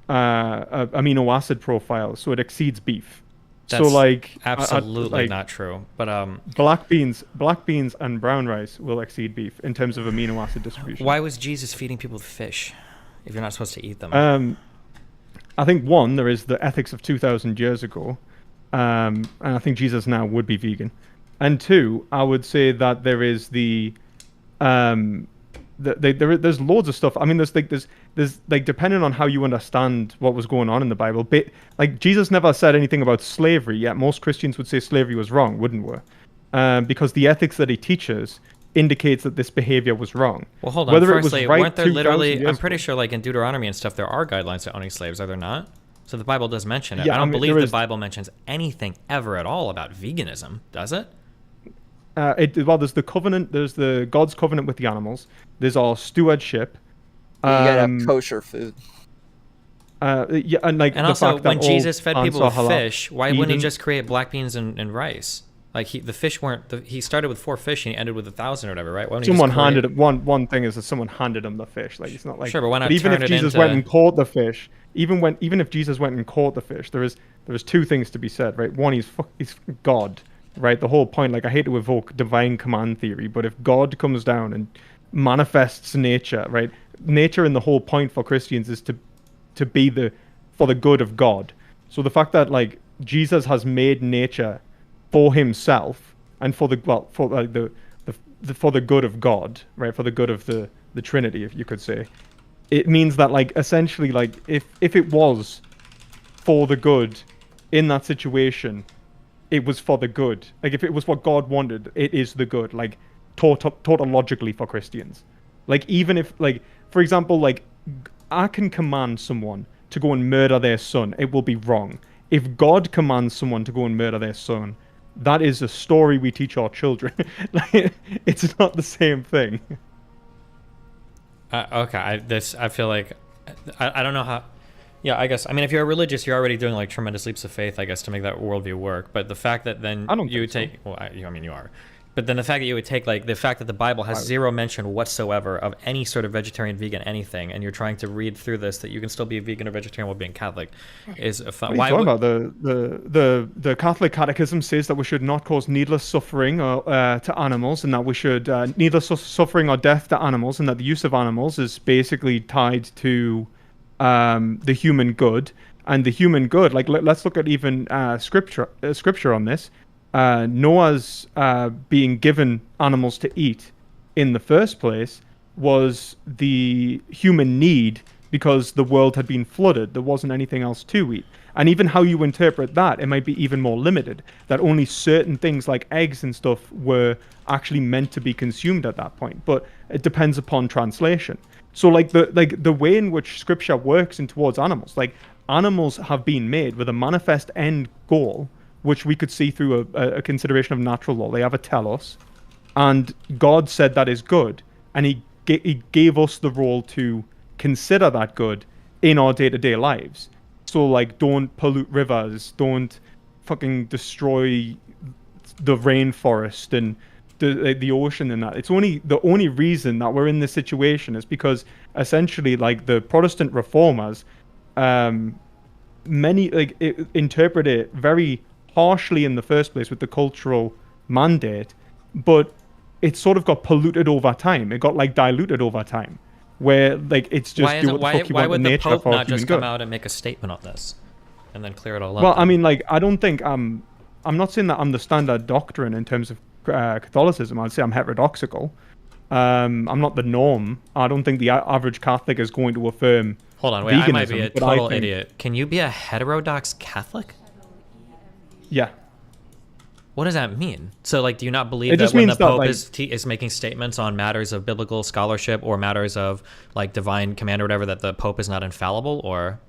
amino acid profile, so it exceeds beef. That's so like absolutely like, not true. But black beans and brown rice will exceed beef in terms of amino acid distribution. Why was Jesus feeding people with fish if you're not supposed to eat them? I think one, there is the ethics of 2,000 years ago, and I think Jesus now would be vegan. And two, I would say that there is the there's loads of stuff. I mean, there's like depending on how you understand what was going on in the Bible, like Jesus never said anything about slavery. Yet most Christians would say slavery was wrong, wouldn't we? Because the ethics that he teaches indicates that this behavior was wrong. Well, hold on. Whether Firstly, it was right weren't there literally? 2,000 years I'm pretty sure, like in Deuteronomy and stuff, there are guidelines to owning slaves. Are there not? So the Bible does mention it. Yeah, I don't I mean, believe there the is- Bible mentions anything ever at all about veganism, does it? Well, there's the covenant. There's the God's covenant with the animals. There's our stewardship. You gotta have kosher food. Yeah, and like And the also, fact that when all Jesus fed plants people are with halal. fish, why wouldn't he Eden- just create black beans and rice? Like the fish weren't. He started with 4 fish and he ended with 1,000 or whatever, right? Why wouldn't he just Someone create- handed it. One thing is that someone handed him the fish. Like it's not like. Sure, but why not even turn if it Jesus into- went and caught the fish, even if Jesus went and caught the fish, there's two things to be said, right? One, he's God, right? The whole point, like I hate to evoke divine command theory, but if God comes down and manifests nature, right? Nature and the whole point for Christians is to be for the good of God. So the fact that like Jesus has made nature for himself and for the good of God, right? For the good of the Trinity, if you could say, it means that like essentially like if it was for the good in that situation, it was for the good. Like if it was what God wanted, it is the good. Like tautologically for Christians. Like even if like for example like I can command someone to go and murder their son, it will be wrong. If God commands someone to go and murder their son, that is a story we teach our children. Like, it's not the same thing. Okay, I feel like I don't know how. Yeah, I guess. I mean, if you're religious, you're already doing like tremendous leaps of faith, I guess, to make that worldview work. But the fact that then I don't you would think take, well, I mean, you are. But then the fact that you would take like the fact that the Bible has zero mention whatsoever of any sort of vegetarian, vegan, anything, and you're trying to read through this that you can still be vegan or vegetarian while being Catholic, is a fun. What are you talking about? The Catholic Catechism says that we should not cause needless suffering to animals, and that we should needless suffering or death to animals, and that the use of animals is basically tied to the human good, and the human good. Like let's look at even scripture on this. Noah's being given animals to eat in the first place was the human need because the world had been flooded. There wasn't anything else to eat. And even how you interpret that, it might be even more limited, that only certain things like eggs and stuff were actually meant to be consumed at that point. But it depends upon translation. So like the way in which scripture works in towards animals, like animals have been made with a manifest end goal, which we could see through a consideration of natural law. They have a telos, and God said that is good, and he gave us the role to consider that good in our day-to-day lives. So like, don't pollute rivers, don't fucking destroy the rainforest and the ocean and that. It's the only reason that we're in this situation is because essentially like the Protestant reformers, many like interpret it very harshly in the first place with the cultural mandate, but it sort of got polluted over time. It got like diluted over time, where like it's just Why, do what the fuck you why want would in the nature Pope for not human just come good. out and make a statement on this, and then clear it all up? Well, then? I mean, like I don't think I'm not saying that I'm the standard doctrine in terms of Catholicism. I'd say I'm heterodoxical. I'm not the norm. I don't think the average Catholic is going to affirm. Hold on, wait. I might be a veganism, but I total think- idiot. Can you be a heterodox Catholic? Yeah. What does that mean? So, like, do you not believe It that just when the means that, Pope like- is making statements on matters of biblical scholarship or matters of like divine command or whatever, that the Pope is not infallible? Or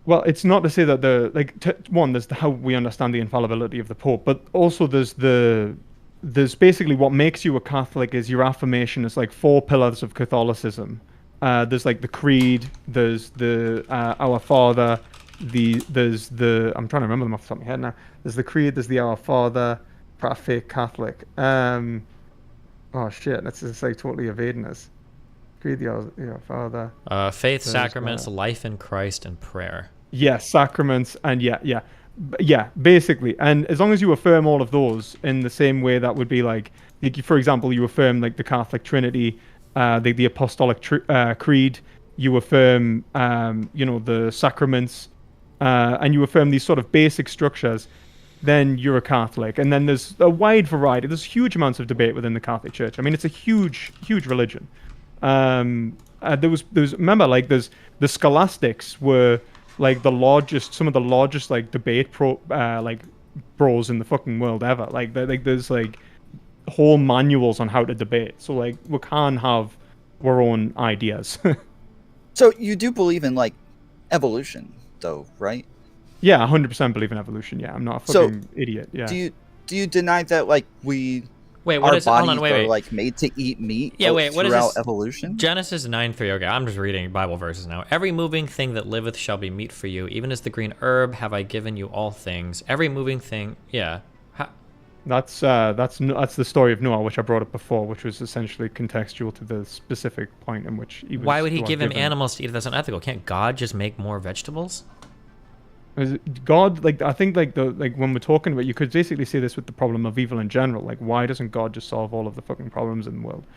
Well, it's not to say that there's how we understand the infallibility of the Pope, but also there's basically what makes you a Catholic is your affirmation is like 4 pillars of Catholicism. There's like the creed, there's the Our Father, there's the I'm trying to remember them off the top of my head now. There's the creed, there's the Our Father, fake Catholic. Oh shit, that's just like totally evading us. Creed, the Our Father. faith, There's, sacraments, life in Christ, and prayer. Yeah, sacraments, and yeah, basically. And as long as you affirm all of those in the same way, that would be like for example, you affirm like the Catholic Trinity, the Apostolic Creed, you affirm, the sacraments, and you affirm these sort of basic structures, then you're a Catholic. And then there's a wide variety. There's huge amounts of debate within the Catholic Church. I mean, it's a huge, huge religion. There was remember, like, there's the scholastics were like some of the largest like debate bros in the fucking world ever. Like there's like whole manuals on how to debate. So like we can have our own ideas. So you do believe in like evolution, though, right? Yeah, 100% believe in evolution. Yeah, I'm not a fucking idiot. Yeah. Do you deny that like we? Wait, what our is it? Hold on, bodies wait. are like made to eat meat? Yeah, wait, what is throughout this? evolution? Genesis 9:3. Okay, I'm just reading Bible verses now. Every moving thing that liveth shall be meat for you, even as the green herb have I given you all things. Every moving thing, yeah. That's the story of Noah, which I brought up before, which was essentially contextual to the specific point in which he was. Why would he give him animals to eat if that's unethical? Can't God just make more vegetables? God, like, I think like when we're talking about, you could basically say this with the problem of evil in general. Like, why doesn't God just solve all of the fucking problems in the world?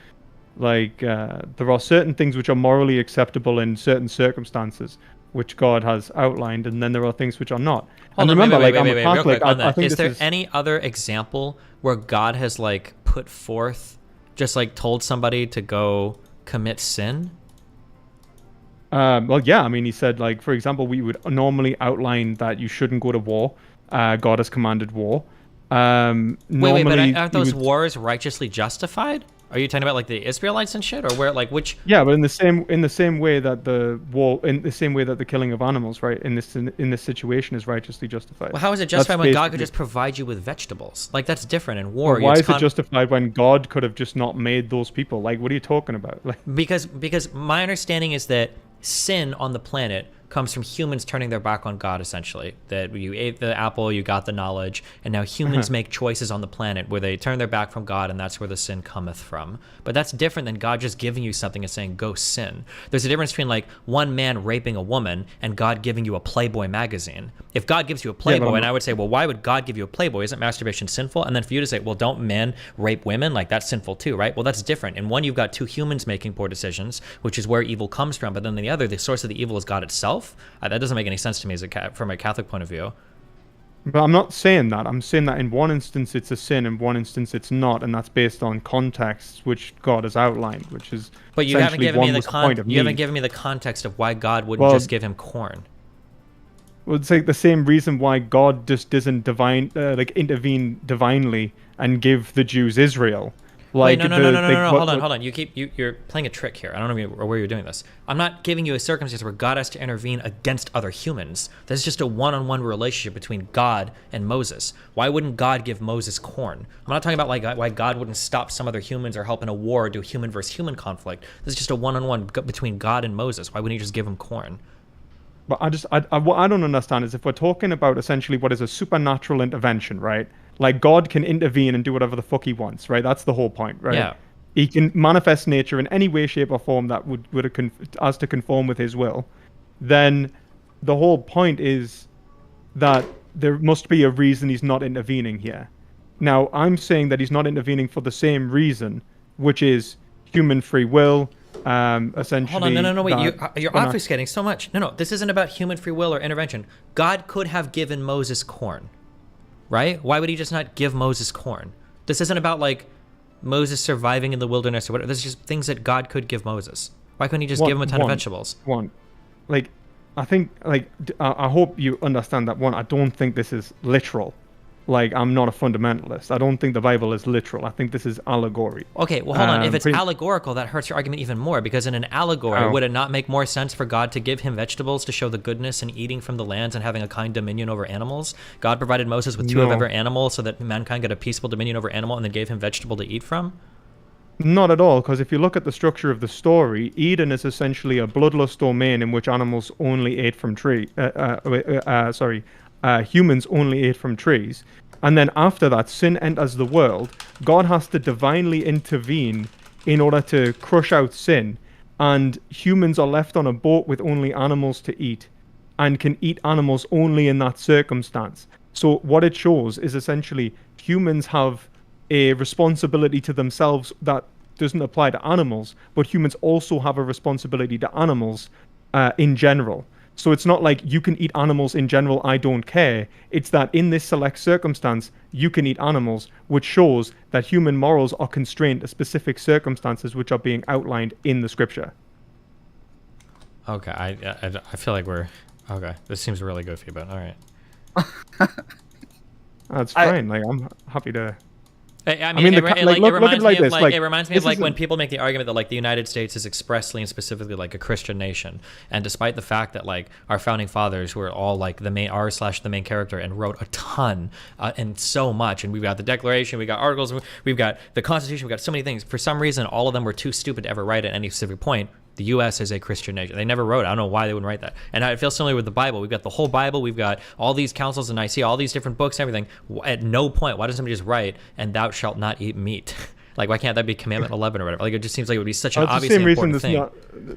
Like, there are certain things which are morally acceptable in certain circumstances, which God has outlined, and then there are things which are not. Hold and on, remember, wait, I'm a real Catholic. quick on that. I think Is there any other example where God has like put forth, just like told somebody to go commit sin? Well, yeah. I mean, he said, like, for example, we would normally outline that you shouldn't go to war. God has commanded war. Wait, but aren't those wars righteously justified? Are you talking about like the Israelites and shit, or where, like, which? Yeah, but in the same way that the killing of animals, right, in this situation is righteously justified. Well, how is it justified when God could just provide you with vegetables? Like, that's different in war. Well, why is it justified when God could have just not made those people? Like, what are you talking about? Like, because my understanding is that sin on the planet comes from humans turning their back on God, essentially. That you ate the apple, you got the knowledge, and now humans make choices on the planet where they turn their back from God, and that's where the sin cometh from. But that's different than God just giving you something and saying, go sin. There's a difference between like one man raping a woman and God giving you a Playboy magazine. If God gives you a Playboy, and I would say, well, why would God give you a Playboy? Isn't masturbation sinful? And then for you to say, well, don't men rape women? Like, that's sinful too, right? Well, that's different. In one, you've got two humans making poor decisions, which is where evil comes from. But then in the other, the source of the evil is God itself. That doesn't make any sense to me from a Catholic point of view. But I'm not saying that. I'm saying that in one instance it's a sin, in one instance it's not, and that's based on contexts which God has outlined, which is. But you haven't given me the context of why God wouldn't just give him corn. Well, it's like the same reason why God just doesn't intervene divinely and give the Jews Israel. Like, wait, no. Hold on. You're playing a trick here. I don't know where you're doing this. I'm not giving you a circumstance where God has to intervene against other humans. That's just a one-on-one relationship between God and Moses. Why wouldn't God give Moses corn? I'm not talking about like why God wouldn't stop some other humans or help in a war or do human versus human conflict. This is just a one-on-one between God and Moses. Why wouldn't he just give him corn? But what I don't understand is if we're talking about essentially what is a supernatural intervention, right? Like, God can intervene and do whatever the fuck he wants, right? That's the whole point, right? Yeah. He can manifest nature in any way, shape, or form that would as to conform with his will. Then the whole point is that there must be a reason he's not intervening here. Now, I'm saying that he's not intervening for the same reason, which is human free will. Essentially. Hold on, no, wait. You're obfuscating so much. No, this isn't about human free will or intervention. God could have given Moses corn, right? Why would he just not give Moses corn? This isn't about like Moses surviving in the wilderness or whatever. This is just things that God could give Moses. Why couldn't he just give him a ton of vegetables? I think, I hope you understand that I don't think this is literal. Like, I'm not a fundamentalist. I don't think the Bible is literal. I think this is allegory. Okay, well, hold on. If it's allegorical, that hurts your argument even more, because in an allegory, would it not make more sense for God to give him vegetables to show the goodness in eating from the lands and having a kind dominion over animals? God provided Moses with two of every animal so that mankind got a peaceful dominion over animal and then gave him vegetable to eat from? Not at all, because if you look at the structure of the story, Eden is essentially a bloodless domain in which animals only ate from humans only ate from trees. And then after that, sin enters the world. God has to divinely intervene in order to crush out sin. And humans are left on a boat with only animals to eat and can eat animals only in that circumstance. So what it shows is essentially humans have a responsibility to themselves that doesn't apply to animals, but humans also have a responsibility to animals in general. So it's not like you can eat animals in general, I don't care. It's that in this select circumstance, you can eat animals, which shows that human morals are constrained to specific circumstances which are being outlined in the scripture. Okay, I feel like we're... Okay, this seems really goofy, but all right. That's fine. Like, I'm happy to... I mean, look at it like this. It reminds me of like when people make the argument that like the United States is expressly and specifically like a Christian nation, and despite the fact that like our founding fathers were all like the main character and wrote a ton and so much, and we've got the Declaration, we got articles, we've got the Constitution, we've got so many things. For some reason, all of them were too stupid to ever write at any specific point. The U.S. is a Christian nation. They never wrote it. I don't know why they wouldn't write that. And I feel similar with the Bible. We've got the whole Bible. We've got all these councils in Nicaea, all these different books and everything. At no point, why doesn't somebody just write, and thou shalt not eat meat? Like, why can't that be Commandment 11 or whatever? Like, it just seems like it would be such an obviously important thing.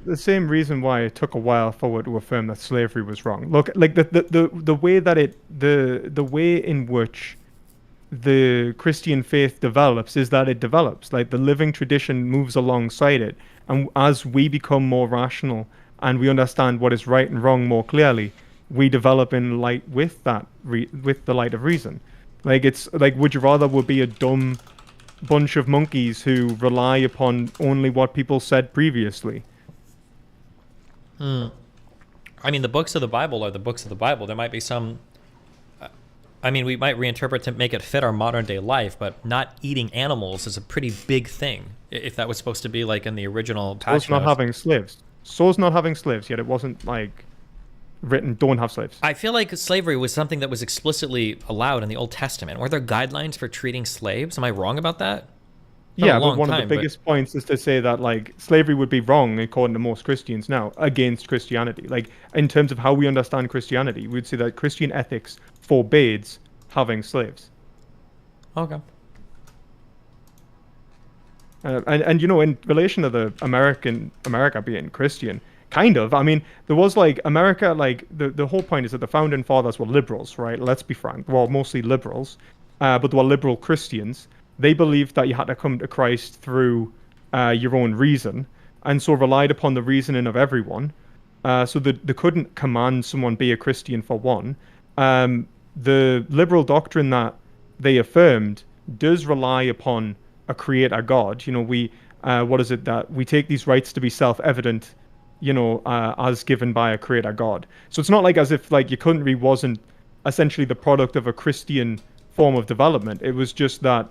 The same reason why it took a while for it to affirm that slavery was wrong. Look, like the way that the way in which the Christian faith develops is that it develops. Like, the living tradition moves alongside it. And as we become more rational and we understand what is right and wrong more clearly, we develop in light with that, with the light of reason. Like, it's like, would you rather we be a dumb bunch of monkeys who rely upon only what people said previously? I mean, the books of the Bible are the books of the Bible. There might be some... I mean, we might reinterpret to make it fit our modern day life, but not eating animals is a pretty big thing. If that was supposed to be like in the original patch So's not having slaves. So's not having slaves, yet it wasn't like written, don't have slaves. I feel like slavery was something that was explicitly allowed in the Old Testament. Were there guidelines for treating slaves? Am I wrong about that? Yeah, but one of the biggest points is to say that like slavery would be wrong according to most Christians now against Christianity. Like, in terms of how we understand Christianity, we'd say that Christian ethics forbids having slaves. Okay. And you know, in relation to the America being Christian, kind of. I mean, there was like America, like the whole point is that the founding fathers were liberals, right? Let's be frank. Well, mostly liberals, but they were liberal Christians. They believed that you had to come to Christ through your own reason, and so relied upon the reasoning of everyone. So they couldn't command someone be a Christian for one. The liberal doctrine that they affirmed does rely upon a creator God. You know, we what is it that we take these rights to be self-evident, you know, as given by a creator God. So it's not like as if like your country wasn't essentially the product of a Christian form of development. It was just that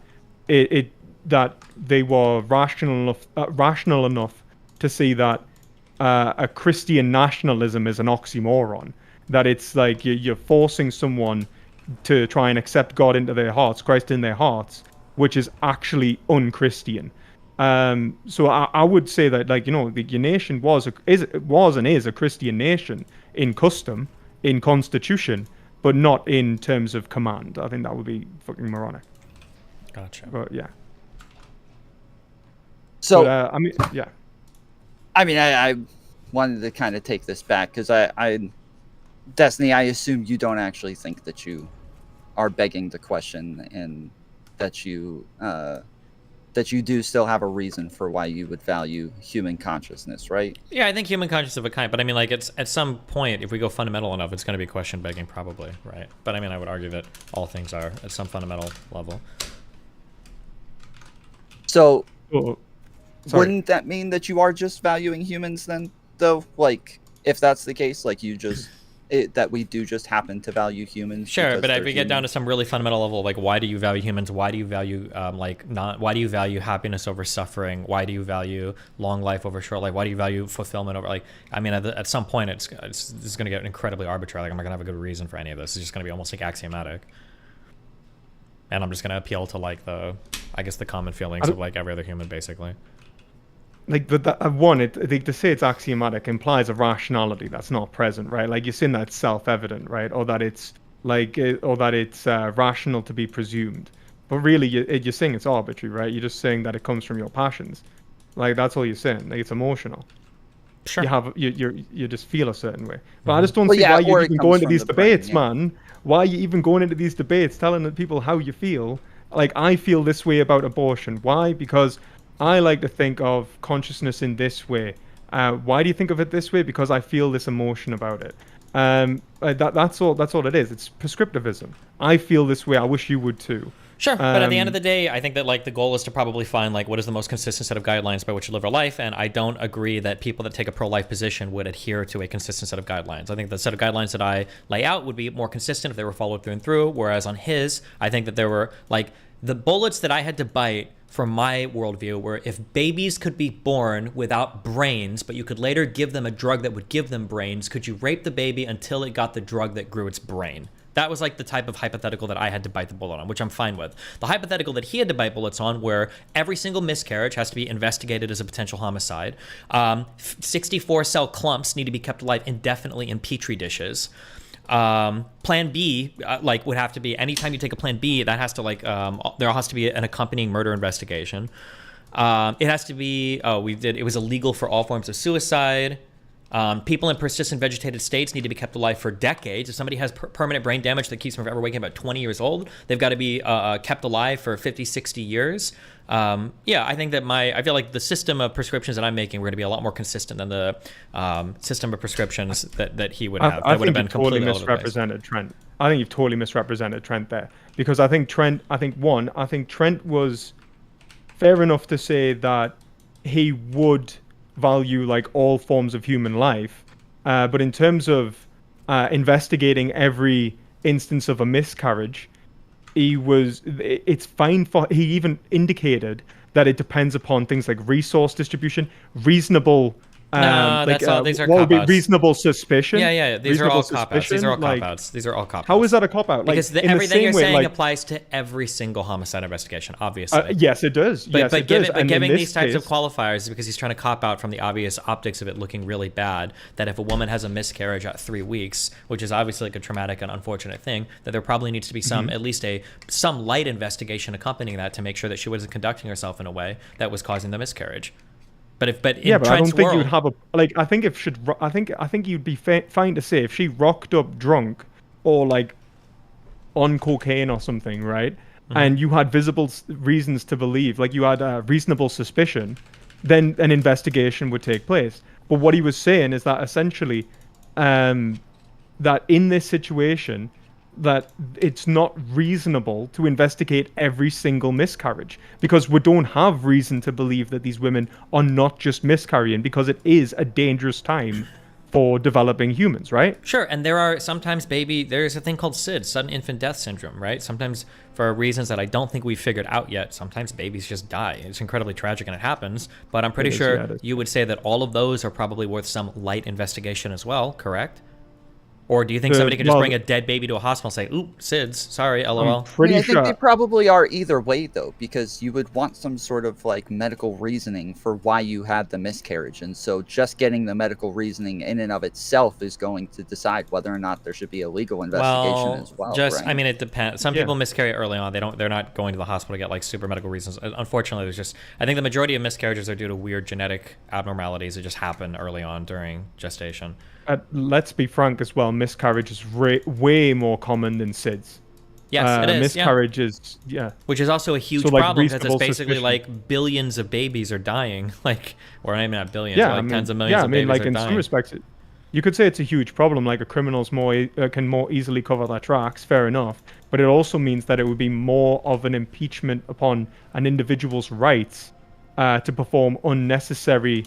that they were rational enough to see that a Christian nationalism is an oxymoron. That it's like you're forcing someone to try and accept God into their hearts, Christ in their hearts, which is actually un-Christian. So I would say that, like, you know, your nation was and is a Christian nation in custom, in constitution, but not in terms of command. I think that would be fucking moronic. Gotcha. But yeah. So I mean, yeah. I mean, I wanted to kind of take this back because I Destiny, I assume you don't actually think that you are begging the question, and that you do still have a reason for why you would value human consciousness, right? Yeah, I think human consciousness of a kind, but I mean, like, it's at some point, if we go fundamental enough, it's going to be question begging, probably, right? But I mean, I would argue that all things are at some fundamental level. So, wouldn't that mean that you are just valuing humans then, though? Like, if that's the case, like you just... that we do just happen to value humans. Sure, but if we get down to some really fundamental level, like, why do you value humans? Why do you value why do you value happiness over suffering? Why do you value long life over short life? Why do you value fulfillment over, like, I mean, at some point it's going to get incredibly arbitrary. Like, I'm not going to have a good reason for any of this. It's just going to be almost like axiomatic. And I'm just going to appeal to, like, the common feelings of, like, every other human, basically. Like, to say it's axiomatic implies a rationality that's not present, right? Like, you're saying that's self-evident, right? Or that it's rational to be presumed. But really, you're saying it's arbitrary, right? You're just saying that it comes from your passions. Like, that's all you're saying. Like, it's emotional. Sure. You just feel a certain way. But I just don't see why you even go into these debates, man. Why are you even going into these debates, telling the people how you feel? Like, I feel this way about abortion. Why? Because I like to think of consciousness in this way. Why do you think of it this way? Because I feel this emotion about it. That's all it is. It's prescriptivism. I feel this way. I wish you would too. Sure, but at the end of the day, I think that like the goal is to probably find like what is the most consistent set of guidelines by which to live our life, and I don't agree that people that take a pro-life position would adhere to a consistent set of guidelines. I think the set of guidelines that I lay out would be more consistent if they were followed through and through, whereas on his, I think that there were like the bullets that I had to bite from my worldview were if babies could be born without brains, but you could later give them a drug that would give them brains, could you rape the baby until it got the drug that grew its brain? That was like the type of hypothetical that I had to bite the bullet on, which I'm fine with. The hypothetical that he had to bite bullets on, where every single miscarriage has to be investigated as a potential homicide. 64 cell clumps need to be kept alive indefinitely in petri dishes. Plan B, like would have to be anytime you take a plan B, that has to like, there has to be an accompanying murder investigation. It has to be, it was illegal for all forms of suicide. People in persistent vegetative states need to be kept alive for decades. If somebody has permanent brain damage that keeps them from ever waking up at 20 years old, they've got to be kept alive for 50, 60 years. Yeah, I think that I feel like the system of prescriptions that I'm making, we're going to be a lot more consistent than the system of prescriptions that he would have. I would have been totally completely misrepresented Trent. I think you've totally misrepresented Trent there, because I think Trent was fair enough to say that he would value like all forms of human life, but in terms of investigating every instance of a miscarriage, it's fine for, he even indicated that it depends upon things like resource distribution, reasonable these are cop-outs. Reasonable suspicion. Yeah. These are all cop-outs. These are all cop-outs. These are all cop-outs. How is that a cop-out? Like, because everything you're saying applies to every single homicide investigation, obviously. Yes, it does. But giving these types of qualifiers is because he's trying to cop out from the obvious optics of it looking really bad, that if a woman has a miscarriage at 3 weeks, which is obviously like a traumatic and unfortunate thing, that there probably needs to be at least some light investigation accompanying that to make sure that she wasn't conducting herself in a way that was causing the miscarriage. But I don't think you'd have I think you'd be fine to say if she rocked up drunk or like on cocaine or something, right? And you had visible reasons to believe, like you had a reasonable suspicion, then an investigation would take place. But what he was saying is that essentially, that in this situation, that it's not reasonable to investigate every single miscarriage, because we don't have reason to believe that these women are not just miscarrying, because it is a dangerous time for developing humans, right? Sure, and there are sometimes there's a thing called SIDS, sudden infant death syndrome, right? Sometimes for reasons that I don't think we've figured out yet, sometimes babies just die. It's incredibly tragic and it happens, but I'm pretty sure you would say that all of those are probably worth some light investigation as well, correct? Or do you think somebody could just bring a dead baby to a hospital and say, "Ooh, SIDS, sorry, LOL"? I think they probably are either way, though, because you would want some sort of like medical reasoning for why you had the miscarriage, and so just getting the medical reasoning in and of itself is going to decide whether or not there should be a legal investigation as well. Right? I mean, it depends. Some people miscarry early on. They're not going to the hospital to get like super medical reasons. Unfortunately, I think the majority of miscarriages are due to weird genetic abnormalities that just happen early on during gestation. Let's be frank as well, miscarriage is way more common than SIDS. Yes, it is. Miscarriage is, which is also a huge problem, because it's basically like billions of babies are dying, or not even not billions, tens of millions of babies are dying. In some respects, you could say it's a huge problem, like a criminal's can more easily cover their tracks, fair enough, but it also means that it would be more of an impeachment upon an individual's rights to perform unnecessary,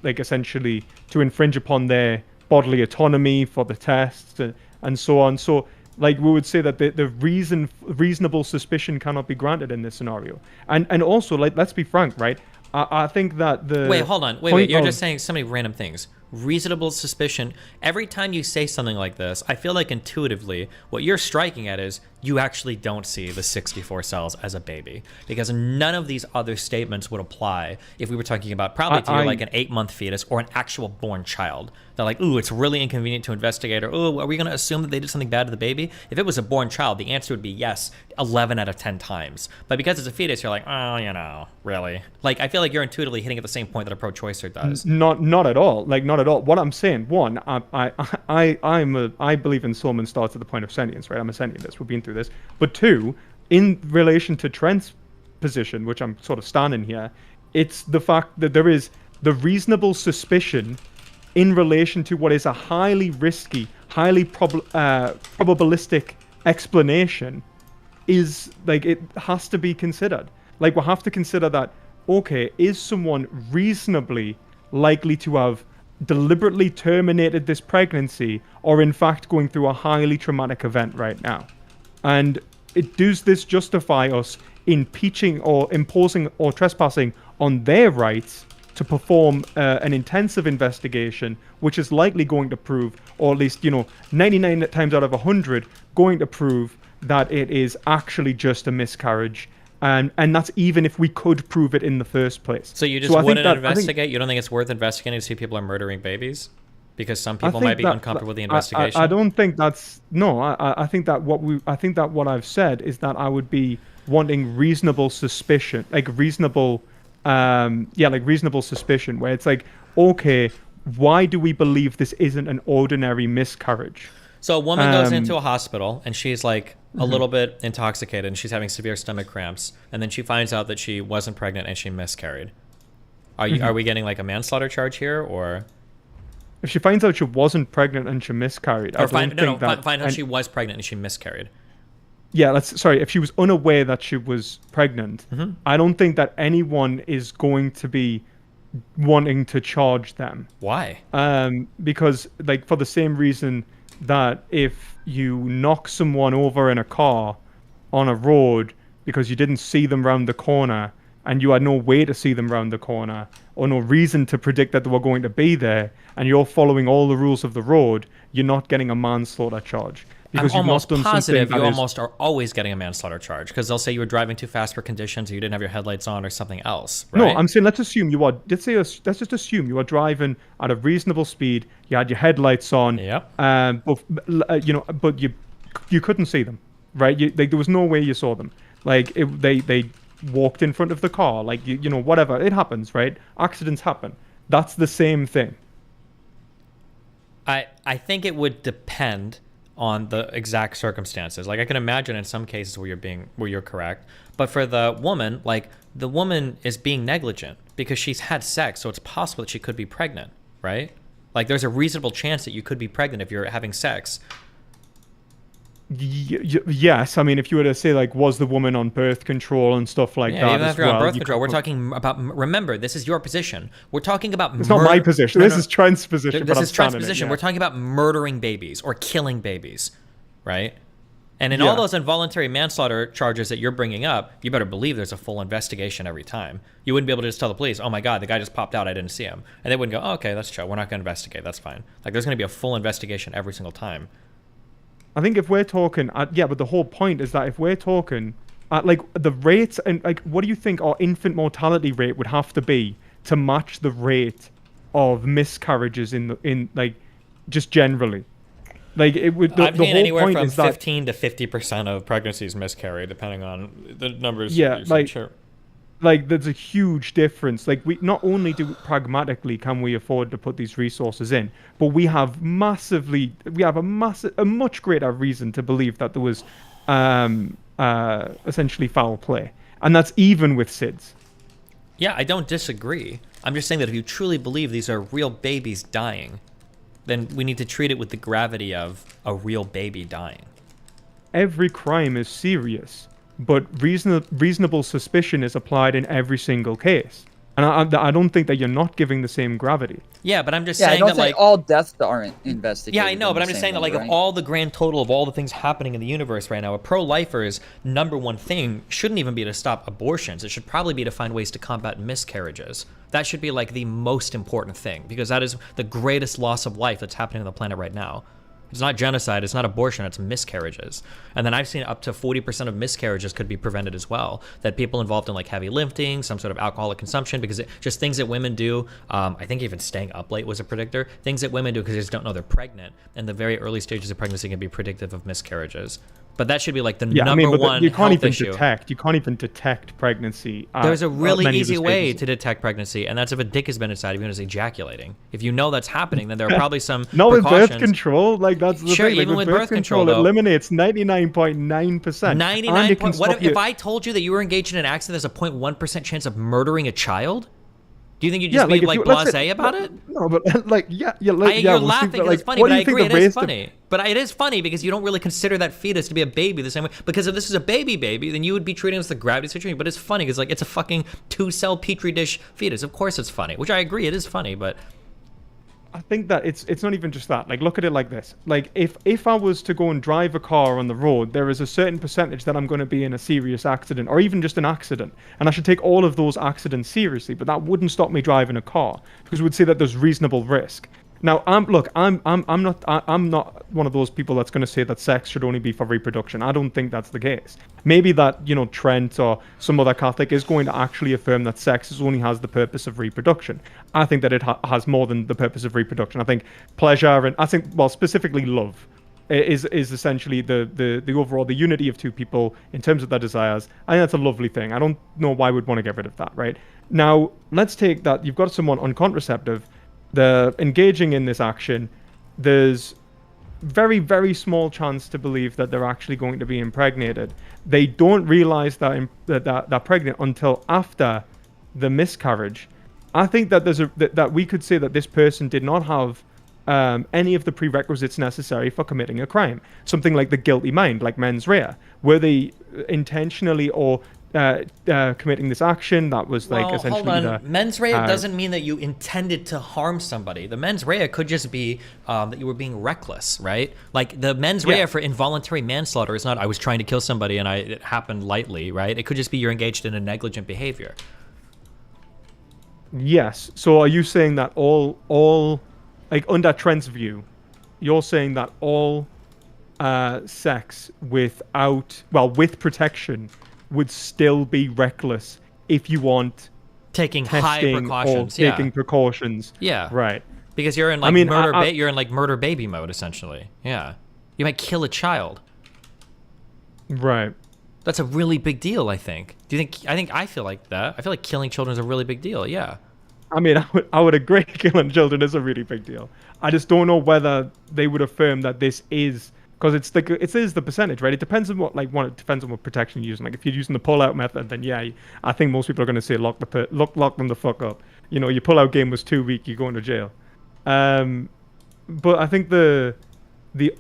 essentially to infringe upon their bodily autonomy for the tests and so on. So we would say that the reasonable suspicion cannot be granted in this scenario. And also, let's be frank, right? I think that Wait, hold on. Wait, you're just saying so many random things. Reasonable suspicion. Every time you say something like this, I feel like intuitively what you're striking at is you actually don't see the 64 cells as a baby, because none of these other statements would apply if we were talking about like an 8-month fetus or an actual born child. They're like, ooh, it's really inconvenient to investigate, or ooh, are we going to assume that they did something bad to the baby? If it was a born child, the answer would be yes, 11 out of 10 times. But because it's a fetus, you're like, oh, really? I feel like you're intuitively hitting at the same point that a pro-choicer does. Not at all. Not at all. What I'm saying, one, I believe in soul starts at the point of sentience, right? I'm a sentientist. We've been through this. But two, in relation to Trent's position, which I'm sort of standing here, it's the fact that there is the reasonable suspicion in relation to what is a highly risky, highly probabilistic explanation is like, it has to be considered. Like, we'll have to consider that, okay, is someone reasonably likely to have deliberately terminated this pregnancy, or in fact going through a highly traumatic event right now? And does this justify us impeaching or imposing or trespassing on their rights to perform an intensive investigation, which is likely going to prove, or at least, 99 times out of 100, going to prove that it is actually just a miscarriage? And that's even if we could prove it in the first place. So you just wouldn't investigate? You don't think it's worth investigating to see people are murdering babies? Because some people might be uncomfortable with the investigation? I don't think that's... No, I think that what I've said is that I would be wanting reasonable suspicion. Like reasonable suspicion, where it's like, okay, why do we believe this isn't an ordinary miscarriage? So a woman goes into a hospital and she's like a little bit intoxicated and she's having severe stomach cramps, and then she finds out that she wasn't pregnant and she miscarried. Are we getting like a manslaughter charge here, or if she finds out she wasn't pregnant and she miscarried, or find out she was pregnant and she miscarried? Yeah, if she was unaware that she was pregnant, I don't think that anyone is going to be wanting to charge them. Why? Because like for the same reason that if you knock someone over in a car on a road because you didn't see them round the corner and you had no way to see them round the corner or no reason to predict that they were going to be there, and you're following all the rules of the road, you're not getting a manslaughter charge. Because I'm almost positive you almost are always getting a manslaughter charge, because they'll say you were driving too fast for conditions, or you didn't have your headlights on, or something else. Right? No, I'm saying let's just assume you are driving at a reasonable speed. You had your headlights on. Yep. But you couldn't see them, right? There was no way you saw them. Like they walked in front of the car. Like whatever, it happens, right? Accidents happen. That's the same thing. I think it would depend on the exact circumstances. Like I can imagine in some cases where you're correct, but for the woman, like the woman is being negligent because she's had sex, so it's possible that she could be pregnant, right? Like there's a reasonable chance that you could be pregnant if you're having sex. Yes, I mean, if you were to say like, was the woman on birth control and stuff like that? Even if you're on birth control, we're talking about. Remember, this is your position. We're talking about. It's not my position. This is Trent's position. This is Trent's position. We're talking about murdering babies or killing babies, right? And in all those involuntary manslaughter charges that you're bringing up, you better believe there's a full investigation every time. You wouldn't be able to just tell the police, "Oh my God, the guy just popped out. I didn't see him," and they wouldn't go, "Oh, okay, that's chill. We're not going to investigate. That's fine." Like there's going to be a full investigation every single time. I think if we're talking, but the whole point is that if we're talking at like the rates and like, what do you think our infant mortality rate would have to be to match the rate of miscarriages in like just generally? Like it would. I've seen anywhere from 15 to 50% of pregnancies miscarry, depending on the numbers. Yeah, like there's a huge difference. Like we not only do pragmatically can we afford to put these resources in, but we have a much greater reason to believe that there was essentially foul play, and that's even with SIDS. Yeah, I don't disagree. I'm just saying that if you truly believe these are real babies dying, then we need to treat it with the gravity of a real baby dying. Every crime is serious, but reasonable suspicion is applied in every single case. And I don't think that you're not giving the same gravity. Yeah, but I'm just saying that like all deaths aren't investigated. Yeah, I know, but I'm just saying that like of all the grand total of all the things happening in the universe right now, a pro-lifer's number one thing shouldn't even be to stop abortions. It should probably be to find ways to combat miscarriages. That should be like the most important thing, because that is the greatest loss of life that's happening on the planet right now. It's not genocide, it's not abortion, it's miscarriages. And then I've seen up to 40% of miscarriages could be prevented as well. That people involved in like heavy lifting, some sort of alcoholic consumption, because just things that women do, I think even staying up late was a predictor, things that women do because they just don't know they're pregnant, and the very early stages of pregnancy can be predictive of miscarriages. But that should be like the number one you can't health even issue. You can't even detect pregnancy. There's a really easy way to detect pregnancy, and that's if a dick has been inside of you and is ejaculating. If you know that's happening, then there are probably some not with precautions. birth control. Like that's the sure, thing. Like, even with birth control, it eliminates 99.9%. 99. What if I told you that you were engaged in an accident? There's a 0.1% chance of murdering a child? Do you think you'd just be like blasé about it? No, but like, You're we'll laughing see, because like, it's funny, what but do I you think agree the it is race to- funny. But it is funny because you don't really consider that fetus to be a baby the same way. Because if this is a baby, then you would be treating it as the gravity situation. But it's funny because like it's a fucking 2-cell petri dish fetus. Of course it's funny, which I agree it is funny, but. I think that it's not even just that. Like, look at it like this. Like, if I was to go and drive a car on the road, there is a certain percentage that I'm going to be in a serious accident, or even just an accident, and I should take all of those accidents seriously. But that wouldn't stop me driving a car because we'd say that there's reasonable risk. Now, I'm not one of those people that's going to say that sex should only be for reproduction. I don't think that's the case. Maybe that, you know, Trent or some other Catholic is going to actually affirm that sex only has the purpose of reproduction. I think that it has more than the purpose of reproduction. I think pleasure and I think, well, specifically love is essentially the overall, the unity of two people in terms of their desires. I think that's a lovely thing. I don't know why we'd want to get rid of that, right? Now, let's take that you've got someone on contraceptive. They're engaging in this action. There's very, very small chance to believe that they're actually going to be impregnated. They don't realize that they're pregnant until after the miscarriage. I think that that we could say that this person did not have any of the prerequisites necessary for committing a crime. Something like the guilty mind, like mens rea. Were they intentionally or committing this action that was like essentially hold on. Mens rea doesn't mean that you intended to harm somebody. The mens rea could just be that you were being reckless, right? Like the mens rea for involuntary manslaughter is not I was trying to kill somebody and it happened lightly, right? It could just be you're engaged in a negligent behavior. Yes. So are you saying that all like under Trent's view, you're saying that all sex with protection would still be reckless if you want taking high precautions, or taking precautions. Yeah. Right. Because you're in like you're in like murder baby mode essentially. Yeah. You might kill a child. Right. That's a really big deal, I think. Do you think I feel like that. I feel like killing children is a really big deal. Yeah. I mean, I would agree killing children is a really big deal. I just don't know whether they would affirm that this is because it is the percentage, right? It depends on it depends on what protection you're using. Like if you're using the pull-out method, then yeah, I think most people are going to say lock them the fuck up. You know, your pull-out game was too weak, you're going to jail. But I think the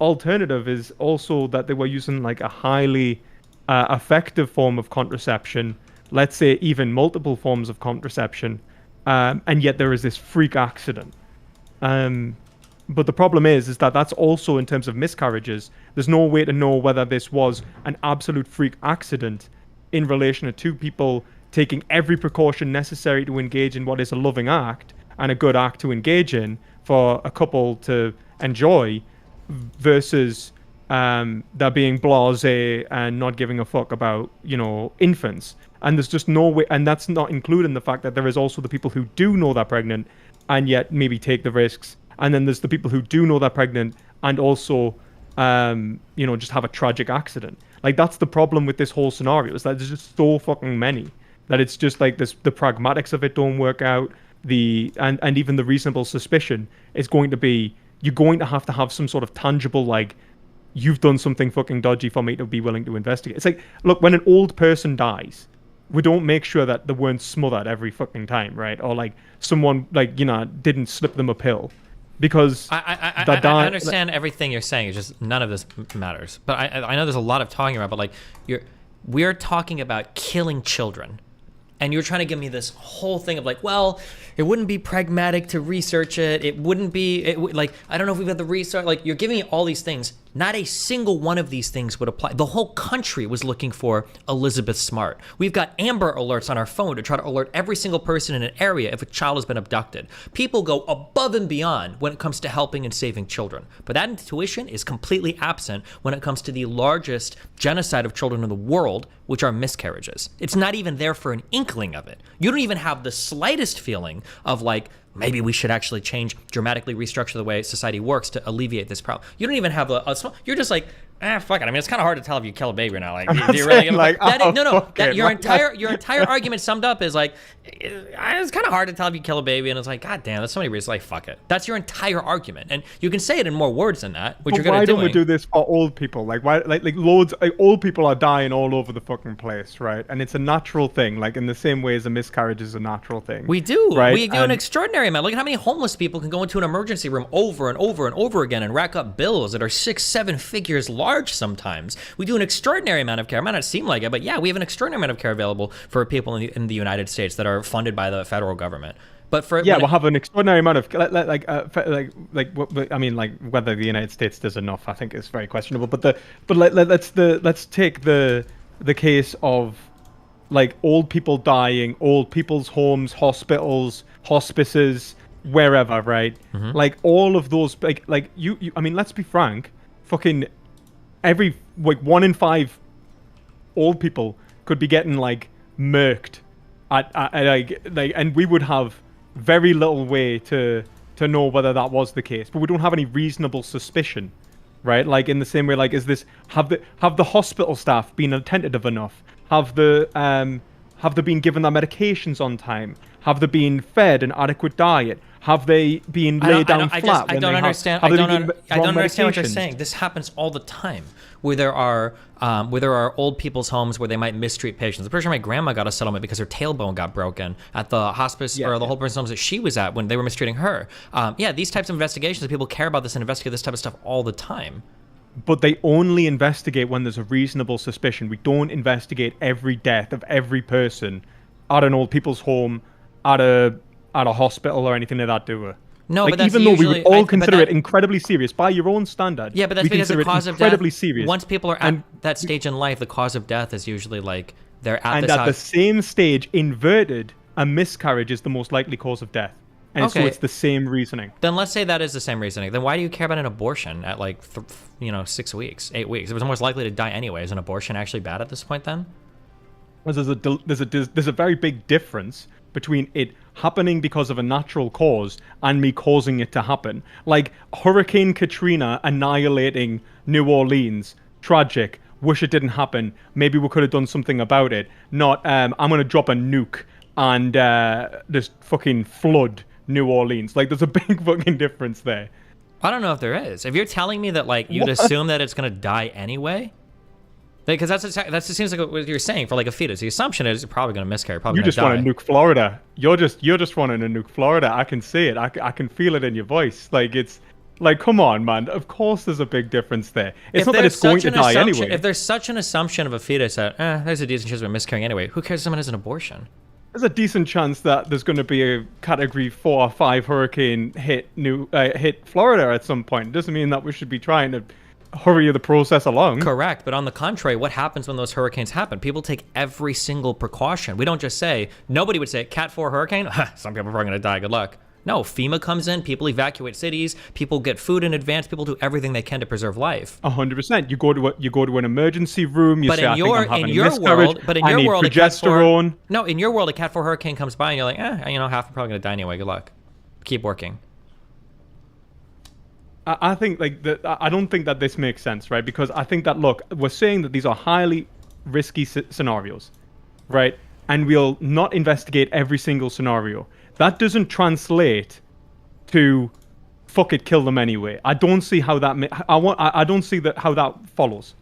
alternative is also that they were using like a highly effective form of contraception. Let's say even multiple forms of contraception, and yet there is this freak accident. But the problem is that that's also in terms of miscarriages. There's no way to know whether this was an absolute freak accident in relation to two people taking every precaution necessary to engage in what is a loving act and a good act to engage in for a couple to enjoy versus they're being blasé and not giving a fuck about, you know, infants. And there's just no way, and that's not including the fact that there is also the people who do know they're pregnant and yet maybe take the risks. And then there's the people who do know they're pregnant and also, you know, just have a tragic accident. Like that's the problem with this whole scenario is that there's just so fucking many that it's just like this. The pragmatics of it don't work out. And even the reasonable suspicion is going to be you're going to have some sort of tangible like you've done something fucking dodgy for me to be willing to investigate. It's like look when an old person dies. We don't make sure that they weren't smothered every fucking time, right? Or like someone like you know didn't slip them a pill. Because I understand everything you're saying. It's just none of this matters. But I know there's a lot of talking about. But like we're talking about killing children, and you're trying to give me this whole thing of like, well, it wouldn't be pragmatic to research it. It wouldn't be like I don't know if we've got the research. Like you're giving me all these things. Not a single one of these things would apply. The whole country was looking for Elizabeth Smart. We've got Amber Alerts on our phone to try to alert every single person in an area if a child has been abducted. People go above and beyond when it comes to helping and saving children. But that intuition is completely absent when it comes to the largest genocide of children in the world, which are miscarriages. It's not even there for an inkling of it. You don't even have the slightest feeling of like, maybe we should actually dramatically restructure the way society works to alleviate this problem. You don't even have a small, you're just like, Fuck it. I mean, it's kind of hard to tell if you kill a baby or not. Like, do you really give a fuck? Your entire argument summed up is like, it's kind of hard to tell if you kill a baby, and it's like, god damn, there's so many reasons. Like, fuck it. That's your entire argument, and you can say it in more words than that, which you're gonna do. Why don't we do this for old people? Like, why? Like loads. Like, old people are dying all over the fucking place, right? And it's a natural thing. Like in the same way as a miscarriage is a natural thing. We do. Right? We do an extraordinary amount. Look at how many homeless people can go into an emergency room over and over and over again and rack up bills that are 6-7 figures large sometimes. We do an extraordinary amount of care. It might not seem like it, but yeah, we have an extraordinary amount of care available for people in the United States that are funded by the federal government. But for we'll have an extraordinary amount of I mean, like whether the United States does enough, I think is very questionable. Let's take the case of like old people dying, old people's homes, hospitals, hospices, wherever, right? Mm-hmm. Like all of those, like you. I mean, let's be frank. Fucking every 1 in 5 old people could be getting like murked at and we would have very little way to know whether that was the case, but we don't have any reasonable suspicion, right? Like in the same way, like, is this have the hospital staff been attentive enough? Have they been given their medications on time? Have they been fed an adequate diet? Have they been laid down flat? I don't understand. I don't understand what you're saying. This happens all the time, where there are old people's homes where they might mistreat patients. I'm pretty sure my grandma got a settlement because her tailbone got broken at the hospice or the whole person's homes that she was at when they were mistreating her. These types of investigations, people care about this and investigate this type of stuff all the time. But they only investigate when there's a reasonable suspicion. We don't investigate every death of every person at an old people's home, at a hospital or anything like that, do we? No, like, but that's even though usually, we would all consider it incredibly serious by your own standard. Yeah, but that's because the cause of death. Serious. Once people are at that stage in life, the cause of death is usually like they're at the same stage, inverted, a miscarriage is the most likely cause of death, and so it's the same reasoning. Then let's say that is the same reasoning. Then why do you care about an abortion at like 6 weeks, 8 weeks? It was almost likely to die anyway. Is an abortion actually bad at this point then? There's a very big difference between it happening because of a natural cause and me causing it to happen. Like Hurricane Katrina annihilating New Orleans, tragic. Wish it didn't happen. Maybe we could have done something about it. Not, I'm gonna drop a nuke and just fucking flood New Orleans. Like, there's a big fucking difference there. I don't know if there is. If you're telling me that like you'd assume that it's gonna die anyway. Because that seems like what you're saying for like a fetus. The assumption is you're probably going to miscarry. Probably you just want to nuke Florida. You're just wanting to nuke Florida. I can see it. I can feel it in your voice. Like it's like, come on, man. Of course, there's a big difference there. It's not that it's going to die anyway. If there's such an assumption of a fetus that there's a decent chance of it miscarrying anyway, who cares if someone has an abortion? There's a decent chance that there's going to be a Category 4 or 5 hurricane hit Florida at some point. It doesn't mean that we should be trying to hurry the process along. Correct, but on the contrary, what happens when those hurricanes happen? People take every single precaution. We don't just say, nobody would say, Cat 4 hurricane? Some people are probably going to die, good luck. No, FEMA comes in, people evacuate cities, people get food in advance, people do everything they can to preserve life. 100%. You go to an emergency room, you but say, in your world, I need progesterone. In your world, a Cat 4 hurricane comes by and you're like, half are probably going to die anyway, good luck. Keep working. I think I don't think that this makes sense, right? Because I think that, look, we're saying that these are highly risky scenarios, right? And we'll not investigate every single scenario. That doesn't translate to fuck it, kill them anyway. I don't see how that. I don't see how that follows.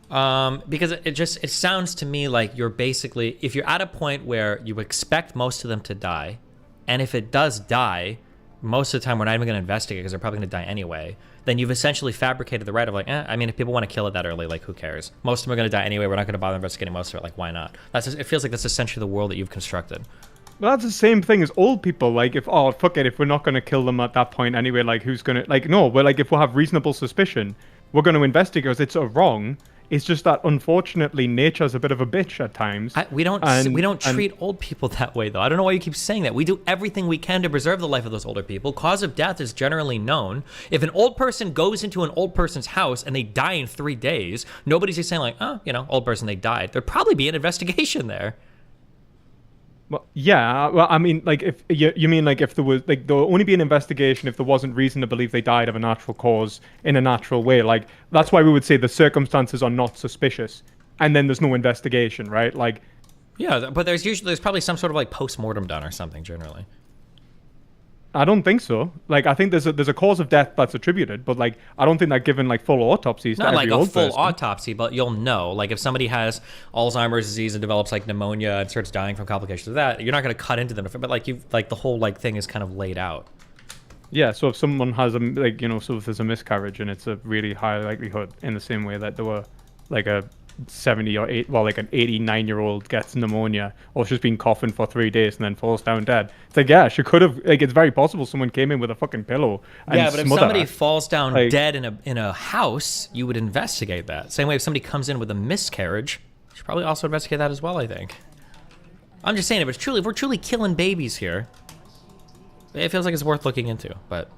Because it sounds to me like you're basically, if you're at a point where you expect most of them to die, and if it does die, most of the time we're not even going to investigate because they're probably going to die anyway, then you've essentially fabricated the right of like, if people want to kill it that early, like, who cares? Most of them are going to die anyway. We're not going to bother investigating most of it. Like, why not? It feels like that's essentially the world that you've constructed. Well, that's the same thing as old people. Like, if fuck it, if we're not going to kill them at that point anyway, like, who's going to, like, no, we're like, if we have reasonable suspicion, we're going to investigate because it's wrong. It's just that, unfortunately, nature's a bit of a bitch at times. We don't treat old people that way, though. I don't know why you keep saying that. We do everything we can to preserve the life of those older people. Cause of death is generally known. If an old person goes into an old person's house and they die in 3 days, nobody's just saying like, old person, they died. There'd probably be an investigation there. Well, yeah. Well, I mean, like, if you mean like if there was like there will only be an investigation if there wasn't reason to believe they died of a natural cause in a natural way. Like that's why we would say the circumstances are not suspicious, and then there's no investigation, right? Like, yeah, but there's probably some sort of like post-mortem done or something generally. I don't think so. Like, I think there's a cause of death that's attributed, but like, I don't think that given like full autopsies. Not to like every a old full person. autopsy, but you'll know. Like if somebody has Alzheimer's disease and develops like pneumonia and starts dying from complications of that, you're not going to cut into them. But like the whole like thing is kind of laid out. Yeah. So if someone has so if there's a miscarriage and it's a really high likelihood, in the same way that there were like a 70 or 8, well, like an 89-year-old gets pneumonia or she's been coughing for 3 days and then falls down dead. It's like, yeah, she could have, like, it's very possible someone came in with a fucking pillow and Yeah, but if smothered somebody her. falls down Like- dead in a house, you would investigate that. Same way if somebody comes in with a miscarriage, you should probably also investigate that as well, I think. I'm just saying, if we're truly killing babies here, it feels like it's worth looking into, but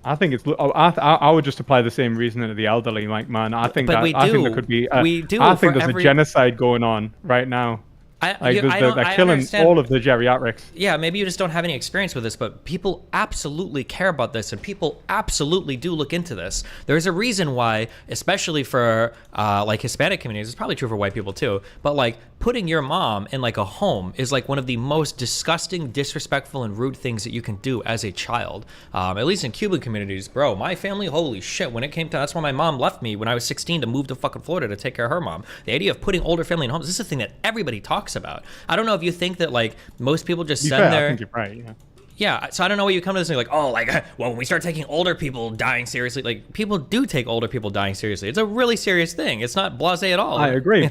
I think it's. I would just apply the same reasoning to the elderly, like, man. I think But that I think there could be. I think there's a genocide going on right now. They're killing understand. all of the geriatrics. Yeah, maybe you just don't have any experience with this, but people absolutely care about this, and people absolutely do look into this. There's a reason why, especially for like Hispanic communities, it's probably true for white people too, but like putting your mom in like a home is like one of the most disgusting, disrespectful, and rude things that you can do as a child. At least in Cuban communities, bro, my family, holy shit, when it came to, that's why my mom left me when I was 16 to move to fucking Florida to take care of her mom. The idea of putting older family in homes, this is a thing that everybody talks about. I don't know if you think that like most people just send I their think you're right. Yeah. yeah, so I don't know where you come to this thing like, oh, like, well, when we start taking older people dying seriously, like people do take older people dying seriously. It's a really serious thing. It's not blasé at all. I agree,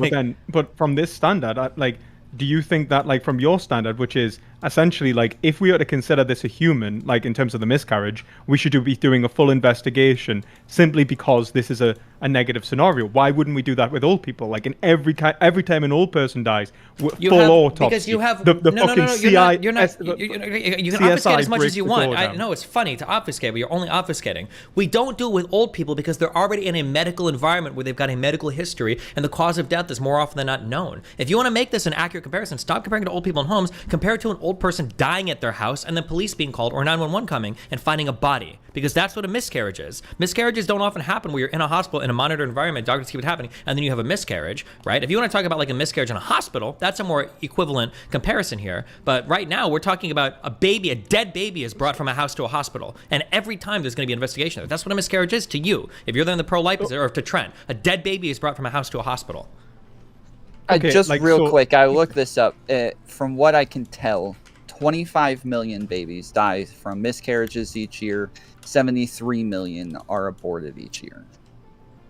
but from this standard, do you think that, like, from your standard, which is essentially like, if we were to consider this a human, like in terms of the miscarriage, we should be doing a full investigation simply because this is a negative scenario? Why wouldn't we do that with old people? Like, in every time an old person dies, full autopsy. Because you have the no, fucking you're not you can obfuscate as much as you want. I know it's funny to obfuscate, but you're only obfuscating. We don't do it with old people because they're already in a medical environment where they've got a medical history, and the cause of death is more often than not known. If you want to make this an accurate comparison, stop comparing to old people in homes, compare it to an old person dying at their house and then police being called or 911 coming and finding a body, because that's what a miscarriage is. Miscarriages don't often happen where you're in a hospital in a monitored environment, doctors keep it happening, and then you have a miscarriage, right? If you want to talk about like a miscarriage in a hospital, that's a more equivalent comparison here. But right now we're talking about a dead baby is brought from a house to a hospital, and every time there's going to be an investigation. That's what a miscarriage is to you. If you're in the pro-life position, or to Trent, a dead baby is brought from a house to a hospital. Quick, I looked this up. From what I can tell, 25 million babies die from miscarriages each year. 73 million are aborted each year.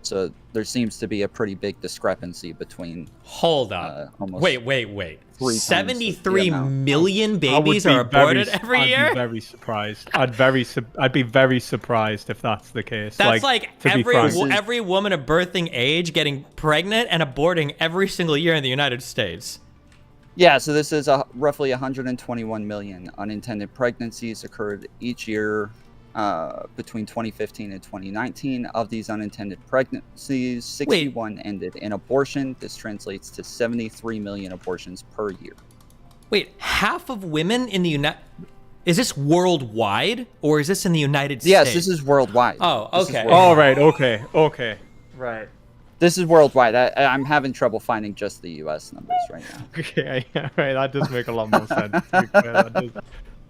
So there seems to be a pretty big discrepancy between. Hold up. Wait. 73 million million babies are aborted every year? I'd be very surprised. I'd be very surprised if that's the case. That's like every woman of birthing age getting pregnant and aborting every single year in the United States. Yeah, so this is roughly 121 million unintended pregnancies occurred each year between 2015 and 2019. Of these unintended pregnancies, 61 ended in abortion. This translates to 73 million abortions per year. Wait, half of women in the Is this worldwide, or is this in the United States? Yes, this is worldwide. Oh, okay. All right, okay. Right. This is worldwide. I'm having trouble finding just the U.S. numbers right now. Okay, yeah, right. That does make a lot more sense.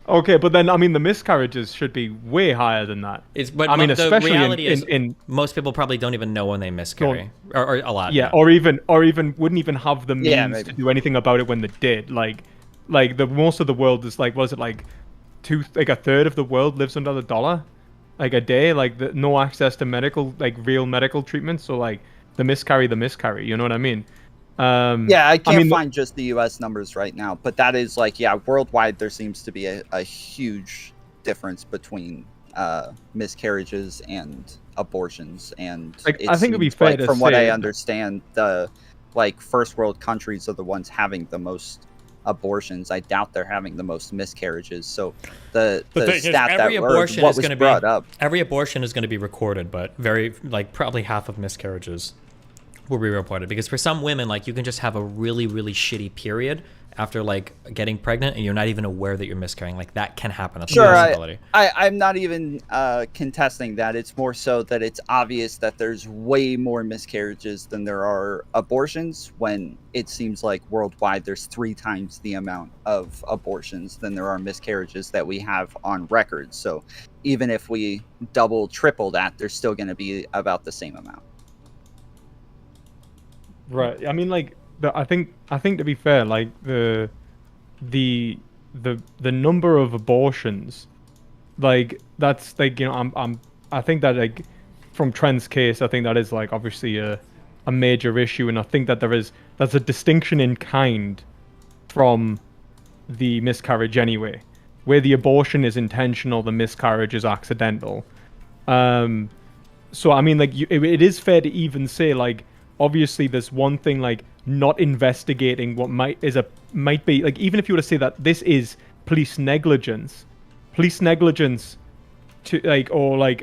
Okay, but then, I mean, the miscarriages should be way higher than that. But the reality is, most people probably don't even know when they miscarry, or a lot. Yeah, or even wouldn't even have the means to do anything about it when they did. Like the most of the world is like, was it like a third of the world lives under $1 like a day, like no access to real medical treatment. So like the miscarry, you know what I mean? I can't find just the U.S. numbers right now, but that is worldwide. There seems to be a huge difference between miscarriages and abortions, and I think it'd be fair to say, from what I understand, the first world countries are the ones having the most abortions. I doubt they're having the most miscarriages. So the stat that was brought up, every abortion is going to be recorded, but probably half of miscarriages will be reported, because for some women, like, you can just have a really, really shitty period after like getting pregnant and you're not even aware that you're miscarrying. Like, that can happen. That's a possibility. I'm not even contesting that. It's more so that it's obvious that there's way more miscarriages than there are abortions, when it seems like worldwide there's 3 times the amount of abortions than there are miscarriages that we have on record. So even if we double, triple that, there's still going to be about the same amount. Right. I mean, like, I think to be fair, like the number of abortions, like, that's like, you know, I think that, like, from Trent's case, I think that is like obviously a major issue, and I think that that's a distinction in kind from the miscarriage anyway, where the abortion is intentional, the miscarriage is accidental. So I mean, like, it is fair to even say, like, obviously there's one thing, like, not investigating what might be, like, even if you were to say that this is police negligence to, like, or like,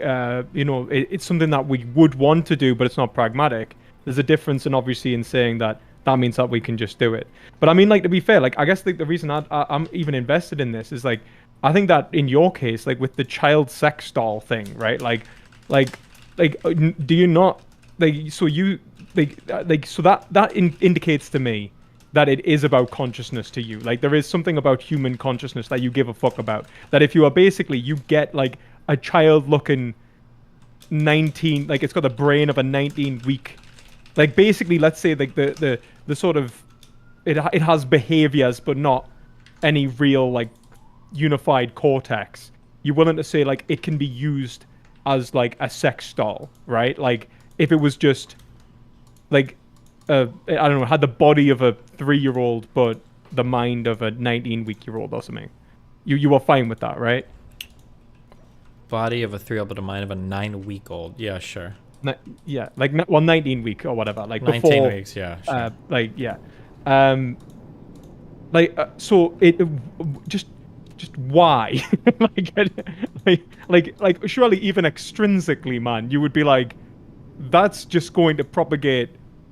you know, it's something that we would want to do, but it's not pragmatic. There's a difference, and obviously in saying that means that we can just do it. But I mean, like, to be fair, like, I guess the reason I'm even invested in this is, like, I think that in your case, like, with the child sex doll thing, right? Like, do you not, like, so you, like, so that indicates to me that it is about consciousness to you. Like, there is something about human consciousness that you give a fuck about. That if you are basically, you get, like, a child looking 19, like, it's got the brain of a 19-week, like, basically, let's say, like, the sort of, it has behaviors, but not any real, like, unified cortex. You're willing to say, like, it can be used as, like, a sex doll, right? Like, if it was just, like, I don't know, had the body of a 3-year-old but the mind of a 19-week-year-old or something, you are fine with that, right? Body of a 3-year-old but a mind of a 9-week-old. Yeah, sure. Yeah, like, well, 19-week or whatever, like, 19 before, weeks, yeah, sure. like, yeah, so it just why? like surely even extrinsically, man, you would be like, that's just going to propagate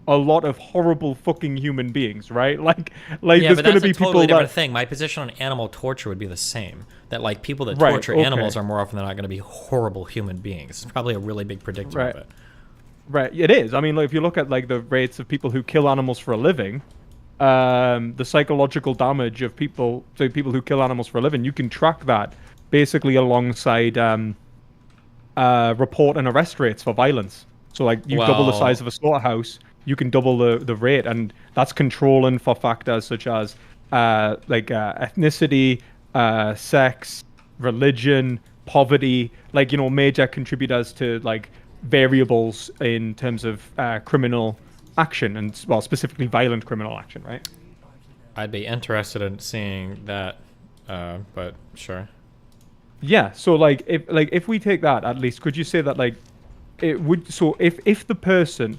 a lot of horrible fucking human beings, right? Like yeah, there's but going to that's be a people totally different that, thing. My position on animal torture would be the same. That, like, people that Right, torture okay. animals are more often than not going to be horrible human beings. It's probably a really big predictor Right. of it. Right, it is. I mean, like, if you look at, like, the rates of people who kill animals for a living, the psychological damage of people who kill animals for a living, you can track that basically alongside report and arrest rates for violence. So, like, you double the size of a slaughterhouse, you can double the rate, and that's controlling for factors such as ethnicity, sex, religion, poverty, like, you know, major contributors to, like, variables in terms of criminal action, and, well, specifically violent criminal action, right? I'd be interested in seeing that, but sure. Yeah, so, like, if we take that, at least, could you say that, like, it would, so if the person,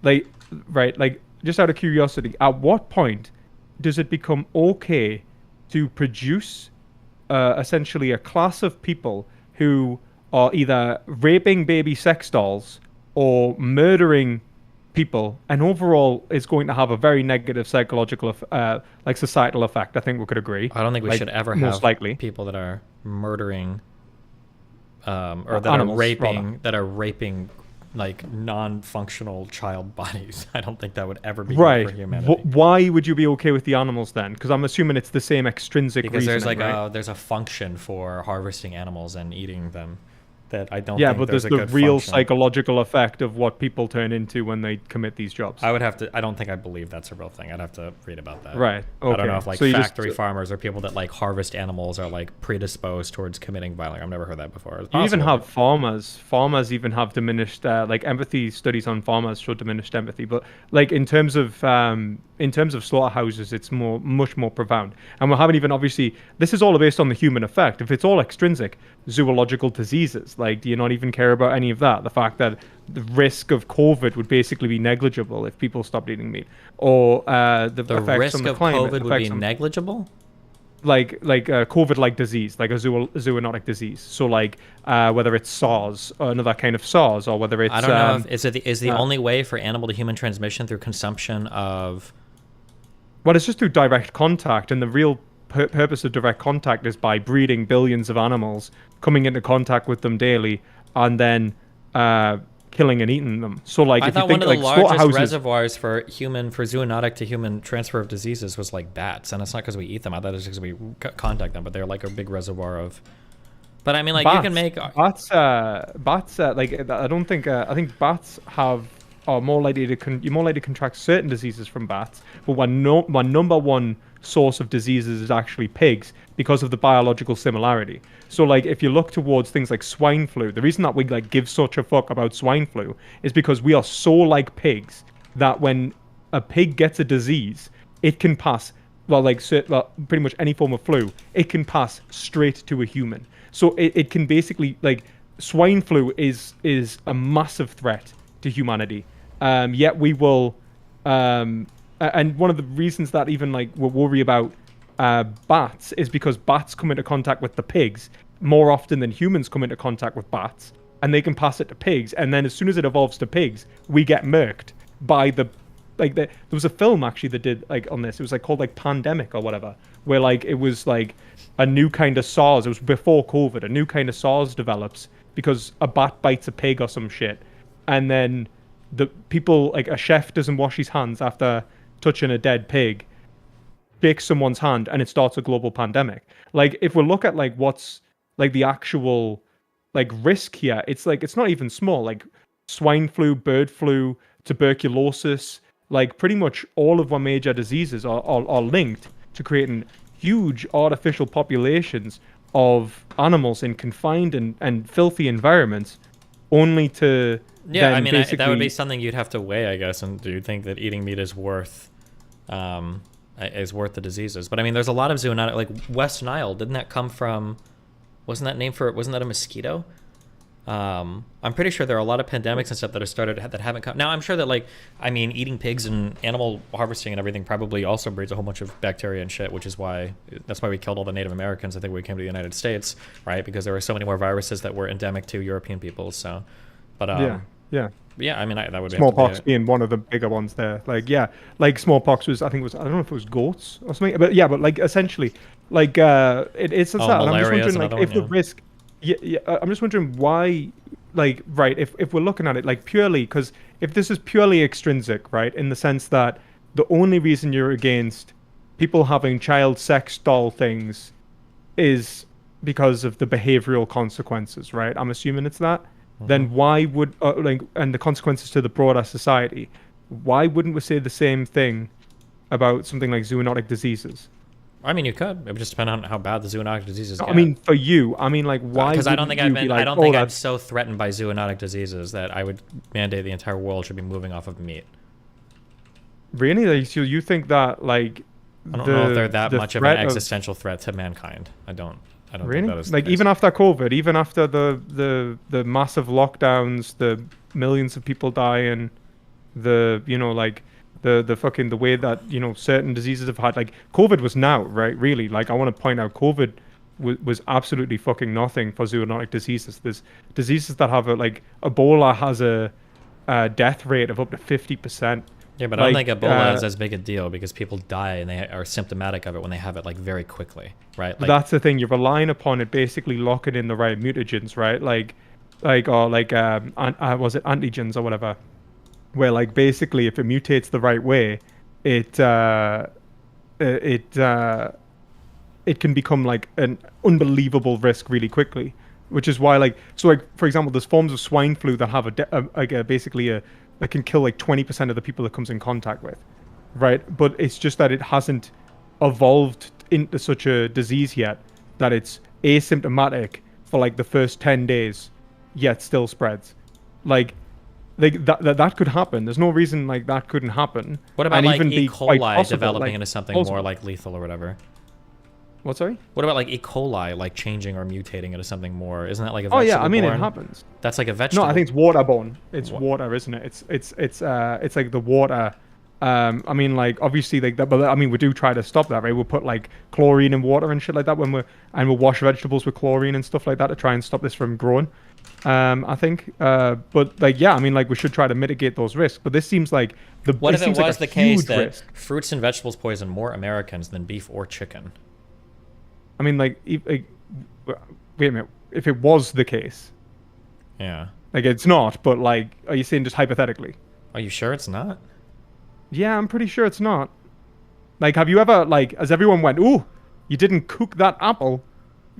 like, right, like, just out of curiosity, at what point does it become okay to produce essentially a class of people who are either raping baby sex dolls or murdering people, and overall is going to have a very negative psychological, like, societal effect? I think we could agree. I don't think we Like, should ever most have likely people that are murdering, or that animals, are raping, like, non-functional child bodies. I don't think that would ever be right. good for humanity. Why would you be okay with the animals then? Because I'm assuming it's the same extrinsic Because there's, reasoning, like, right? there's a function for harvesting animals and eating them that I don't Yeah, think but there's a the good real function. psychological effect of what people turn into when they commit these jobs. I don't think I believe that's a real thing. I'd have to read about that. Right, I don't know okay. if, like, So you just- factory farmers or people that, like, harvest animals are, like, predisposed towards committing violence. I've never heard that before. It's You even possible. have farmers. Farmers even have diminished, like, empathy studies on farmers show diminished empathy. But, like, in terms of slaughterhouses, it's much more profound. And we haven't even, obviously, this is all based on the human effect. If it's all extrinsic, zoological diseases, like, do you not even care about any of that? The fact that the risk of COVID would basically be negligible if people stopped eating meat, or the effects risk on the of climate. COVID would be effects on- negligible. COVID-like disease, like a zoonotic disease. So like whether it's SARS or another kind of SARS, or whether it's I don't know if is the only way for animal to human transmission through consumption of. Well, it's just through direct contact, and the real purpose of direct contact is by breeding billions of animals, coming into contact with them daily, and then killing and eating them. So like, I if you thought think one of the like largest reservoirs for zoonotic to human transfer of diseases was like bats, and it's not because we eat them. I thought it was because we contact them, but they're like a big reservoir of. But I mean, like, bats, you can make bats. Like, I don't think. I think bats are more likely to you're more likely to contract certain diseases from bats. But one number one source of diseases is actually pigs, because of the biological similarity. So like, if you look towards things like swine flu, the reason that we like give such a fuck about swine flu is because we are so like pigs that when a pig gets a disease, it can pass pretty much any form of flu, it can pass straight to a human. So it can basically, like, swine flu is a massive threat to humanity. Yet we will and one of the reasons that even like we worry about bats is because bats come into contact with the pigs more often than humans come into contact with bats, and they can pass it to pigs, and then as soon as it evolves to pigs, we get murked by there was a film actually that did like on this. It was like called like Pandemic or whatever, where like it was like a new kind of SARS. It was before COVID. A new kind of SARS develops because a bat bites a pig or some shit, and then the people, like a chef doesn't wash his hands after touching a dead pig, shakes someone's hand, and it starts a global pandemic. Like, if we look at like what's like the actual like risk here, it's like it's not even small. Like swine flu, bird flu, tuberculosis, like pretty much all of our major diseases are linked to creating huge artificial populations of animals in confined and filthy environments, only to I mean, that would be something you'd have to weigh, I guess. And do you think that eating meat is worth the diseases? But I mean, there's a lot of zoonotic, like West Nile. Didn't that come from? Wasn't that a mosquito? I'm pretty sure there are a lot of pandemics and stuff that have started that haven't come. Now, I'm sure that, like, I mean, eating pigs and animal harvesting and everything probably also breeds a whole bunch of bacteria and shit, which is why we killed all the Native Americans. I think when we came to the United States, right? Because there were so many more viruses that were endemic to European peoples. So, but yeah, I mean, that would be smallpox being one of the bigger ones there. Like, yeah, like smallpox was, I don't know if it was goats or something, but yeah, but like essentially, like it's that. And I'm just wondering, like, if the risk. Yeah, I'm just wondering why, like, right, if we're looking at it, like, purely, because if this is purely extrinsic, right, in the sense that the only reason you're against people having child sex doll things is because of the behavioral consequences, right? I'm assuming it's that. Mm-hmm. Then why would, and the consequences to the broader society, why wouldn't we say the same thing about something like zoonotic diseases? I mean, you could. It would just depend on how bad the zoonotic diseases get. I mean, for you, I mean, like, why? Because I don't think I'm so threatened by zoonotic diseases that I would mandate the entire world should be moving off of meat. Really? Like, so you think that, like, I don't know if they're that much of an existential threat to mankind. I don't really? think that is like, even after COVID, even after the massive lockdowns, the millions of people dying, the the way that, certain diseases have had, like, COVID was now, right? Really, like, I want to point out, COVID was absolutely fucking nothing for zoonotic diseases. There's diseases that have like Ebola has a death rate of up to 50%. Yeah, but I don't think Ebola is as big a deal because people die and they are symptomatic of it when they have it, like, very quickly, right? Like, that's the thing. You're relying upon it basically locking in the right mutagens, right? Was it antigens or whatever? Where, like, basically if it mutates the right way, it can become like an unbelievable risk really quickly, which is why, like, so, like, for example, there's forms of swine flu that have that can kill like 20% of the people it comes in contact with, right? But it's just that it hasn't evolved into such a disease yet that it's asymptomatic for like the first 10 days, yet still spreads. Like that could happen. There's no reason like that couldn't happen. What about, and like, even E. coli developing like, into something more like lethal or whatever? What, sorry? What about, like, E. coli, like, changing or mutating into something more? Isn't that like a vegetable? Oh yeah, I mean, born? it happens. That's like a vegetable. No, I think it's waterborne. It's water, isn't it? It's like the water I mean, like obviously, like that, but I mean, we do try to stop that, right? We'll put like chlorine in water and shit like that we'll wash vegetables with chlorine and stuff like that to try and stop this from growing. I think, but like, yeah, I mean, like we should try to mitigate those risks. But this seems like What if it seems like was a the case huge that risk. fruits and vegetables poison more Americans than beef or chicken? I mean, like, wait a minute. If it was the case, Yeah. like it's not. But like, are you saying just hypothetically? Are you sure it's not? Yeah, I'm pretty sure it's not. Like, have you ever, like, as everyone went, ooh, you didn't cook that apple,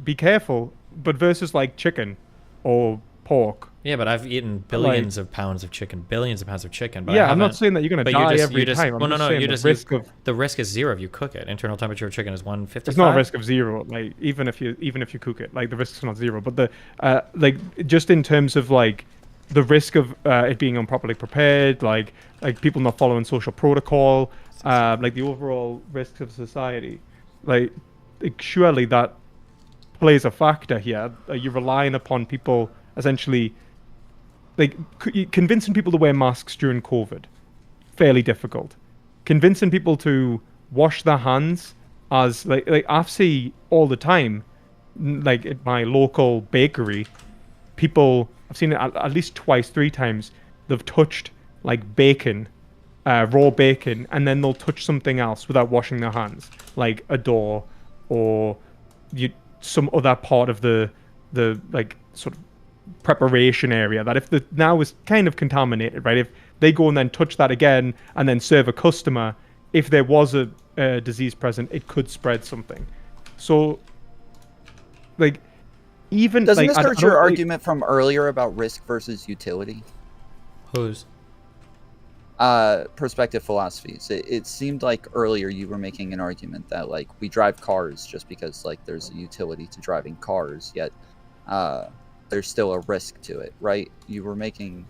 be careful, but versus, like, chicken or pork. Yeah, but I've eaten billions of pounds of chicken, billions of pounds of chicken. But Yeah, I I'm not haven't- saying that you're gonna but die every time. I'm Well, no, just no, saying you the just risk of- the risk is zero if you cook it. Internal temperature of chicken is 155. It's not a risk of zero, like, even if you cook it, like, the risk's not zero. But the, like, just in terms of, like, the risk of it being improperly prepared, like people not following social protocol, like the overall risks of society, like surely that plays a factor here. You're relying upon people essentially, like convincing people to wear masks during COVID, fairly difficult. Convincing people to wash their hands, as like I see all the time, like at my local bakery, people, I've seen it at least twice, 3 times, they've touched like bacon, raw bacon, and then they'll touch something else without washing their hands, like a door or some other part of the like sort of preparation area that if the now is kind of contaminated, right? If they go and then touch that again and then serve a customer, if there was a disease present, it could spread something. So, like, even doesn't like, this hurt your argument from earlier about risk versus utility? Whose? Perspective philosophies. It seemed like earlier you were making an argument that like we drive cars just because like there's a utility to driving cars, yet there's still a risk to it, right? You were making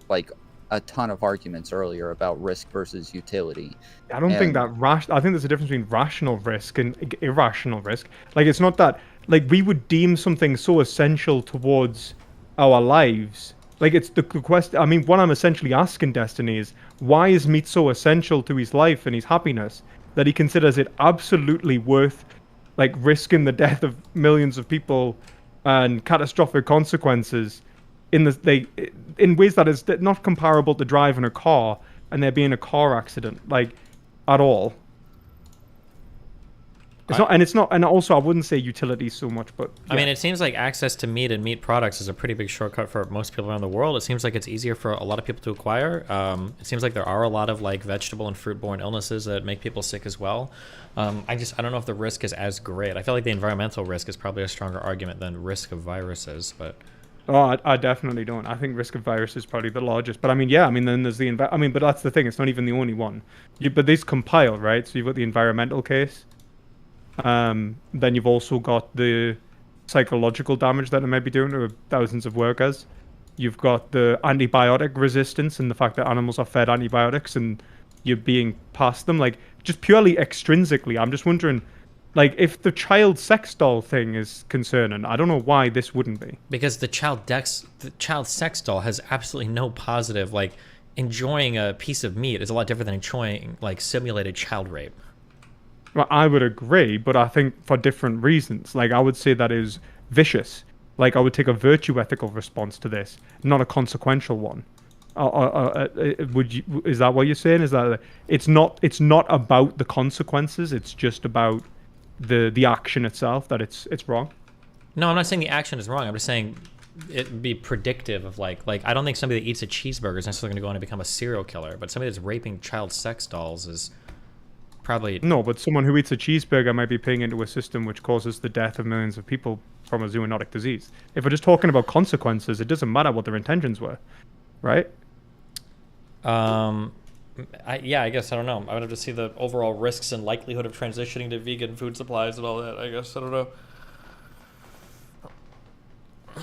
like a ton of arguments earlier about risk versus utility. I don't think that I think there's a difference between rational risk and irrational risk. Like, it's not that like we would deem something so essential towards our lives. Like, it's the question. I mean, what I'm essentially asking Destiny is, why is meat so essential to his life and his happiness that he considers it absolutely worth like risking the death of millions of people and catastrophic consequences in ways that is not comparable to driving a car and there being a car accident, like, at all. It's not, and also I wouldn't say utility so much, but yeah. I mean, it seems like access to meat and meat products is a pretty big shortcut for most people around the world. It seems like it's easier for a lot of people to acquire. It seems like there are a lot of like vegetable and fruit-borne illnesses that make people sick as well. I don't know if the risk is as great. I feel like the environmental risk is probably a stronger argument than risk of viruses, but. Oh, I definitely don't. I think risk of virus is probably the largest. But I mean, yeah, I mean, then there's but that's the thing. It's not even the only one. But these compile, right? So you've got the environmental case. Then you've also got the psychological damage that it may be doing to thousands of workers. You've got the antibiotic resistance and the fact that animals are fed antibiotics and you're being passed them. Like, just purely extrinsically, I'm just wondering, like, if the child sex doll thing is concerning, I don't know why this wouldn't be. Because the child sex doll has absolutely no positive, like, enjoying a piece of meat is a lot different than enjoying, like, simulated child rape. Well, I would agree, but I think for different reasons. Like, I would say that is vicious. Like, I would take a virtue ethical response to this, not a consequential one. Is that what you're saying? Is that it's not about the consequences? It's just about the action itself, that it's wrong? No, I'm not saying the action is wrong. I'm just saying it'd be predictive of like I don't think somebody that eats a cheeseburger is necessarily going to go on and become a serial killer, but somebody that's raping child sex dolls is probably... No, but someone who eats a cheeseburger might be paying into a system which causes the death of millions of people from a zoonotic disease. If we're just talking about consequences, it doesn't matter what their intentions were, right? I guess I don't know. I would have to see the overall risks and likelihood of transitioning to vegan food supplies and all that. I guess I don't know. So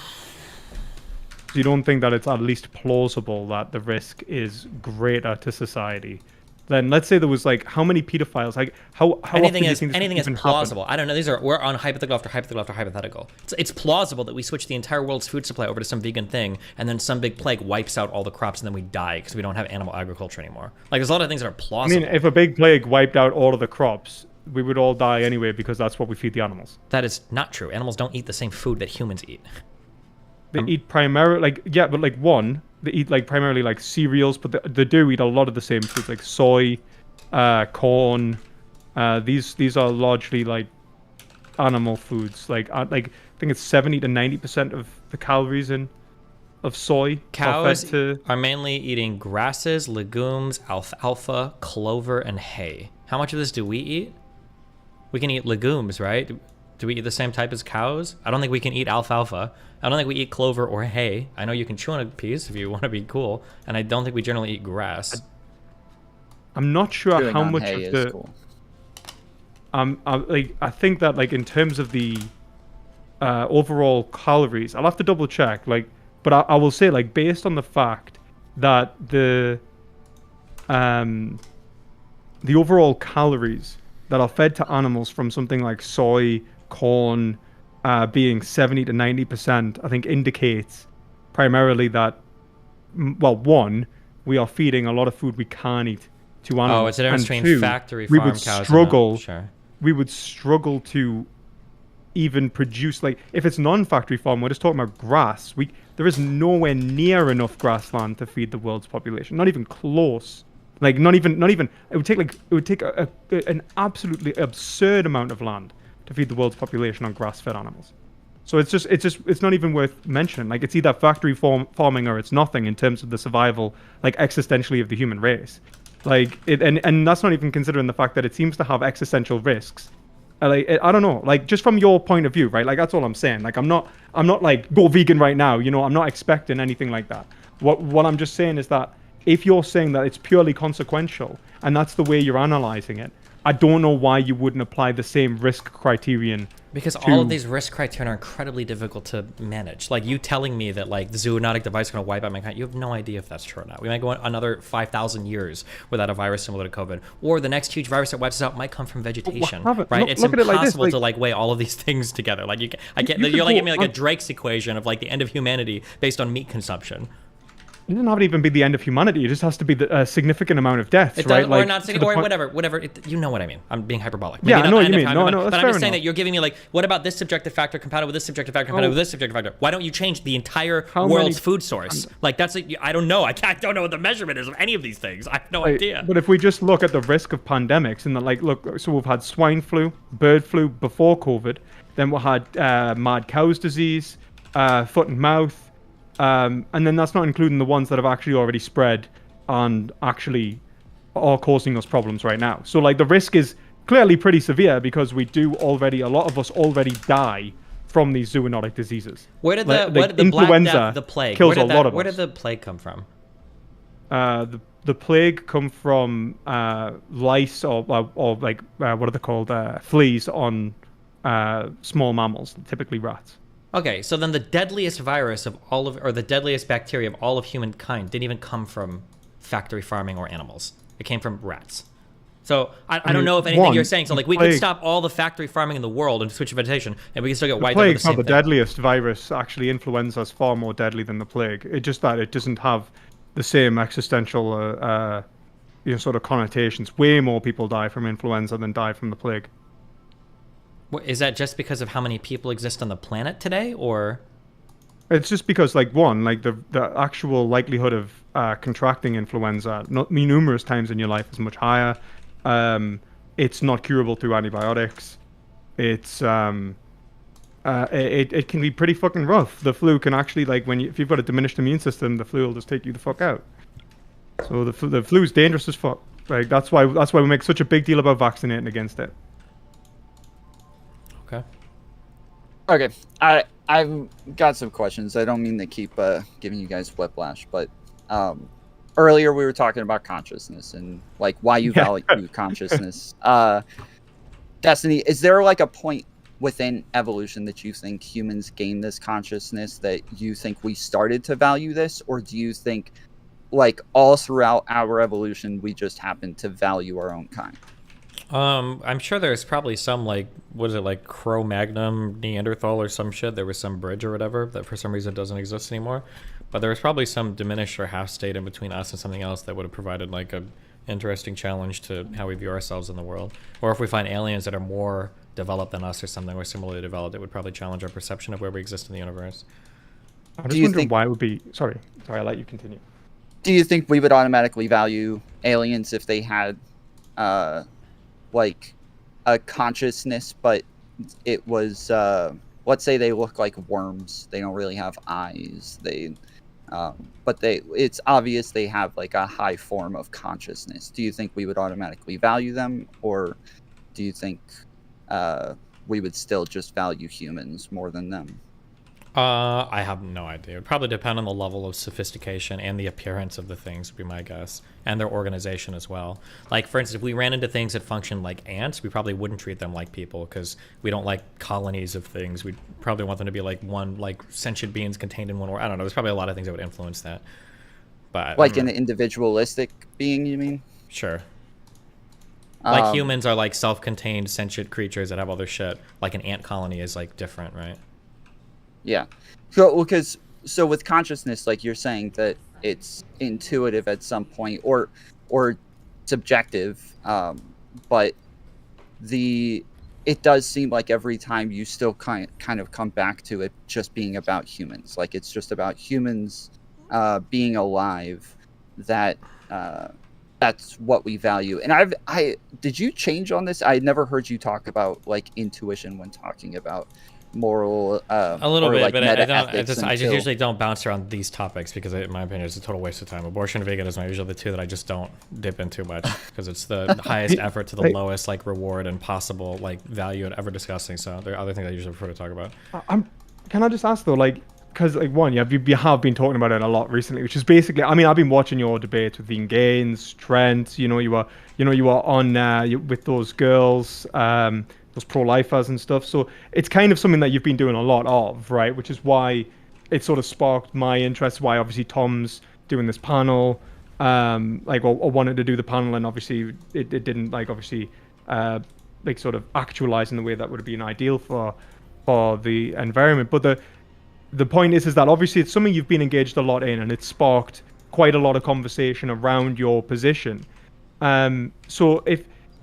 you don't think that it's at least plausible that the risk is greater to society then let's say there was like how many pedophiles? Like how anything often do you is think this anything would is even plausible. happen? I don't know. We're on hypothetical after hypothetical after hypothetical. It's plausible that we switch the entire world's food supply over to some vegan thing, and then some big plague wipes out all the crops, and then we die because we don't have animal agriculture anymore. Like there's a lot of things that are I plausible. mean, if a big plague wiped out all of the crops, we would all die anyway because that's what we feed the animals. That is not true. Animals don't eat the same food that humans eat. They eat primarily they eat like primarily like cereals, but they do eat a lot of the same foods like soy, corn. These are largely like animal foods. Like I think it's 70 to 90% of the calories of soy Cows are fed to. are mainly eating grasses, legumes, alfalfa, clover, and hay. How much of this do we eat? We can eat legumes, right? Do we eat the same type as cows? I don't think we can eat alfalfa. I don't think we eat clover or hay. I know you can chew on a piece if you want to be cool, and I don't think we generally eat grass. I'm not sure Chewing how on much hay of is the. cool. I think that like in terms of the overall calories, I'll have to double check. Like, but I will say like based on the fact that the overall calories that are fed to animals from something like soy, corn, being 70 to 90%, I think indicates primarily that, well, one, we are feeding a lot of food we can't eat to animals. Oh, it's a difference and between two, factory we farm would cows struggle. and sure. We would struggle to even produce, like, if it's non-factory farm, we're just talking about grass. There is nowhere near enough grassland to feed the world's population. Not even close. Like not even. It would take an absolutely absurd amount of land to feed the world's population on grass-fed animals. So it's not even worth mentioning. Like it's either factory farming or it's nothing in terms of the survival, like existentially of the human race. Like and that's not even considering the fact that it seems to have existential risks. I don't know. Like just from your point of view, right? Like that's all I'm saying. Like I'm not like go vegan right now. You know, I'm not expecting anything like that. What I'm just saying is that if you're saying that it's purely consequential and that's the way you're analyzing it, I don't know why you wouldn't apply the same risk criterion. Because all of these risk criteria are incredibly difficult to manage. Like you telling me that like the zoonotic device is going to wipe out mankind, you have no idea if that's true or not. We might go another 5,000 years without a virus similar to COVID, or the next huge virus that wipes us out might come from vegetation, right? It's impossible to like weigh all of these things together. Like I can't. You're like giving me like a Drake's equation of like the end of humanity based on meat consumption. It doesn't have to even be the end of humanity. It just has to be a significant amount of deaths, right? Or like, not, or whatever. You know what I mean. I'm being hyperbolic. Yeah, I know what you mean. But That's I'm fair just saying enough. that you're giving me like, what about this subjective factor compatible with this subjective factor compatible with this subjective factor? Why don't you change the entire world's food source? Like that's I don't know. I don't know what the measurement is of any of these things. I have no idea. But if we just look at the risk of pandemics and look, so we've had swine flu, bird flu before COVID, then we had mad cow's disease, foot and mouth. And then that's not including the ones that have actually already spread and actually are causing us problems right now. So like the risk is clearly pretty severe because a lot of us already die from these zoonotic diseases. Where did the Black influenza Death, the plague, kills a lot of us. Where did the plague come from? The plague come from lice or what are they called? Fleas on small mammals, typically rats. Okay, so then the deadliest virus of all of, or the deadliest bacteria of all of humankind didn't even come from factory farming or animals. It came from rats. So I don't know if anything you're saying. So like we could stop all the factory farming in the world and switch to vegetation, and we can still get wiped out with the same thing. The deadliest virus. Actually, influenza is far more deadly than the plague. It's just that it doesn't have the same existential, sort of connotations. Way more people die from influenza than die from the plague. Is that just because of how many people exist on the planet today, or? It's just because, the actual likelihood of contracting influenza numerous times in your life is much higher. It's not curable through antibiotics. It's it can be pretty fucking rough. The flu can actually, if you've got a diminished immune system, the flu will just take you the fuck out. So the flu is dangerous as fuck. Like that's why we make such a big deal about vaccinating against it. Okay, I've got some questions. I don't mean to keep giving you guys whiplash, but earlier we were talking about consciousness and like why you value consciousness. Destiny, is there like a point within evolution that you think humans gained this consciousness, that you think we started to value this, or do you think like all throughout our evolution, we just happen to value our own kind? I'm sure there's probably some, like, what is it, like Cro-Magnon Neanderthal or some shit. There was some bridge or whatever that for some reason doesn't exist anymore. But there was probably some diminished or half state in between us and something else that would have provided like a interesting challenge to how we view ourselves in the world. Or if we find aliens that are more developed than us or something, or similarly developed, it would probably challenge our perception of where we exist in the universe. I'm just wondering why it would be. Sorry, I'll let you continue. Do you think we would automatically value aliens if they had, like, a consciousness, but it was, let's say they look like worms. They don't really have eyes. But it's obvious they have like a high form of consciousness. Do you think we would automatically value them, or do you think we would still just value humans more than them? I have no idea. It would probably depend on the level of sophistication and the appearance of the things, would be my guess, and their organization as well. Like, for instance, if we ran into things that function like ants, we probably wouldn't treat them like people because we don't like colonies of things. We'd probably want them to be like one, like sentient beings contained in one, or I don't know. There's probably a lot of things that would influence that. But like an individualistic being, you mean? Sure. Like humans are like self-contained sentient creatures that have all their shit. Like an ant colony is like different, right? Yeah. So with consciousness, like you're saying that it's intuitive at some point or subjective, but it does seem like every time you still kind of come back to it just being about humans. Like it's just about humans being alive, that's what we value. And did you change on this? I never heard you talk about like intuition when talking about moral a little bit, like but I just until... usually don't bounce around these topics because in my opinion it's a total waste of time. Abortion and veganism are usually the two that I just don't dip into much because it's the highest effort to the lowest like reward and possible like value at ever discussing. So there are other things I usually prefer to talk about. Can I just ask though, like, because like one, you have been talking about it a lot recently, which is basically, I mean, I've been watching your debates with Vegan Gains, Trent. You were on with those girls. Those pro-lifers and stuff. So it's kind of something that you've been doing a lot of, right? Which is why it sort of sparked my interest, why obviously Tom's doing this panel, or wanted to do the panel, and obviously it didn't sort of actualize in the way that would have been ideal for the environment. But the point is that obviously it's something you've been engaged a lot in, and it's sparked quite a lot of conversation around your position. So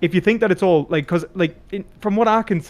if you think that it's all like, because like from what I can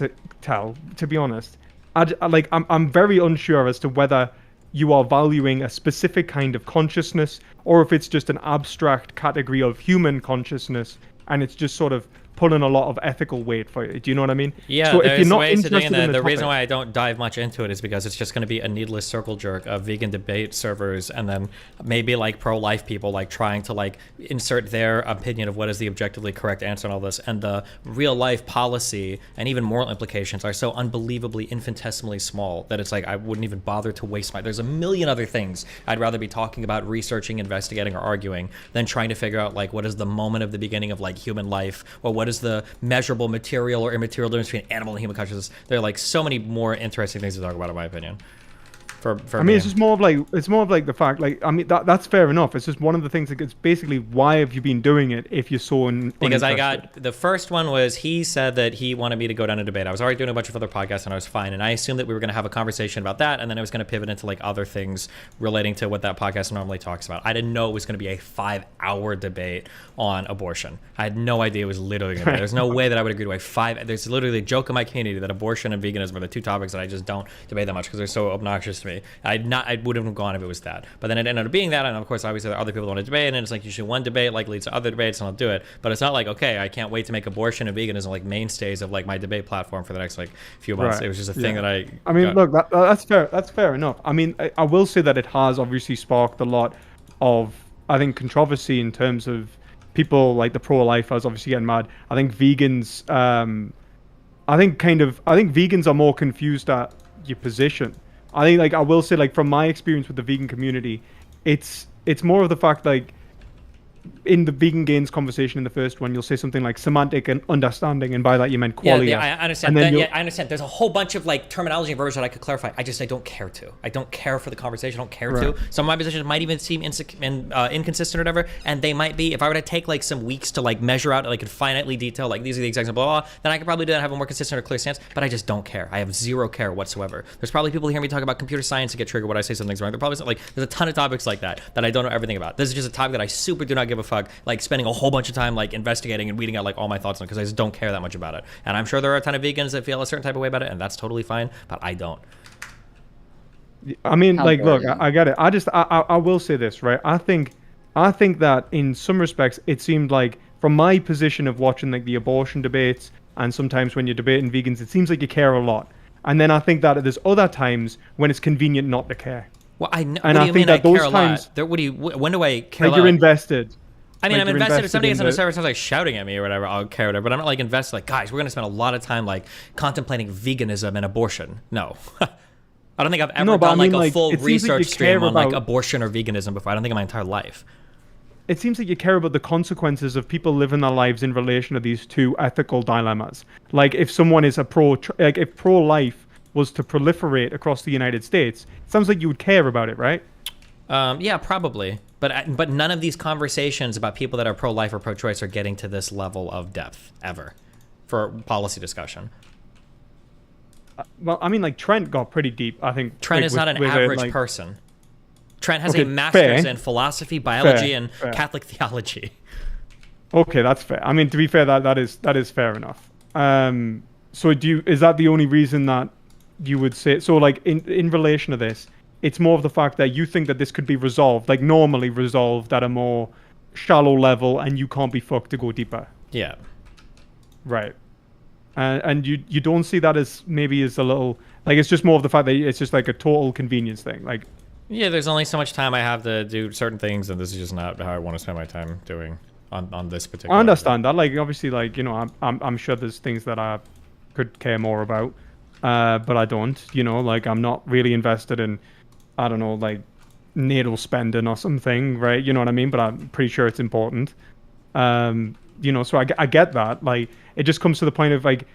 tell, to be honest, I'm very unsure as to whether you are valuing a specific kind of consciousness or if it's just an abstract category of human consciousness and it's just sort of pulling a lot of ethical weight for it. Do you know what I mean? Yeah, so if you're not ways interested to in the reason why I don't dive much into it is because it's just going to be a needless circle jerk of vegan debate servers and then maybe like pro-life people like trying to like insert their opinion of what is the objectively correct answer on all this, and the real life policy and even moral implications are so unbelievably infinitesimally small that it's like I wouldn't even bother to waste there's a million other things I'd rather be talking about, researching, investigating, or arguing than trying to figure out like what is the moment of the beginning of like human life, or what is the measurable material or immaterial difference between animal and human consciousness. There are like so many more interesting things to talk about in my opinion. I mean, it's more of like the fact, like, I mean, that's fair enough. It's just one of the things that it's basically, why have you been doing it if you're so because I got, the first one was he said that he wanted me to go down a debate. I was already doing a bunch of other podcasts and I was fine. And I assumed that we were going to have a conversation about that. And then I was going to pivot into like other things relating to what that podcast normally talks about. I didn't know it was going to be a 5-hour debate on abortion. I had no idea it was literally going to be. There's no way that I would agree to there's literally a joke in my community that abortion and veganism are the two topics that I just don't debate that much because they're so obnoxious to me. I wouldn't have gone if it was that. But then it ended up being that, and of course, obviously, there are other people that want to debate, and it's like usually one debate like leads to other debates, and I'll do it. But it's not like, okay, I can't wait to make abortion and veganism like mainstays of like my debate platform for the next like few months. Right. It was just a thing that I mean, look, that's fair. That's fair enough. I mean, I will say that it has obviously sparked a lot of, I think, controversy in terms of people like the pro-lifers obviously getting mad. I think vegans, I think vegans are more confused at your position. I think, like, I will say, like, from my experience with the vegan community, it's more of the fact, like, in the vegan gains conversation in the first one, you'll say something like semantic and understanding, and by that you meant qualia. Yeah, I understand. And then I understand. There's a whole bunch of like terminology and verbiage that I could clarify. I don't care to. I don't care for the conversation. I don't care to. Some of my positions might even seem inconsistent or whatever, and they might be. If I were to take like some weeks to like measure out, like and finitely detail, like these are the exact blah, blah, blah, then I could probably do that, have a more consistent or clear stance. But I just don't care. I have zero care whatsoever. There's probably people who hear me talk about computer science and get triggered when I say something's wrong. They're probably like, there's a ton of topics like that I don't know everything about. This is just a topic that I super do not give a fuck, like spending a whole bunch of time like investigating and weeding out like all my thoughts on, because I just don't care that much about it. And I'm sure there are a ton of vegans that feel a certain type of way about it, and that's totally fine, but I don't. I mean, like, look, I get it. I will say this, right? I think that in some respects, it seemed like from my position of watching like the abortion debates, and sometimes when you're debating vegans, it seems like you care a lot. And then I think that there's other times when it's convenient not to care. Well, I know. And what do you mean I care a times, lot? When do I care? Like, you're invested. I mean, like, I'm invested. If somebody gets on the server and starts like shouting at me or whatever, I'll care whatever. But I'm not like invested. Like, guys, we're gonna spend a lot of time like contemplating veganism and abortion. No, I don't think I've ever done like a full research stream on like abortion or veganism before. I don't think in my entire life. It seems like you care about the consequences of people living their lives in relation to these two ethical dilemmas. Like, if someone is if pro-life was to proliferate across the United States, it sounds like you would care about it, right? Yeah, probably. But none of these conversations about people that are pro-life or pro-choice are getting to this level of depth ever for policy discussion. Well, I mean, like, Trent got pretty deep, I think. Trent is not an average person. Trent has a master's in philosophy, biology, and Catholic theology. Okay, that's fair. I mean, to be fair, that is fair enough. So is that the only reason that you would say, so like in relation to this, it's more of the fact that you think that this could be resolved, like normally resolved at a more shallow level, and you can't be fucked to go deeper? Yeah. Right. And you don't see that as maybe as a little, like, it's just more of the fact that it's just like a total convenience thing, like. Yeah, there's only so much time I have to do certain things, and this is just not how I want to spend my time doing on this particular. I understand that. Like, obviously, like, you know, I'm sure there's things that I could care more about, but I don't. You know, like, I'm not really invested in, I don't know, like NATO spending or something, right? You know what I mean? But I'm pretty sure it's important. You know, so I get that. Like, it just comes to the point of, like,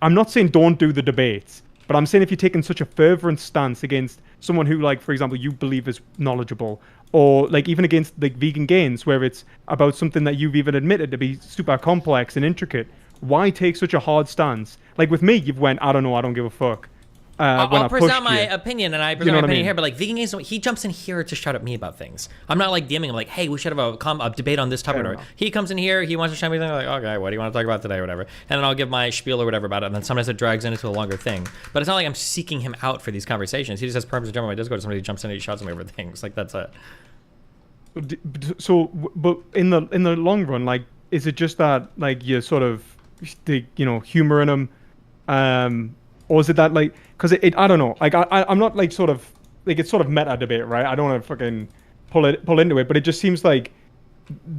I'm not saying don't do the debates, but I'm saying if you're taking such a fervent stance against someone who, like, for example, you believe is knowledgeable, or like even against like vegan gains, where it's about something that you've even admitted to be super complex and intricate, why take such a hard stance? Like with me, you've went, I don't know, I don't give a fuck. I'll present my opinion, and I present my opinion here, but like vegan gains, he jumps in here to shout at me about things. I'm not like DMing him like, hey, we should have a debate on this topic. Or he comes in here, he wants to shout me something, like, okay, what do you want to talk about today, or whatever, and then I'll give my spiel or whatever about it, and then sometimes it drags into a longer thing. But it's not like I'm seeking him out for these conversations. He just has permission to jump on my Discord, somebody jumps in and he shouts at me over things. Like, that's it. So, but in the long run, like, is it just that like you're sort of, you know, humoring him, or is it that, like, because I don't know, like, I'm not like sort of like, it's sort of meta debate, right? I don't want to fucking pull into it, but it just seems like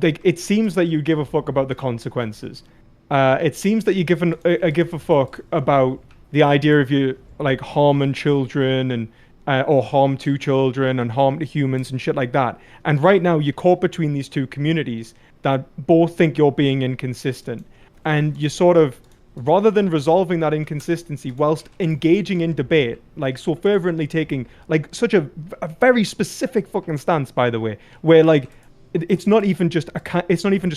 it seems that you give a fuck about the consequences. It seems that you give a fuck about the idea of you like harming children and or harm to children and harm to humans and shit like that. And right now you're caught between these two communities that both think you're being inconsistent, and you sort of, rather than resolving that inconsistency whilst engaging in debate, like so fervently taking like such a very specific fucking stance, by the way, where like it's not even just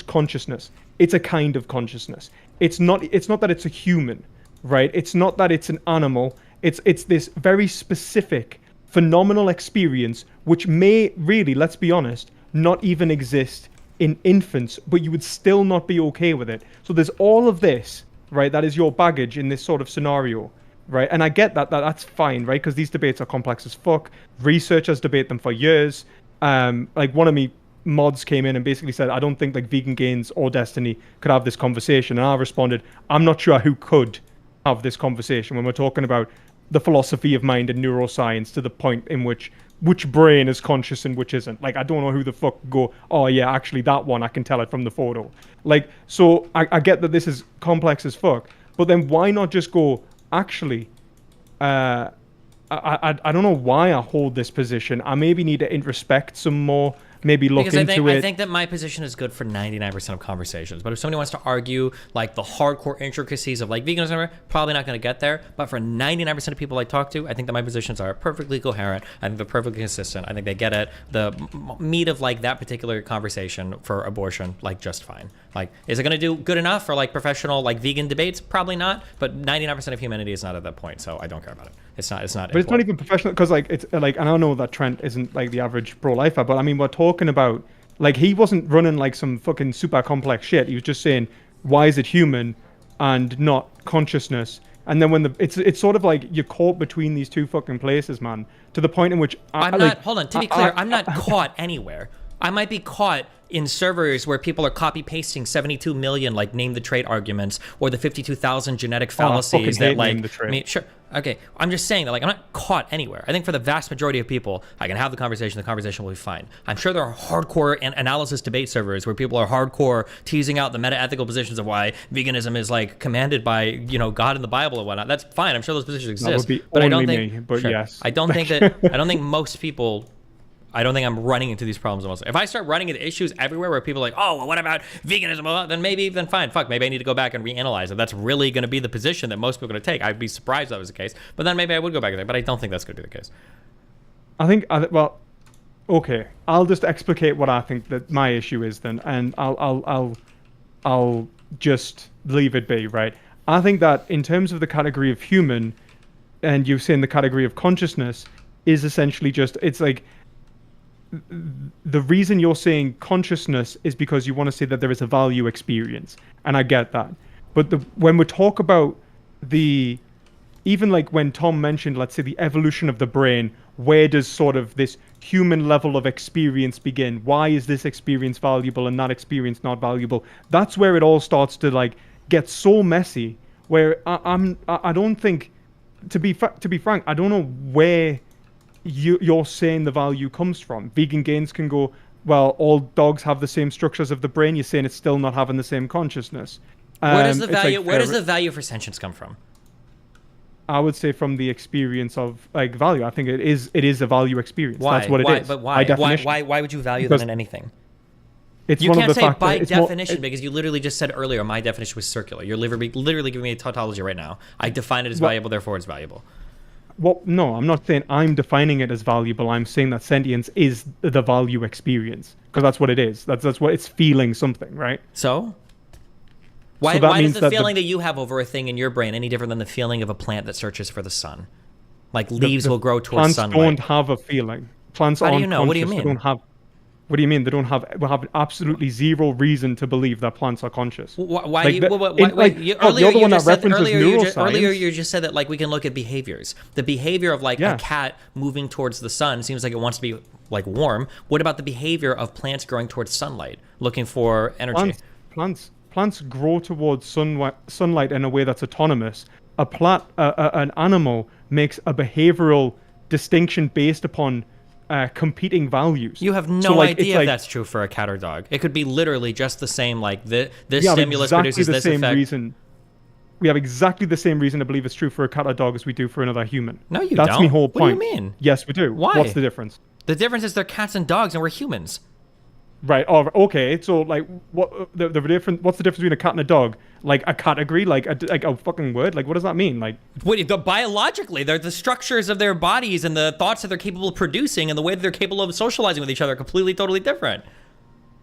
consciousness, it's a kind of consciousness. It's not that it's a human, right? It's not that it's an animal. It's this very specific phenomenal experience which may really, let's be honest, not even exist in infants, but you would still not be okay with it. So there's all of this, right? That is your baggage in this sort of scenario, right? And I get that's fine, right? Because these debates are complex as fuck. Researchers debate them for years. Like one of me mods came in and basically said, I don't think like Vegan Gains or Destiny could have this conversation. And I responded, I'm not sure who could have this conversation when we're talking about the philosophy of mind and neuroscience to the point in which brain is conscious and which isn't. Like, I don't know who the fuck go, oh yeah, actually that one, I can tell it from the photo. Like, so I get that this is complex as fuck, but then why not just go, actually, I don't know why I hold this position. I maybe need to introspect some more. maybe look Because into it. I think that my position is good for 99% of conversations. But if somebody wants to argue like the hardcore intricacies of like veganism, probably not going to get there. But for 99% of people I talk to, I think that my positions are perfectly coherent. I think they're perfectly consistent. I think they get it. The meat of like that particular conversation for abortion, like just fine. Like, is it going to do good enough for like professional like vegan debates? Probably not. But 99% of humanity is not at that point, so I don't care about it. It's not. But it's not even professional, because like it's like, and I know that Trent isn't like the average pro-lifer, but I mean, we're talking about like he wasn't running like some fucking super complex shit. He was just saying, why is it human and not consciousness? And then when it's sort of like you're caught between these two fucking places, man. To the point in which I'm not. Hold on. To be clear, I'm not caught anywhere. I might be caught in servers where people are copy pasting 72 million like name the trait arguments or the 52,000 genetic fallacies that like sure. Okay, I'm just saying that like I'm not caught anywhere. I think for the vast majority of people, I can have the conversation will be fine. I'm sure there are hardcore analysis debate servers where people are hardcore teasing out the meta-ethical positions of why veganism is like commanded by, you know, God in the Bible and whatnot. That's fine. I'm sure those positions exist. That would be but only I don't think me, but yes. I don't think most people, I don't think I'm running into these problems most. If I start running into issues everywhere where people are like, oh, well, what about veganism? Then fine. Fuck, maybe I need to go back and reanalyze it. That's really going to be the position that most people are going to take. I'd be surprised if that was the case. But then maybe I would go back there. But I don't think that's going to be the case. I think, well, okay. I'll just explicate what I think that my issue is then, and I'll just leave it be, right? I think that in terms of the category of human, and you've seen the category of consciousness, is essentially just, it's like, the reason you're saying consciousness is because you want to say that there is a value experience, and I get that. But when we talk about even like when Tom mentioned, let's say the evolution of the brain, where does sort of this human level of experience begin? Why is this experience valuable and that experience not valuable? That's where it all starts to like get so messy. Where I don't think, to be frank, I don't know where you're saying the value comes from. Vegan gains can go, well, all dogs have the same structures of the brain. You're saying it's still not having the same consciousness. Where does the value? Where does the value for sentience come from? I would say from the experience of like value. I think it is a value experience. Why? That's what it is. But why? Why would you value them in anything? It's you one can't of the say by factors, definition because you literally just said earlier my definition was circular. You're literally giving me a tautology right now. I define it as valuable, therefore it's valuable. Well, no, I'm not saying I'm defining it as valuable. I'm saying that sentience is the value experience, because that's what it is. That's what it's feeling something, right? So? Why is the feeling that you have over a thing in your brain any different than the feeling of a plant that searches for the sun? Like leaves will grow towards sunlight. Plants don't have a feeling. Plants aren't How do you know? What do you mean? They don't have. What do you mean? They don't have. We have absolutely zero reason to believe that plants are conscious. Why? Earlier you just said that like we can look at behaviors. The behavior of like a cat moving towards the sun seems like it wants to be like warm. What about the behavior of plants growing towards sunlight, looking for energy? Plants grow towards sunlight in a way that's autonomous. An animal makes a behavioral distinction based upon competing values. You have no idea if that's true for a cat or dog. It could be literally just the same, like this stimulus produces this effect. We have exactly the same reason to believe it's true for a cat or dog as we do for another human. No, you don't. That's my whole point. What do you mean? Yes, we do. Why? What's the difference? The difference is they're cats and dogs and we're humans. Right. Oh, okay. So, like, what's the difference between a cat and a dog? Like a category, like a fucking word. Like, what does that mean? Like, biologically, they're the structures of their bodies and the thoughts that they're capable of producing and the way that they're capable of socializing with each other are completely, totally different.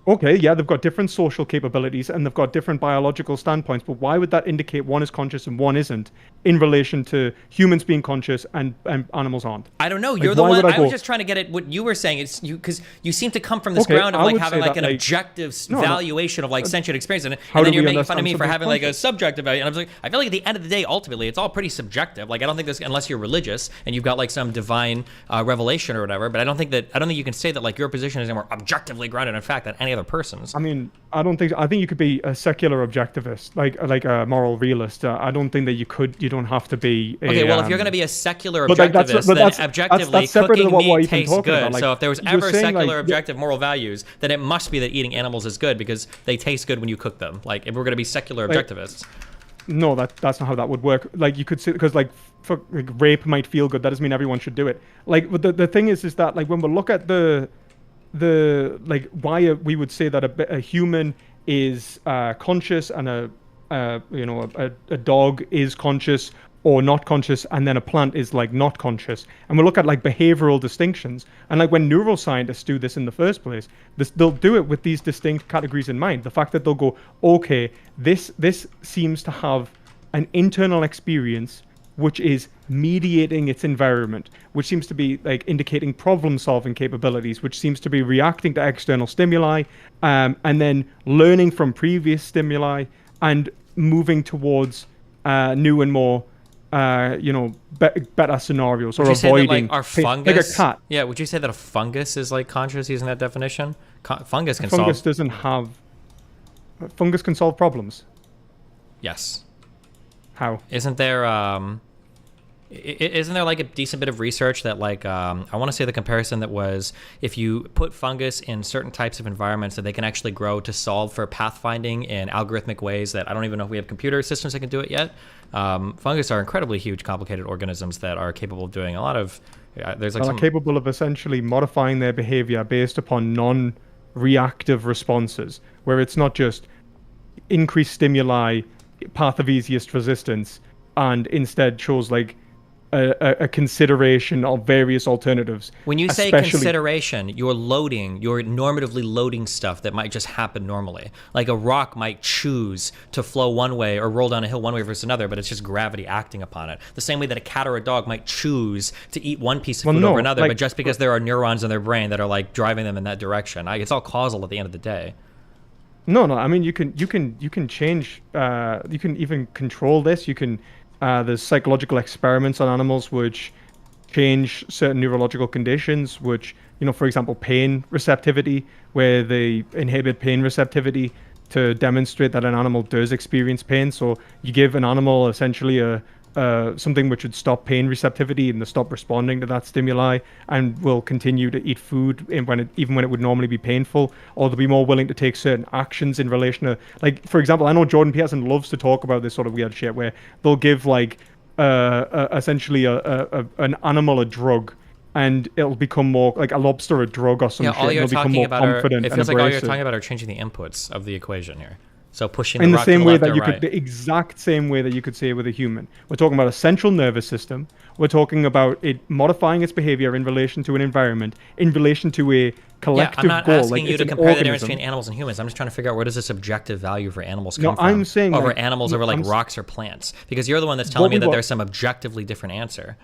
Okay, yeah, they've got different social capabilities and they've got different biological standpoints, but why would that indicate one is conscious and one isn't in relation to humans being conscious and animals aren't? I don't know. You're the one. I was just trying to get at what you were saying. It's you because you seem to come from this ground of like having like an objective valuation of like sentient experience, and then you're making fun of me for having like a subjective value. And I was like, I feel like at the end of the day, ultimately, it's all pretty subjective. Like I don't think this, unless you're religious and you've got like some divine revelation or whatever. But I don't think you can say that like your position is more objectively grounded in fact than any other person's. I mean, I think you could be a secular objectivist, like a moral realist. I don't think that you don't have to be. Okay, well, if you're going to be a secular objectivist, then objectively cooking meat tastes good. Like, so if there was ever secular objective moral values, then it must be that eating animals is good because they taste good when you cook them. Like if we're going to be secular objectivists. No, that's not how that would work. Like you could say, because like rape might feel good. That doesn't mean everyone should do it. Like the thing is that like when we look at the we would say that a human is conscious and a dog is conscious or not conscious, and then a plant is like not conscious. And we'll look at like behavioral distinctions. And like when neuroscientists do this in the first place, they'll do it with these distinct categories in mind. The fact that they'll go, okay, this seems to have an internal experience which is mediating its environment, which seems to be like indicating problem-solving capabilities, which seems to be reacting to external stimuli, and then learning from previous stimuli and moving towards new and more better scenarios, Would or you say avoiding that, like, our pain, fungus? like a cat. Yeah, would you say that a fungus is like conscious using that definition? Fungus can Fungus solve. doesn't have. Fungus can solve problems. Yes. How? Isn't there isn't there like a decent bit of research that like I want to say the comparison that was if you put fungus in certain types of environments that they can actually grow to solve for pathfinding in algorithmic ways that I don't even know if we have computer systems that can do it yet. Fungus are incredibly huge, complicated organisms that are capable of doing a lot of. There's like Are capable of essentially modifying their behavior based upon non-reactive responses, where it's not just increased stimuli, path of easiest resistance, and instead shows like a consideration of various alternatives. When you say consideration, you're normatively loading stuff that might just happen normally. Like a rock might choose to flow one way or roll down a hill one way versus another, but it's just gravity acting upon it. The same way that a cat or a dog might choose to eat one piece of food over another, but just because there are neurons in their brain that are like driving them in that direction. It's all causal at the end of the day. No. I mean, you can change. You can even control this. You can. There's psychological experiments on animals which change certain neurological conditions, which, for example, pain receptivity, where they inhibit pain receptivity to demonstrate that an animal does experience pain. So you give an animal essentially something which would stop pain receptivity, and they stop responding to that stimuli and will continue to eat food even when it would normally be painful, or they'll be more willing to take certain actions in relation to, like, for example, I know Jordan Peterson loves to talk about this sort of weird shit where they'll give like essentially an animal a drug, and it'll become more like a lobster a drug or some shit. All you're and they'll become talking more about confident it feels like all you're talking about are changing the inputs of the equation here. So pushing in the rock same to the way left that or you right. could, the exact same way that you could say with a human. We're talking about a central nervous system. We're talking about it modifying its behavior in relation to an environment, in relation to a collective I'm not goal. asking like you it's to an compare the difference organism. between animals and humans. I'm just trying to figure out where does this objective value for animals come No, from I'm saying over like, animals over like rocks or plants, because you're the one that's telling me that there's some objectively different answer.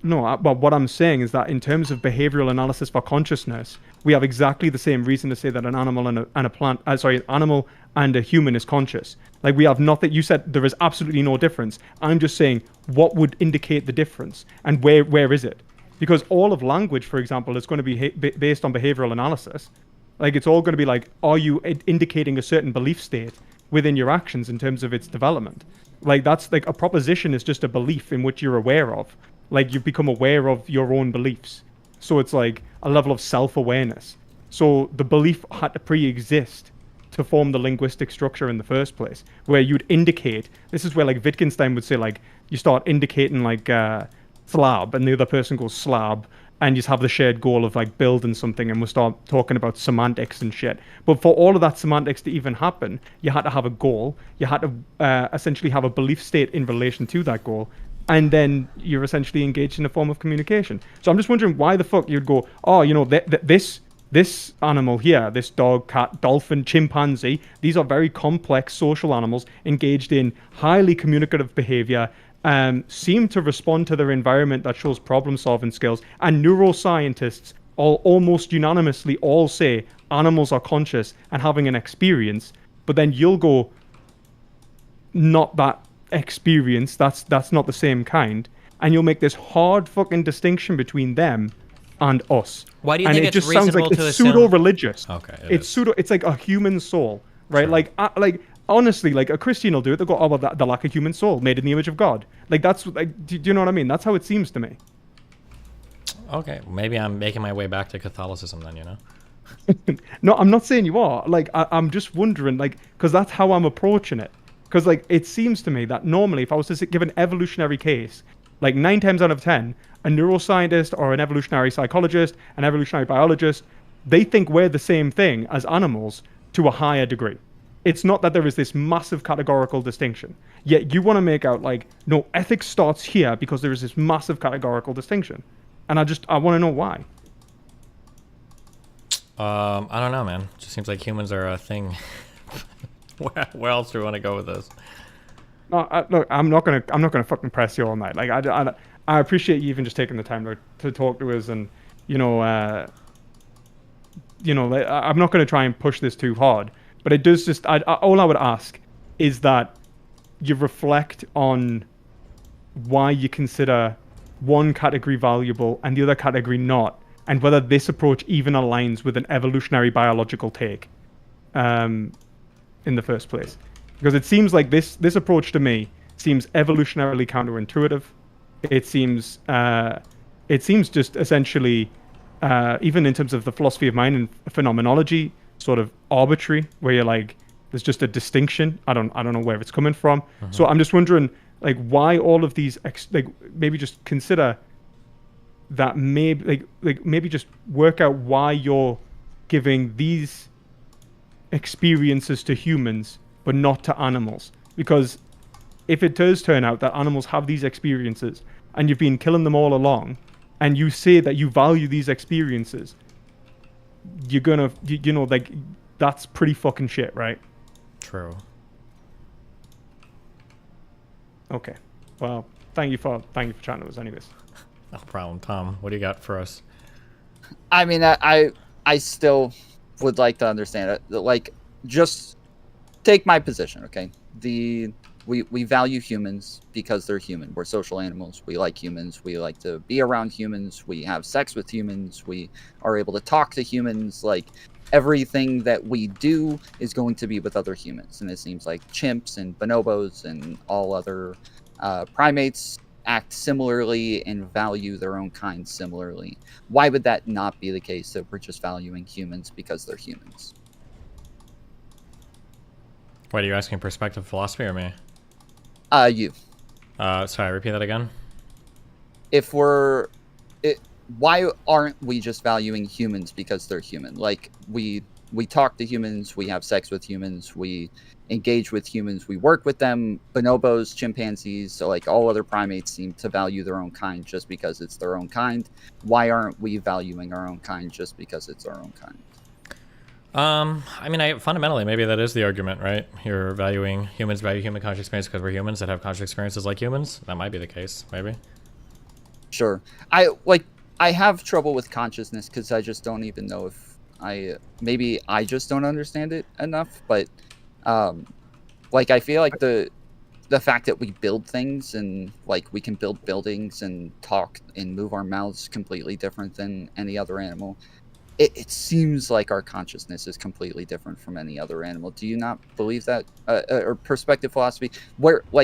No, but what I'm saying is that in terms of behavioral analysis for consciousness, we have exactly the same reason to say that an animal and a plant, an animal and a human is conscious. Like, we have nothing. You said there is absolutely no difference. I'm just saying what would indicate the difference and where is it? Because all of language, for example, is going to be based on behavioral analysis. Like, it's all going to be like, are you indicating a certain belief state within your actions in terms of its development? Like, that's like a proposition is just a belief in which you're aware of. Like, you've become aware of your own beliefs. So it's like a level of self-awareness. So the belief had to pre-exist to form the linguistic structure in the first place, where you'd indicate, this is where like Wittgenstein would say, like, you start indicating like slab, and the other person goes slab, and you just have the shared goal of like building something, and we'll start talking about semantics and shit. But for all of that semantics to even happen, you had to have a goal. You had to essentially have a belief state in relation to that goal. And then you're essentially engaged in a form of communication. So I'm just wondering why the fuck you'd go, oh, this animal here, this dog, cat, dolphin, chimpanzee, these are very complex social animals engaged in highly communicative behavior, seem to respond to their environment that shows problem-solving skills. And neuroscientists almost unanimously all say animals are conscious and having an experience. But then you'll go, not that experience, that's not the same kind, and you'll make this hard fucking distinction between them and us. Why do you and think it it's just sounds like reasonable to it's assume- pseudo-religious. Okay, It's like a human soul, right? Sure. Like honestly, like a Christian will do it. They'll go, oh well, the lack of human soul, made in the image of God. Like, that's like, do you know what I mean? That's how it seems to me. Okay, maybe I'm making my way back to Catholicism then, No, I'm not saying you are. Like, I'm just wondering, like, because that's how I'm approaching it. Because, like, it seems to me that normally, if I was to give an evolutionary case, like 9 times out of 10, a neuroscientist or an evolutionary psychologist, an evolutionary biologist, they think we're the same thing as animals to a higher degree. It's not that there is this massive categorical distinction. Yet you want to make out like, no, ethics starts here because there is this massive categorical distinction. And I want to know why. I don't know, man. Just seems like humans are a thing. Where else do we want to go with this? No, look, I'm not gonna fucking press you all night. Like I appreciate you even just taking the time to talk to us, and I'm not gonna try and push this too hard. But it does just, all I would ask is that you reflect on why you consider one category valuable and the other category not, and whether this approach even aligns with an evolutionary biological take in the first place. Because it seems like this approach to me seems evolutionarily counterintuitive. It seems just essentially, even in terms of the philosophy of mind and phenomenology, sort of arbitrary, where you're like, there's just a distinction. I don't know where it's coming from. Mm-hmm. So I'm just wondering, like, why all of these, maybe just consider that, maybe just work out why you're giving these experiences to humans but not to animals. Because if it does turn out that animals have these experiences and you've been killing them all along, and you say that you value these experiences, you're gonna, like, that's pretty fucking shit, right? True. Okay. Well, thank you for chatting with us anyways. No problem. Tom, what do you got for us? I mean, I still would like to understand it. Like, just take my position, okay? We value humans because they're human. We're social animals. We like humans. We like to be around humans. We have sex with humans. We are able to talk to humans. Like, everything that we do is going to be with other humans. And it seems like chimps and bonobos and all other primates act similarly and value their own kind similarly. Why would that not be the case, that we're just valuing humans because they're humans? Wait, are you asking perspective philosophy or me? You. Sorry, repeat that again. Why aren't we just valuing humans because they're human? Like, we talk to humans, we have sex with humans, we engage with humans, we work with them. Bonobos, chimpanzees, so like all other primates seem to value their own kind just because it's their own kind. Why aren't we valuing our own kind just because it's our own kind? I mean, fundamentally, maybe that is the argument, right? You're valuing humans value human conscious experience because we're humans that have conscious experiences like humans. That might be the case, maybe. Sure. I have trouble with consciousness because I just don't even know if maybe I just don't understand it enough. But I feel like the fact that we build things and like we can build buildings and talk and move our mouths completely different than any other animal. It seems like our consciousness is completely different from any other animal. Do you not believe that? Or perspective philosophy,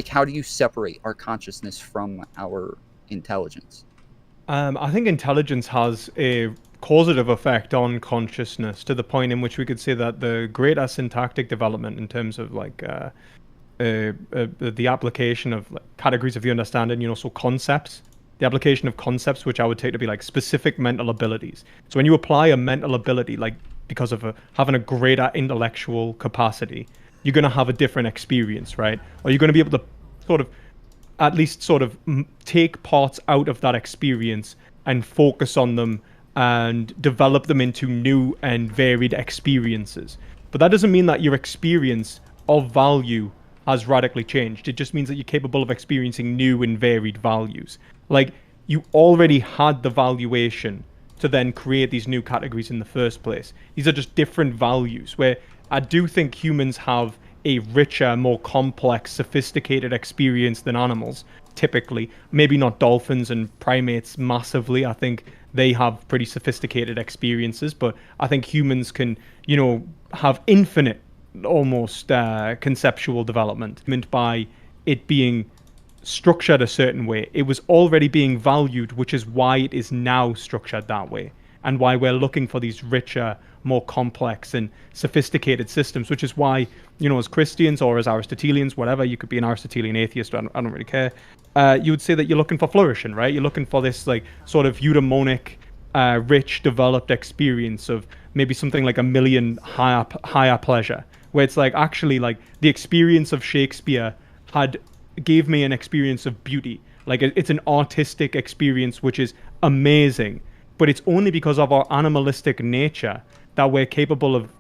how do you separate our consciousness from our intelligence? I think intelligence has a causative effect on consciousness to the point in which we could say that the greater syntactic development in terms of the application of categories of the understanding, so concepts, the application of concepts, which I would take to be like specific mental abilities. So when you apply a mental ability, like because of having a greater intellectual capacity, you're going to have a different experience, right? Or you're going to be able to at least take parts out of that experience and focus on them and develop them into new and varied experiences. But that doesn't mean that your experience of value has radically changed. It just means that you're capable of experiencing new and varied values. Like, you already had the valuation to then create these new categories in the first place. These are just different values, where I do think humans have a richer, more complex, sophisticated experience than animals, typically. Maybe not dolphins and primates massively. I think they have pretty sophisticated experiences, but I think humans can, have infinite, almost conceptual development meant by it being structured a certain way. It was already being valued, which is why it is now structured that way, and why we're looking for these richer, more complex and sophisticated systems, which is why, as Christians or as Aristotelians, whatever, you could be an Aristotelian atheist, I don't really care, you would say that you're looking for flourishing, right? You're looking for this sort of eudaimonic, rich, developed experience of maybe something like a million higher pleasure, where it's like actually like the experience of Shakespeare gave me an experience of beauty. Like it's an artistic experience which is amazing, but it's only because of our animalistic nature that we're capable of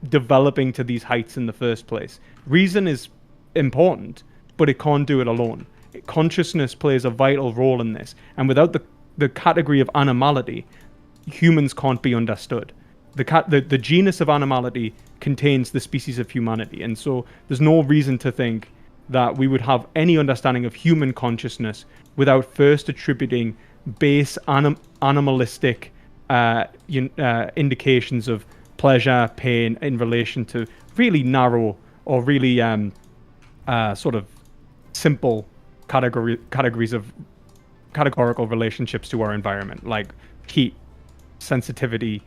developing to these heights in the first place. Reason is important, but it can't do it alone. Consciousness plays a vital role in this, and without the category of animality, humans can't be understood. The genus of animality contains the species of humanity, and so there's no reason to think that we would have any understanding of human consciousness without first attributing base animalistic indications of pleasure, pain in relation to really narrow or really sort of simple categories of categorical relationships to our environment, like heat, sensitivity,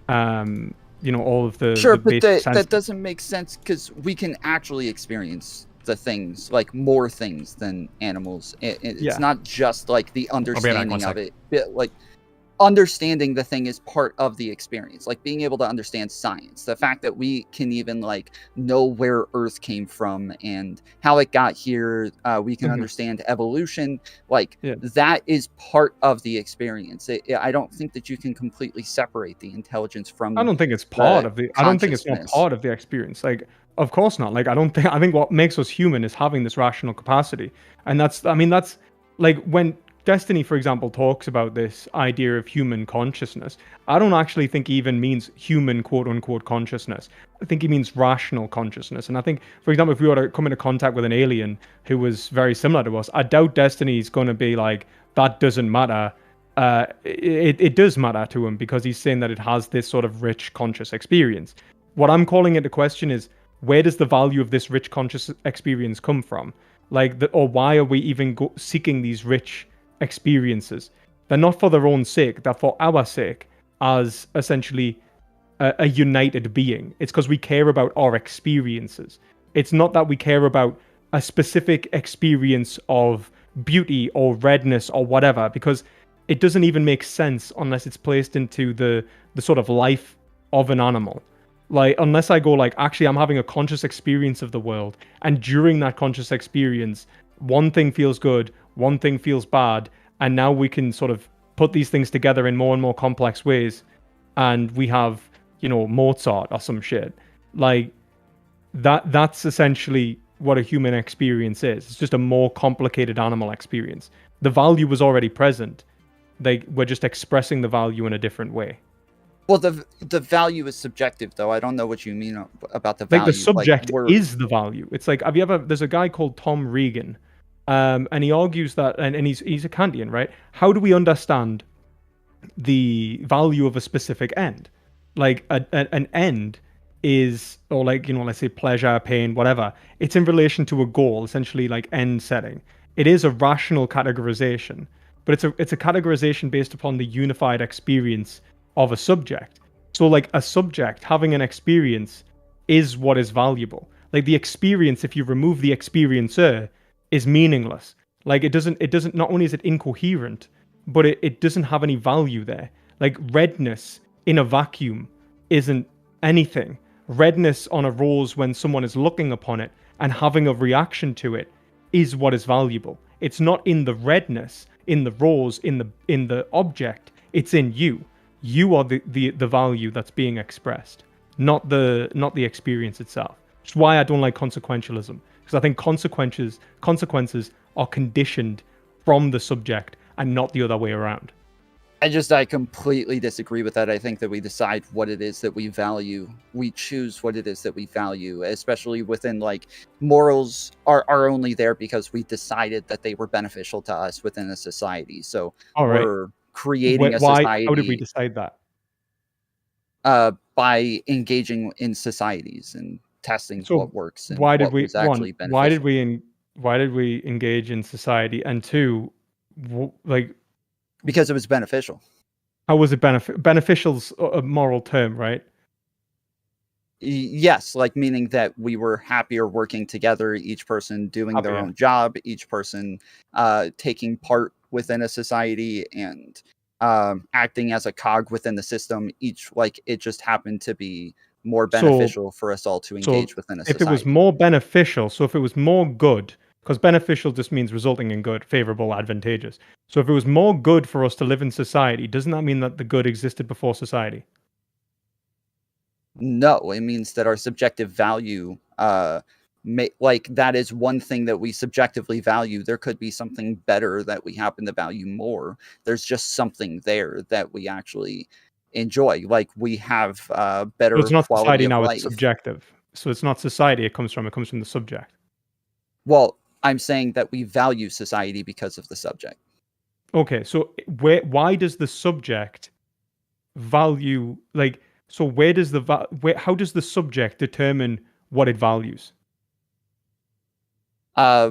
all of the Sure, the but that doesn't make sense because we can actually experience the things, like more things than animals. It's not just like the understanding of it. Like understanding the thing is part of the experience, like being able to understand science, the fact that we can even like know where Earth came from and how it got here. We can understand evolution, like that is part of the experience. I don't think that you can completely separate the intelligence from I don't think it's part of the I don't think it's not part of the experience. Like, of course not. Like, I think what makes us human is having this rational capacity. And that's like when Destiny, for example, talks about this idea of human consciousness. I don't actually think he even means human quote unquote consciousness. I think he means rational consciousness. And I think, for example, if we were to come into contact with an alien who was very similar to us, I doubt Destiny's going to be like, that doesn't matter. It does matter to him because he's saying that it has this sort of rich conscious experience. What I'm calling into question is, where does the value of this rich conscious experience come from? Or why are we even seeking these rich experiences? They're not for their own sake, they're for our sake as essentially a united being. It's because we care about our experiences. It's not that we care about a specific experience of beauty or redness or whatever, because it doesn't even make sense unless it's placed into the sort of life of an animal. Like, unless I go like, actually, I'm having a conscious experience of the world, and during that conscious experience, one thing feels good, one thing feels bad, and now we can sort of put these things together in more and more complex ways, and we have, Mozart or some shit. Like, that's essentially what a human experience is. It's just a more complicated animal experience. The value was already present. We're just expressing the value in a different way. Well, the value is subjective, though. I don't know what you mean about the value. Like, the subject is the value. It's like, there's a guy called Tom Regan, and he argues that, and he's a Kantian, right? How do we understand the value of a specific end? Like, an end is, or like, let's say pleasure, pain, whatever. It's in relation to a goal, essentially like end setting. It is a rational categorization, but it's a categorization based upon the unified experience of a subject. So like a subject having an experience is what is valuable. Like the experience, if you remove the experiencer, is meaningless. Like it doesn't not only is it incoherent, but it doesn't have any value there. Like redness in a vacuum isn't anything. Redness on a rose when someone is looking upon it and having a reaction to it is what is valuable. It's not in the redness, in the rose, in the object. It's in you. You are the value that's being expressed, not the experience itself. Which is why I don't like consequentialism, because I think consequences are conditioned from the subject and not the other way around. I completely disagree with that. I think that we decide what it is that we value. We choose what it is that we value, especially within like morals are only there because we decided that they were beneficial to us within a society. So we're creating a society. How did we decide that? By engaging in societies and testing what works and why did what we was actually beneficial. Why did we engage in society? And two, because it was beneficial. How was it beneficial's a moral term, right? Yes, like meaning that we were happier working together, each person doing their own job, each person taking part within a society, and acting as a cog within the system. Each like it just happened to be more beneficial for us all to engage within a if society. it was more beneficial, so if it was more good, because beneficial just means resulting in good, favorable, advantageous. So if it was more good for us to live in society, doesn't that mean that the good existed before society? No, it means that our subjective value, like that is one thing that we subjectively value. There could be something better that we happen to value more. There's just something there that we actually enjoy. Like we have So better it's not quality society of now, life. it's subjective. So it's not society it comes from the subject. Well, I'm saying that we value society because of the subject. Okay, so why does the subject value, like, so where does how does the subject determine what it values? I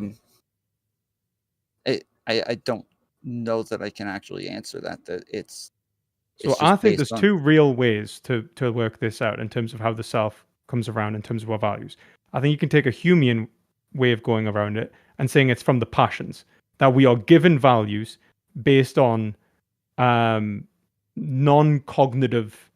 don't know that I can actually answer that. That it's So I think there's two real ways to work this out in terms of how the self comes around in terms of our values. I think you can take a Humean way of going around it and saying it's from the passions, that we are given values based on non-cognitive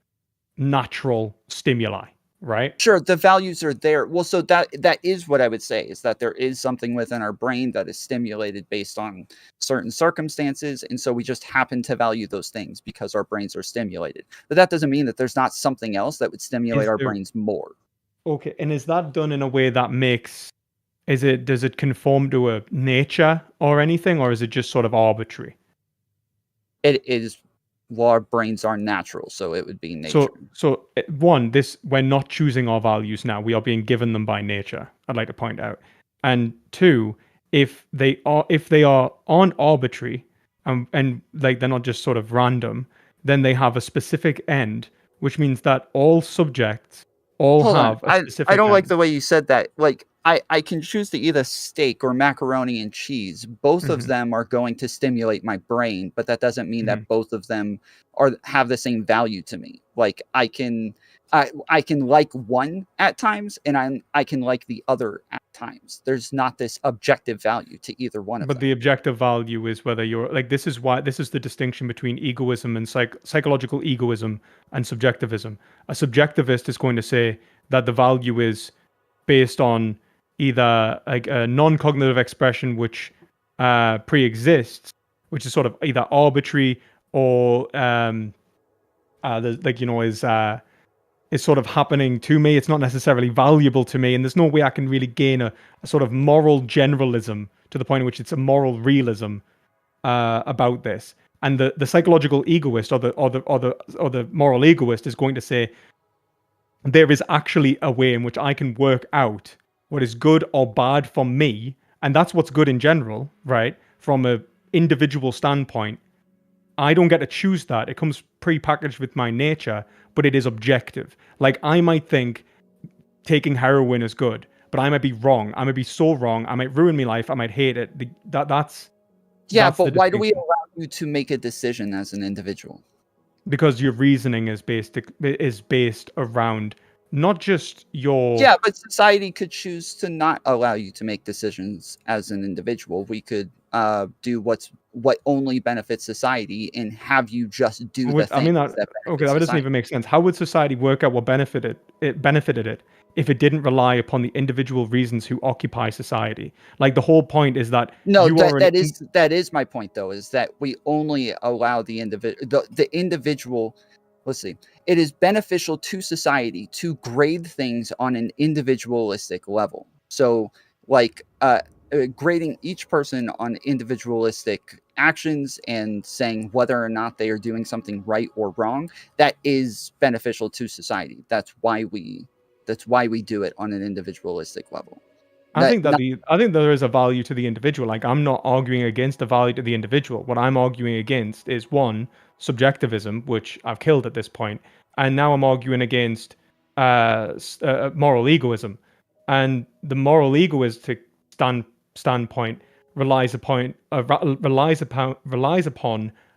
natural stimuli, right? Sure, the values are there. Well, so that is what I would say, is that there is something within our brain that is stimulated based on certain circumstances, and so we just happen to value those things because our brains are stimulated. But that doesn't mean that there's not something else that would stimulate our brains more. Okay, and is that done in a way that does it conform to a nature or anything, or is it just sort of arbitrary? It is. Well, our brains are natural, so it would be nature. So one, we're not choosing our values now; we are being given them by nature. I'd like to point out, and two, if they aren't arbitrary, and like they're not just sort of random, then they have a specific end, which means that all subjects have a specific. I don't like end. the way you said that. Like I can choose to eat a steak or macaroni and cheese. Both of them are going to stimulate my brain, but that doesn't mean that both of them have the same value to me. Like I can like one at times, and I can like the other at times. There's not this objective value to either one of them. But the objective value is whether you're like, this is the distinction between egoism and psychological egoism and subjectivism. A subjectivist is going to say that the value is based on either like a non-cognitive expression which pre-exists, which is sort of either arbitrary or is sort of happening to me. It's not necessarily valuable to me, and there's no way I can really gain a sort of moral generalism to the point in which it's a moral realism about this. And the psychological egoist or the moral egoist is going to say there is actually a way in which I can work out what is good or bad for me, and that's what's good in general, right? From a individual standpoint, I don't get to choose that. It comes pre-packaged with my nature, but it is objective. Like I might think taking heroin is good, but I might be wrong. I might be so wrong. I might ruin my life. I might hate it. That's but why do we allow you to make a decision as an individual? Because your reasoning is based around not just your... Yeah, but society could choose to not allow you to make decisions as an individual. We could do what only benefits society and have you just do the things that benefit okay, that doesn't even make sense. How would society work out what benefited it if it didn't rely upon the individual reasons who occupy society? Like the whole point is that that is my point though, is that we only allow the individual. Let's see. It is beneficial to society to grade things on an individualistic level. So, like grading each person on individualistic actions and saying whether or not they are doing something right or wrong, that is beneficial to society. That's why we do it on an individualistic level. I think there is a value to the individual. Like I'm not arguing against the value to the individual. What I'm arguing against is one, subjectivism, which I've killed at this point, and now I'm arguing against moral egoism. And the moral egoistic standpoint relies upon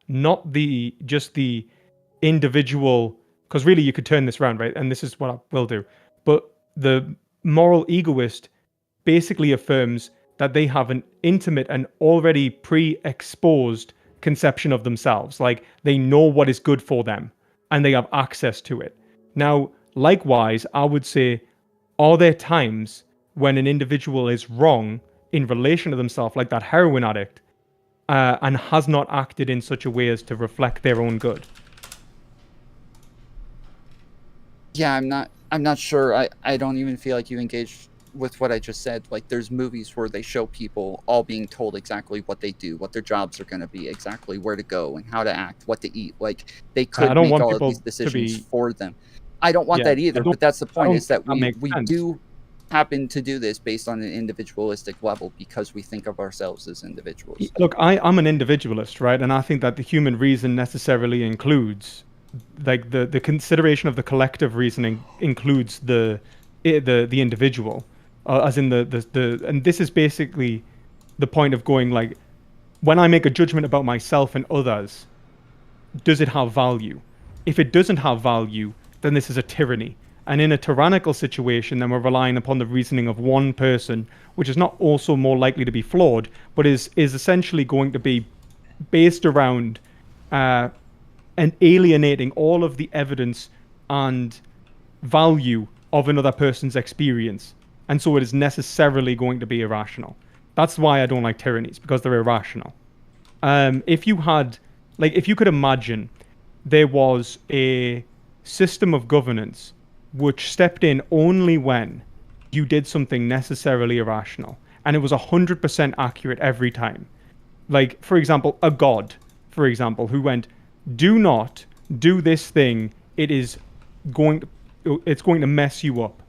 not just the individual, because really you could turn this around, right? And this is what I will do. But the moral egoist basically affirms that they have an intimate and already pre-exposed conception of themselves. Like, they know what is good for them and they have access to it. Now, likewise, I would say, are there times when an individual is wrong in relation to themselves, like that heroin addict, and has not acted in such a way as to reflect their own good? Yeah, I'm not sure. I don't even feel like you engaged with what I just said. Like, there's movies where they show people all being told exactly what they do, what their jobs are going to be, exactly where to go and how to act, what to eat. Like, they could don't make want all of people these to decisions be- for them. I don't want Yeah, that either, I don't- but that's the I point, don't is that think that we makes sense. do happen to do this based on an individualistic level because we think of ourselves as individuals. Look, I'm an individualist, right? And I think that the human reason necessarily includes, like, the consideration of the collective reasoning includes the individual, as in the and this is basically the point of going, like, when I make a judgment about myself and others, does it have value? If it doesn't have value, then this is a tyranny. And in a tyrannical situation, then we're relying upon the reasoning of one person, which is not also more likely to be flawed, but is essentially going to be based around and alienating all of the evidence and value of another person's experience. And so it is necessarily going to be irrational. That's why I don't like tyrannies, because they're irrational. If you could imagine there was a system of governance which stepped in only when you did something necessarily irrational, and it was 100% accurate every time. Like, for example, a god, for example, who went, do not do this thing, it's going to mess you up.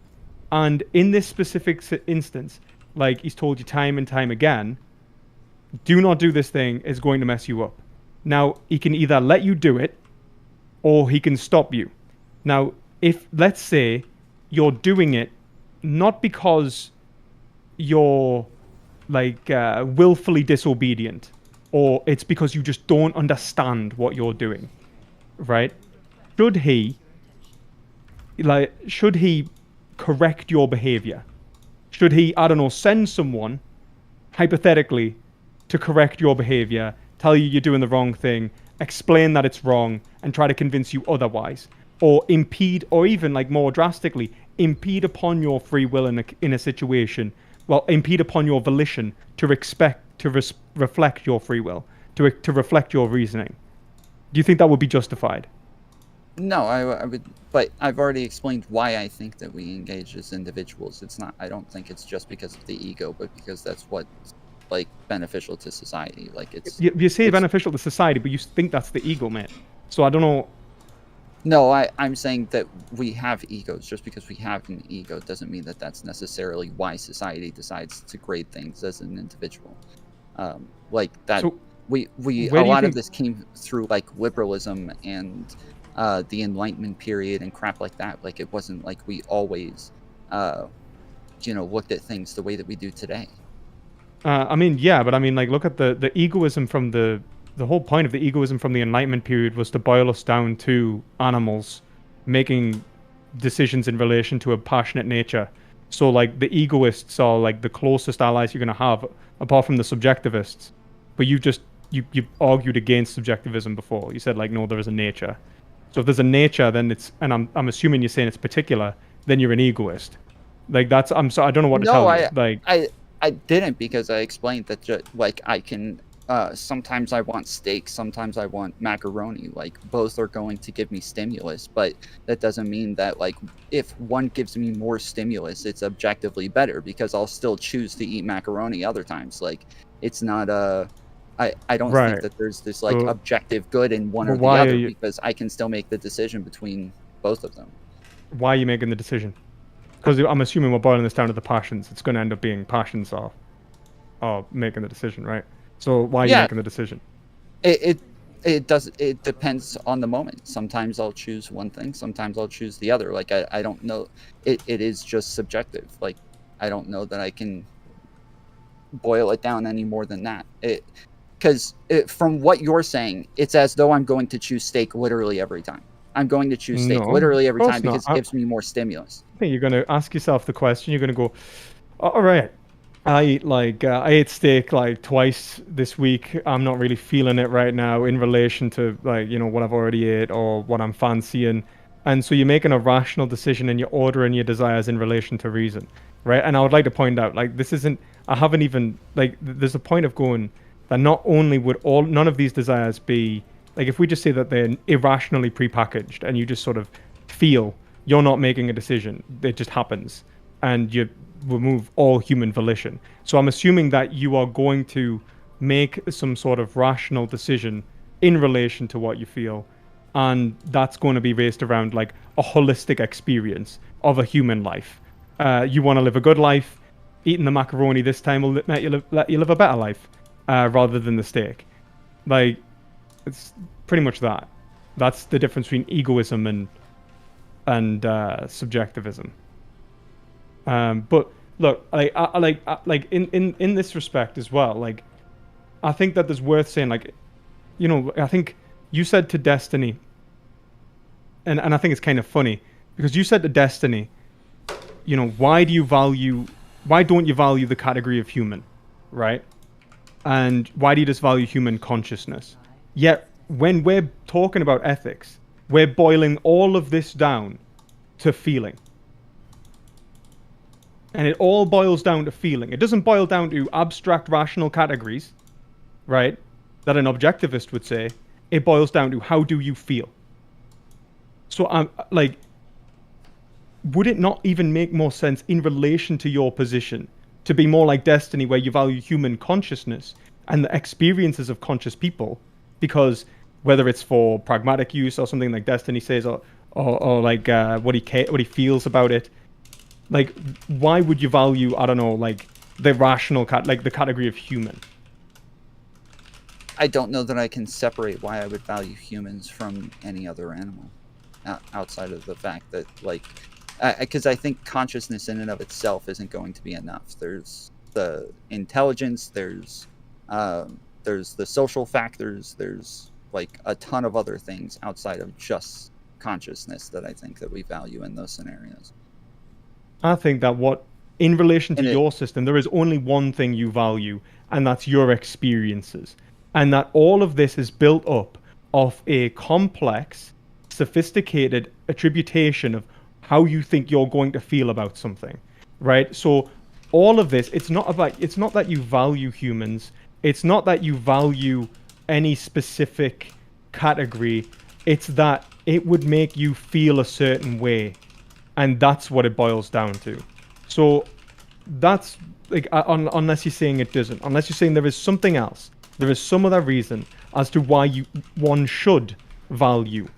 And in this specific instance, like, he's told you time and time again, do not do this thing, it's going to mess you up. Now, he can either let you do it, or he can stop you. Now, if, let's say, you're doing it not because you're, like, willfully disobedient, or it's because you just don't understand what you're doing, right? Should he correct your behavior? Should he, I don't know, send someone, hypothetically, to correct your behavior, tell you you're doing the wrong thing, explain that it's wrong, and try to convince you otherwise? Or impede, or even, like, more drastically, impede upon your free will in a situation, well, impede upon your volition to reflect your free will, to reflect your reasoning. Do you think that would be justified? No, I would, but I've already explained why I think that we engage as individuals. It's not, I don't think it's just because of the ego, but because that's what's, like, beneficial to society. Like, it's... You say beneficial to society, but you think that's the ego, mate. So I don't know... No, I'm saying that we have egos. Just because we have an ego doesn't mean that that's necessarily why society decides to grade things as an individual. Like that, So, a lot of this came through, like, liberalism and the Enlightenment period and crap like that. Like, it wasn't like we always, looked at things the way that we do today. I mean, yeah, but I mean, like, look at the egoism from the whole point of the egoism from the Enlightenment period was to boil us down to animals making decisions in relation to a passionate nature. So, like, the egoists are, like, the closest allies you're going to have, apart from the subjectivists. But you argued against subjectivism before. You said, like, no, there is a nature. So if there's a nature, then it's, and I'm assuming you're saying it's particular, then you're an egoist. Like, that's, I don't know what to tell you. Like, I didn't, because I explained that, like, I can, sometimes I want steak, sometimes I want macaroni. Like, both are going to give me stimulus, but that doesn't mean that, like, if one gives me more stimulus, it's objectively better, because I'll still choose to eat macaroni other times. Like, it's not I don't think that there's this, like, objective good in one or the other, because I can still make the decision between both of them. Why are you making the decision? Because I'm assuming we're boiling this down to the passions. It's going to end up being passions are making the decision, right? So why are you making the decision? It depends on the moment. Sometimes I'll choose one thing, sometimes I'll choose the other. Like, I don't know. It is just subjective. Like, I don't know that I can boil it down any more than that. Because from what you're saying, it's as though I'm going to choose steak literally every time. I'm going to choose steak literally every time because it gives me more stimulus. I think you're going to ask yourself the question. You're going to go, all right, I ate steak like twice this week. I'm not really feeling it right now in relation to what I've already ate or what I'm fancying. And so you're making a rational decision and you're ordering your desires in relation to reason, right? And I would like to point out, this isn't, I haven't even, there's a point of going that not only would none of these desires be, if we just say that they're irrationally prepackaged and you just sort of feel you're not making a decision, it just happens. And you remove all human volition. So I'm assuming that you are going to make some sort of rational decision in relation to what you feel, and that's going to be based around a holistic experience of a human life. You want to live a good life, eating the macaroni this time will let you live a better life, rather than the steak. It's pretty much that. That's the difference between egoism and subjectivism. But look, in this respect as well, I think that there's worth saying, I think you said to Destiny, and I think it's kind of funny because you said to Destiny, why don't you value the category of human, right? And why do you just value human consciousness? Yet when we're talking about ethics, we're boiling all of this down to feeling. And it all boils down to feeling. It doesn't boil down to abstract rational categories, right? That an objectivist would say. It boils down to how do you feel? So would it not even make more sense in relation to your position to be more like Destiny, where you value human consciousness and the experiences of conscious people? Because whether it's for pragmatic use or something like Destiny says, or what he feels about it, why would you value, I don't know, the rational the category of human? I don't know that I can separate why I would value humans from any other animal, outside of the fact that because I think consciousness in and of itself isn't going to be enough. There's the intelligence, there's the social factors, there's a ton of other things outside of just consciousness that I think that we value in those scenarios. I think that in relation to your system, there is only one thing you value, and that's your experiences. And that all of this is built up of a complex, sophisticated attribution of how you think you're going to feel about something, right? So all of this, it's not that you value humans, it's not that you value any specific category, it's that it would make you feel a certain way. And that's what it boils down to. So that's unless you're saying it doesn't, unless you're saying there is something else, there is some other reason as to why one should value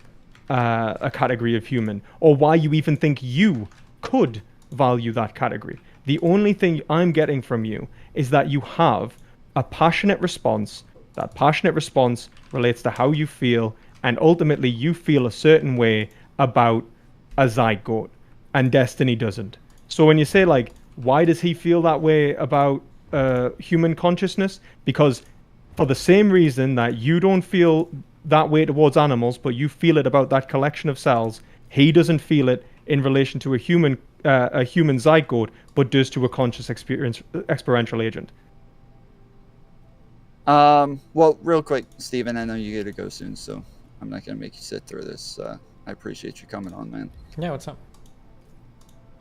a category of human, or why you even think you could value that category. The only thing I'm getting from you is that you have a passionate response. That passionate response relates to how you feel, and ultimately you feel a certain way about a zygote. And Destiny doesn't. So when you say why does he feel that way about human consciousness? Because for the same reason that you don't feel that way towards animals, but you feel it about that collection of cells, he doesn't feel it in relation to a human zygote, but does to a conscious experiential agent. Well, real quick, Steven, I know you got to go soon, so I'm not going to make you sit through this. I appreciate you coming on, man. Yeah, what's up?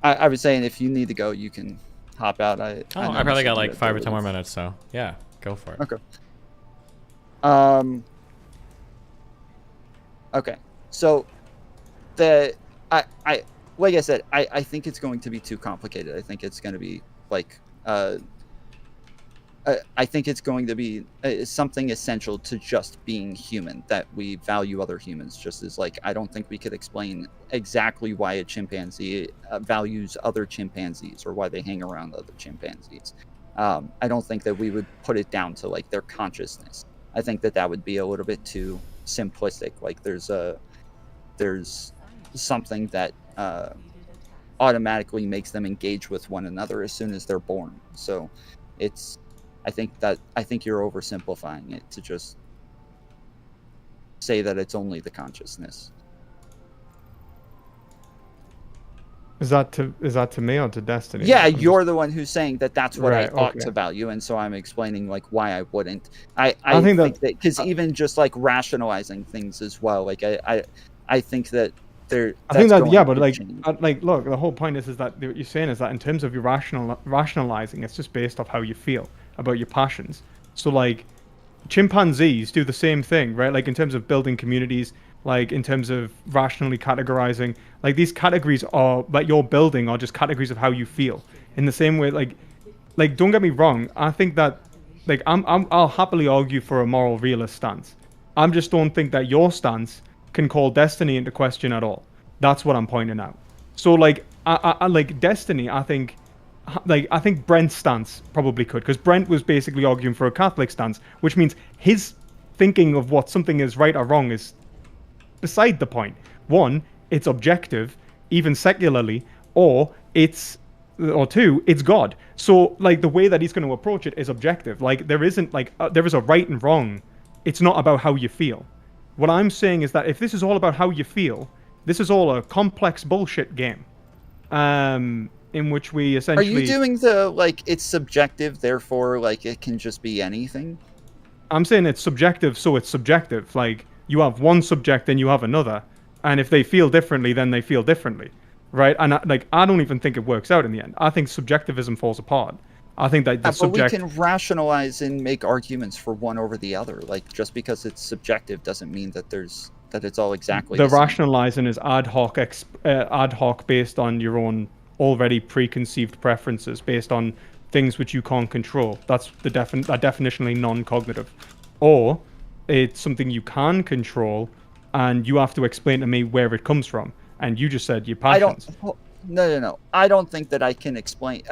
I was saying if you need to go, you can hop out. I probably got 5 or 10 more minutes, so yeah, go for it. Okay. Okay. So like I said, I think it's going to be too complicated. I think it's going to be I think it's going to be something essential to just being human, that we value other humans just as I don't think we could explain exactly why a chimpanzee values other chimpanzees or why they hang around other chimpanzees. I don't think that we would put it down to their consciousness. I think that would be a little bit too simplistic. There's something that automatically makes them engage with one another as soon as they're born. So I think you're oversimplifying it to just say that it's only the consciousness. Is that to me or to Destiny? Yeah, you're the one who's saying that that's what I Right, ought okay. to value, and so I'm explaining like why I wouldn't. I think think that- that because even just like rationalizing things as well, like I think that there. I think that's that yeah, going but to change. like look, the whole point is that what you're saying is that in terms of your rationalizing, it's just based off how you feel about your passions. So like chimpanzees do the same thing, right? Like in terms of building communities, like in terms of rationally categorizing, like these categories are that you're building are just categories of how you feel. In the same way, like don't get me wrong, I think that like I'll happily argue for a moral realist stance. I just don't think that your stance can call Destiny into question at all. That's what I'm pointing out. So like I like Destiny, I think Brent's stance probably could, because Brent was basically arguing for a Catholic stance, which means his thinking of what something is right or wrong is beside the point. One, it's objective, even secularly, or two, it's God. So like the way that he's going to approach it is objective. Like there isn't like there is a right and wrong. It's not about how you feel. What I'm saying is that if this is all about how you feel, this is all a complex bullshit game. In which we essentially... Are you doing the like it's subjective, therefore like it can just be anything? I'm saying it's subjective, so it's subjective. Like you have one subject and you have another, and if they feel differently, then they feel differently, right? And I don't even think it works out in the end. I think subjectivism falls apart. I think that the subject... But we can rationalize and make arguments for one over the other. Like just because it's subjective doesn't mean that it's all exactly the the same. rationalizing is ad hoc based on your own already preconceived preferences, based on things which you can't control. That's definitionally non-cognitive. Or it's something you can control, and you have to explain to me where it comes from. And you just said your passions. No. I don't think that I can explain.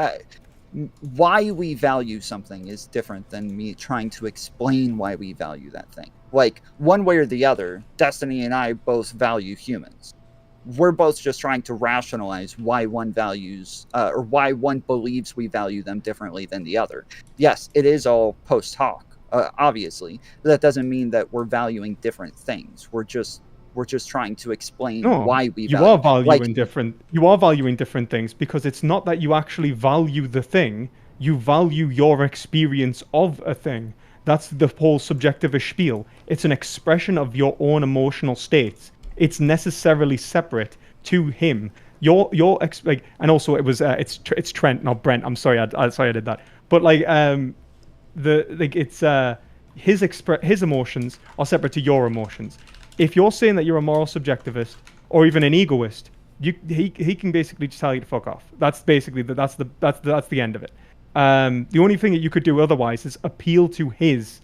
Why we value something is different than me trying to explain why we value that thing. Like, one way or the other, Destiny and I both value humans. We're both just trying to rationalize why one values, or why one believes we value them differently than the other. Yes, it is all post hoc, obviously, but that doesn't mean that we're valuing different things. We're just trying to explain why we value. You are valuing different things, because it's not that you actually value the thing, you value your experience of a thing. That's the whole subjectivist spiel. It's an expression of your own emotional states. It's necessarily separate to him. And also it was it's Trent, not Brent. I'm sorry, I did that. But like his emotions are separate to your emotions. If you're saying that you're a moral subjectivist or even an egoist, he can basically just tell you to fuck off. That's basically that's the end of it. The only thing that you could do otherwise is appeal to his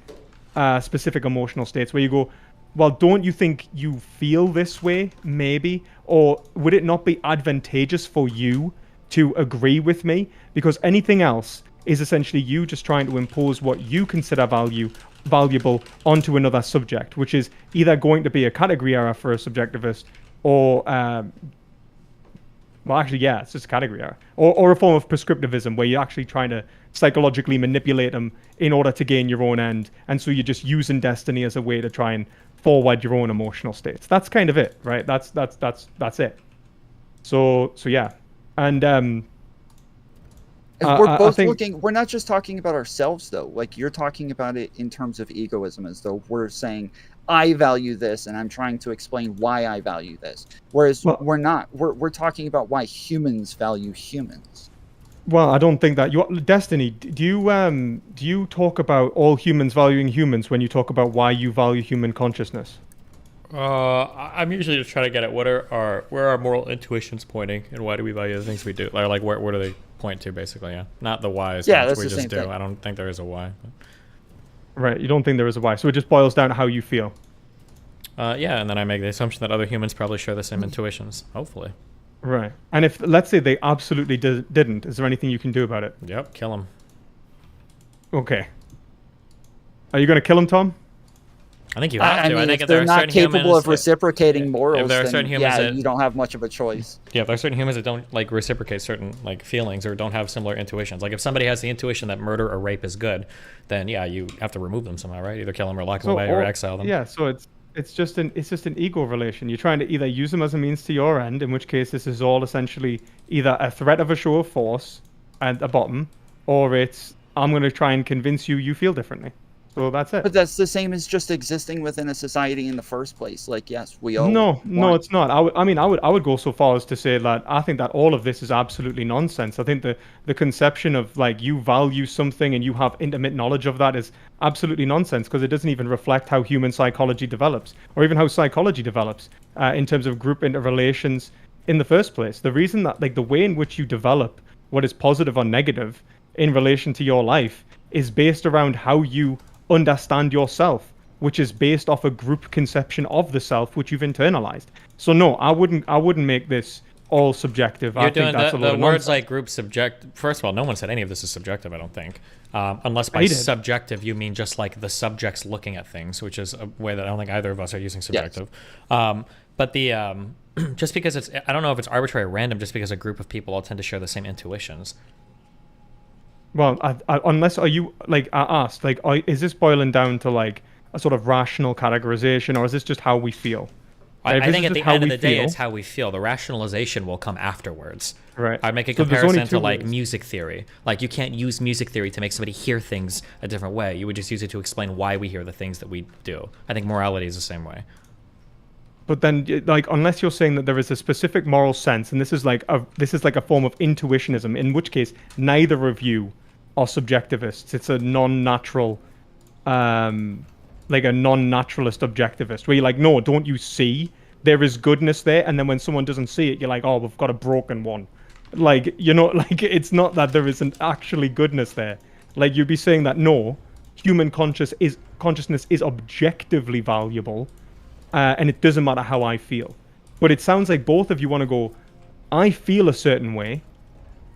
specific emotional states, where you go, well, don't you think you feel this way, maybe? Or would it not be advantageous for you to agree with me? Because anything else is essentially you just trying to impose what you consider valuable onto another subject, which is either going to be a category error for a subjectivist, or well, actually, yeah, it's just a category error. Or a form of prescriptivism, where you're actually trying to psychologically manipulate them in order to gain your own end. And so you're just using Destiny as a way to try and forward your own emotional states. That's kind of it, right? That's it. So yeah. And we're both looking, we're not just talking about ourselves though. Like you're talking about it in terms of egoism, as though we're saying, I value this and I'm trying to explain why I value this. Whereas we're not. We're talking about why humans value humans. Well, I don't think that Destiny, do you talk about all humans valuing humans when you talk about why you value human consciousness? I'm usually just trying to get at where our moral intuitions pointing, and why do we value the things we do? Like where do they point to, basically? Yeah, not the whys. Yeah, that's we the just same do. thing. I don't think there is a why. But... Right, you don't think there is a why, so it just boils down to how you feel. Yeah, and then I make the assumption that other humans probably share the same intuitions. Hopefully. Right. And if, let's say they absolutely didn't, is there anything you can do about it? Yep, kill them. Okay. Are you going to kill them, Tom? I think you have to. I think if they're not capable of reciprocating morals, if there are certain then humans you don't have much of a choice. Yeah, if there are certain humans that don't like reciprocate certain like feelings or don't have similar intuitions. Like if somebody has the intuition that murder or rape is good, then yeah, you have to remove them somehow, right? Either kill them or lock them away or exile them. Yeah, so It's just an ego relation. You're trying to either use them as a means to your end, in which case this is all essentially either a threat of a show of force at the bottom, or it's I'm going to try and convince you feel differently. So that's it. But that's the same as just existing within a society in the first place. Like, yes, we all No, it's not. I would go so far as to say that I think that all of this is absolutely nonsense. I think the conception of like you value something and you have intimate knowledge of that is absolutely nonsense, because it doesn't even reflect how human psychology develops, or even how psychology develops in terms of group interrelations in the first place. The reason that like the way in which you develop what is positive or negative in relation to your life is based around how you understand yourself, which is based off a group conception of the self which you've internalized. So no, I wouldn't make this all subjective. You're I think doing that's a lot the of words nonsense. like group subject. First of all, no one said any of this is subjective, I don't think. Unless by subjective you mean just like the subjects looking at things, which is a way that I don't think either of us are using subjective. But the just because it's, I don't know if it's arbitrary or random, just because a group of people all tend to share the same intuitions. Well, unless are you like I asked, like, is this boiling down to like a sort of rational categorization, or is this just how we feel? I think at the end of the day, it's how we feel. The rationalization will come afterwards. Right. I'd make a So there's only comparison to two like ways. music theory. Like you can't use music theory to make somebody hear things a different way. You would just use it to explain why we hear the things that we do. I think morality is the same way. But then, like, unless you're saying that there is a specific moral sense, and this is like a form of intuitionism, in which case neither of you are subjectivists. It's a non-natural, like a non-naturalist objectivist, where you're like, no, don't you see? There is goodness there, and then when someone doesn't see it, you're like, oh, we've got a broken one. Like, you know, like it's not that there isn't actually goodness there. Like you'd be saying that no, human consciousness is objectively valuable, and it doesn't matter how I feel. But it sounds like both of you want to go, I feel a certain way,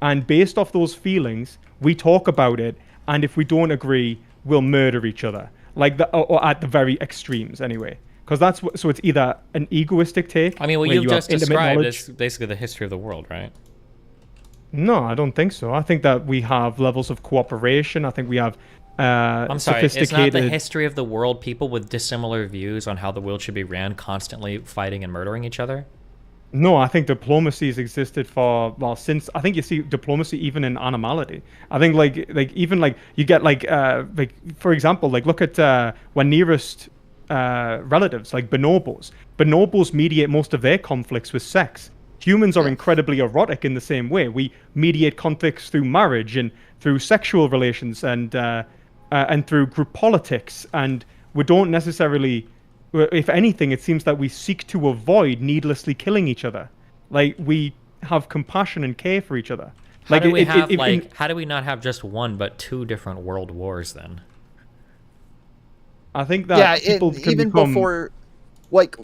and based off those feelings, we talk about it, and if we don't agree, we'll murder each other. Like or at the very extremes, anyway. Because that's so it's either an egoistic take. I mean, what where you've you have just intimate described knowledge- is basically the history of the world, right? No, I don't think so. I think that we have levels of cooperation. I think we have I'm sorry, it's not sophisticated. the history of the world, people with dissimilar views on how the world should be ran constantly fighting and murdering each other? No, I think diplomacy has existed for, well, since, I think you see diplomacy even in animality. I think like even like you get like for example, like look at when nearest relatives, like bonobos. Bonobos mediate most of their conflicts with sex. Humans are incredibly erotic in the same way. We mediate conflicts through marriage and through sexual relations and through group politics, and we don't necessarily, if anything, it seems that we seek to avoid needlessly killing each other. Like we have compassion and care for each other. How Like do we have in- how do we not have just one but two different world wars then? I think that people can even become, before, like,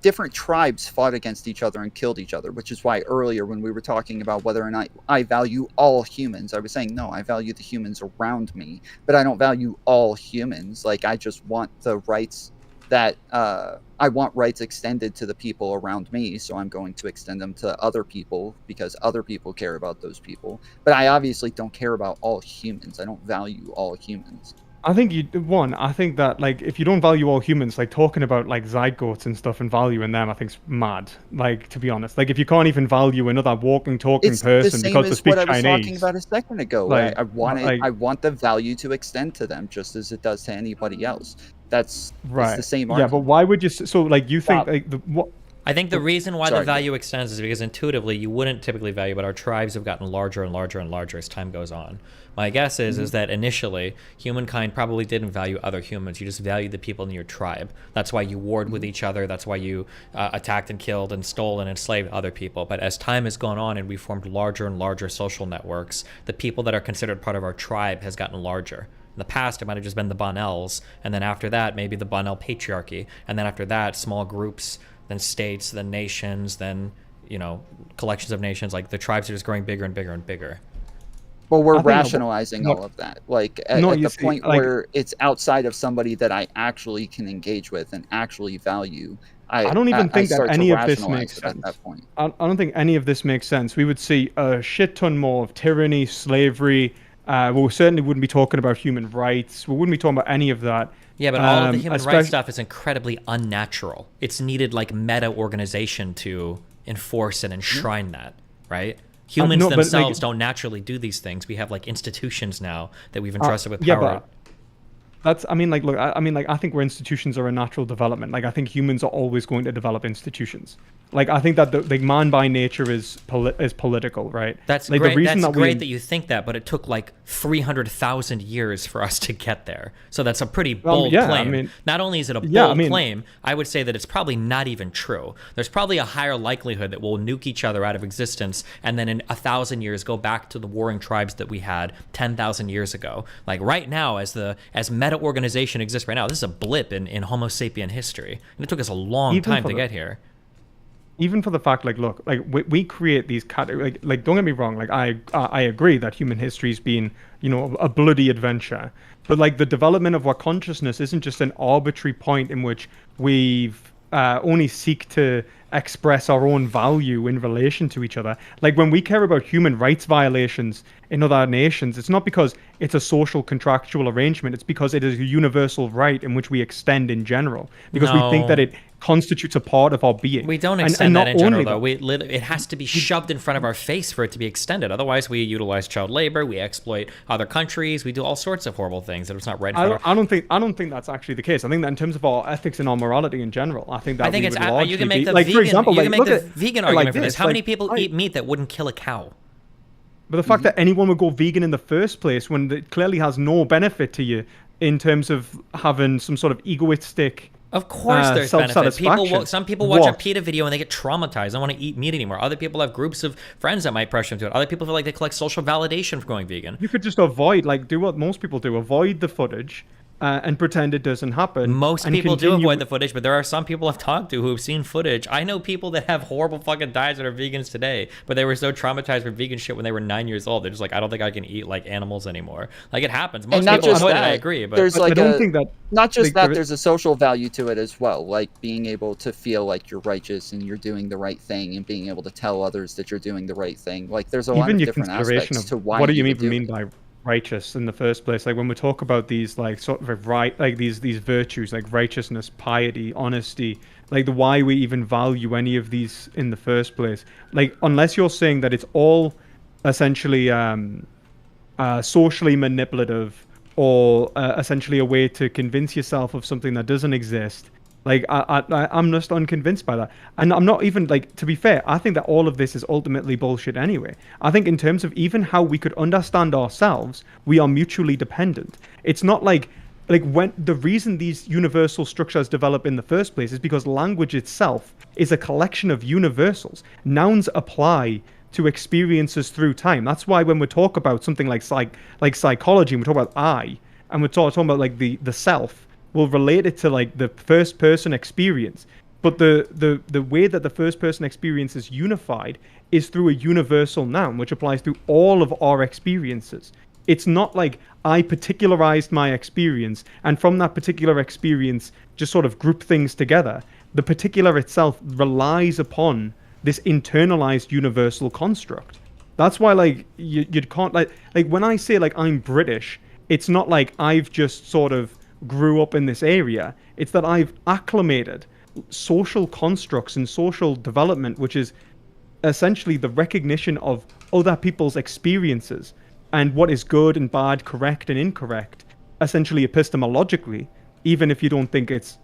different tribes fought against each other and killed each other, which is why earlier when we were talking about whether or not I value all humans, I was saying, no, I value the humans around me, but I don't value all humans. Like, I just want the rights that, I want rights extended to the people around me, so I'm going to extend them to other people because other people care about those people. But I obviously don't care about all humans. I don't value all humans. I think I think that like if you don't value all humans, like talking about like zygotes and stuff and valuing them, I think's mad. Like, to be honest, like if you can't even value another walking, talking It's person the same because they as speak what I was Chinese. talking about a second ago. Like, I want it, like- I want the value to extend to them just as it does to anybody else. That's Right. It's the same Yeah, argument. but why would you? So like you think Stop. like the what? I think the reason why Sorry. the value extends is because intuitively you wouldn't typically value, but our tribes have gotten larger and larger and larger as time goes on. My guess is that initially humankind probably didn't value other humans. You just valued the people in your tribe. That's why you warred with each other. That's why you attacked and killed and stole and enslaved other people. But as time has gone on and we formed larger and larger social networks, the people that are considered part of our tribe has gotten larger. In the past, it might have just been the Bonnells, and then after that, maybe the Bonnell patriarchy, and then after that, small groups, then states, then nations, then, you know, collections of nations. Like the tribes are just growing bigger and bigger and bigger. Well, we're I think that- rationalizing all of that. Like at No, you the see, point like- where it's outside of somebody that I actually can engage with and actually value. I don't even think that start to any of this rationalize makes it at sense. that point. I don't think any of this makes sense. We would see a shit ton more of tyranny, slavery. We certainly wouldn't be talking about human rights. We wouldn't be talking about any of that. Yeah, but all of the human rights especially- stuff is incredibly unnatural. It's needed like meta organization to enforce and enshrine that, right? Humans no, but, like- themselves don't naturally do these things. We have like institutions now that we've entrusted with Yeah, power. but that's, I mean, like, look, I mean, like, I think where institutions are a natural development. Like, I think humans are always going to develop institutions. Like, I think that the man by nature is political, right? That's like, great. The reason That's that great that you think that, but it took like 300,000 years for us to get there. So that's a pretty bold yeah, I claim. mean- Not only is it a bold Yeah, I mean- claim, I would say that it's probably not even true. There's probably a higher likelihood that we'll nuke each other out of existence and then in 1,000 years go back to the warring tribes that we had 10,000 years ago. Like right now, as meta organization exists right now, this is a blip in Homo sapien history. And it took us a long time to get here. Even for the fact, like, look, like we create these categories. Like, don't get me wrong. Like, I agree that human history's been, you know, a bloody adventure. But like the development of our consciousness isn't just an arbitrary point in which we've only seek to express our own value in relation to each other. Like when we care about human rights violations in other nations, it's not because it's a social contractual arrangement. It's because it is a universal right in which we extend in general. Because we think that it constitutes a part of our being. We don't extend that in general, though. It has to be shoved in front of our face for it to be extended. Otherwise, we utilize child labor, we exploit other countries, we do all sorts of horrible things that it's not right in front of I don't think that's actually the case. I think that in terms of our ethics and our morality in general, I think that I think we it's would largely you can make be, the like, vegan, for example, you like, can make look the at vegan it argument like for this. this. How many Like, people eat meat that wouldn't kill a cow? But the fact that anyone would go vegan in the first place when it clearly has no benefit to you in terms of having some sort of egoistic. Of course, there's benefit. Some people watch a PETA video and they get traumatized. They don't want to eat meat anymore. Other people have groups of friends that might pressure them to it. Other people feel like they collect social validation for going vegan. You could just avoid, like, do what most people do: avoid the footage and pretend it doesn't happen. Most and people do continue- avoid the footage, but there are some people I've talked to who have seen footage. I know people that have horrible fucking diets that are vegans today, but they were so traumatized with vegan shit when they were 9 years old. They're just like, I don't think I can eat like animals anymore. Like it happens. Most And not people just avoid it. that, I agree, but there's like I don't think that. not just like, that, there- there's a social value to it as well, like being able to feel like you're righteous and you're doing the right thing and being able to tell others that you're doing the right thing. Like there's a lot Even of your different consideration aspects of to why what do you would even do mean it. by righteous in the first place? Like when we talk about these like sort of right, like these virtues like righteousness, piety, honesty, like the why we even value any of these in the first place, like unless you're saying that it's all essentially socially manipulative or essentially a way to convince yourself of something that doesn't exist. Like I'm just unconvinced by that, and I'm not even like, to be fair, I think that all of this is ultimately bullshit anyway. I think in terms of even how we could understand ourselves, we are mutually dependent. It's not like when the reason these universal structures develop in the first place is because language itself is a collection of universals. Nouns apply to experiences through time. That's why when we talk about something like psychology, and we talk about I, and we're talking about like the self, will relate it to like the first person experience, but the way that the first person experience is unified is through a universal noun which applies to all of our experiences. It's not like I particularized my experience and from that particular experience just sort of group things together. The particular itself relies upon this internalized universal construct. That's why like you can't like when I say like I'm British, it's not like I've just sort of grew up in this area. It's that I've acclimated social constructs and social development, which is essentially the recognition of other people's experiences and what is good and bad, correct and incorrect, essentially epistemologically, even if you don't think it's,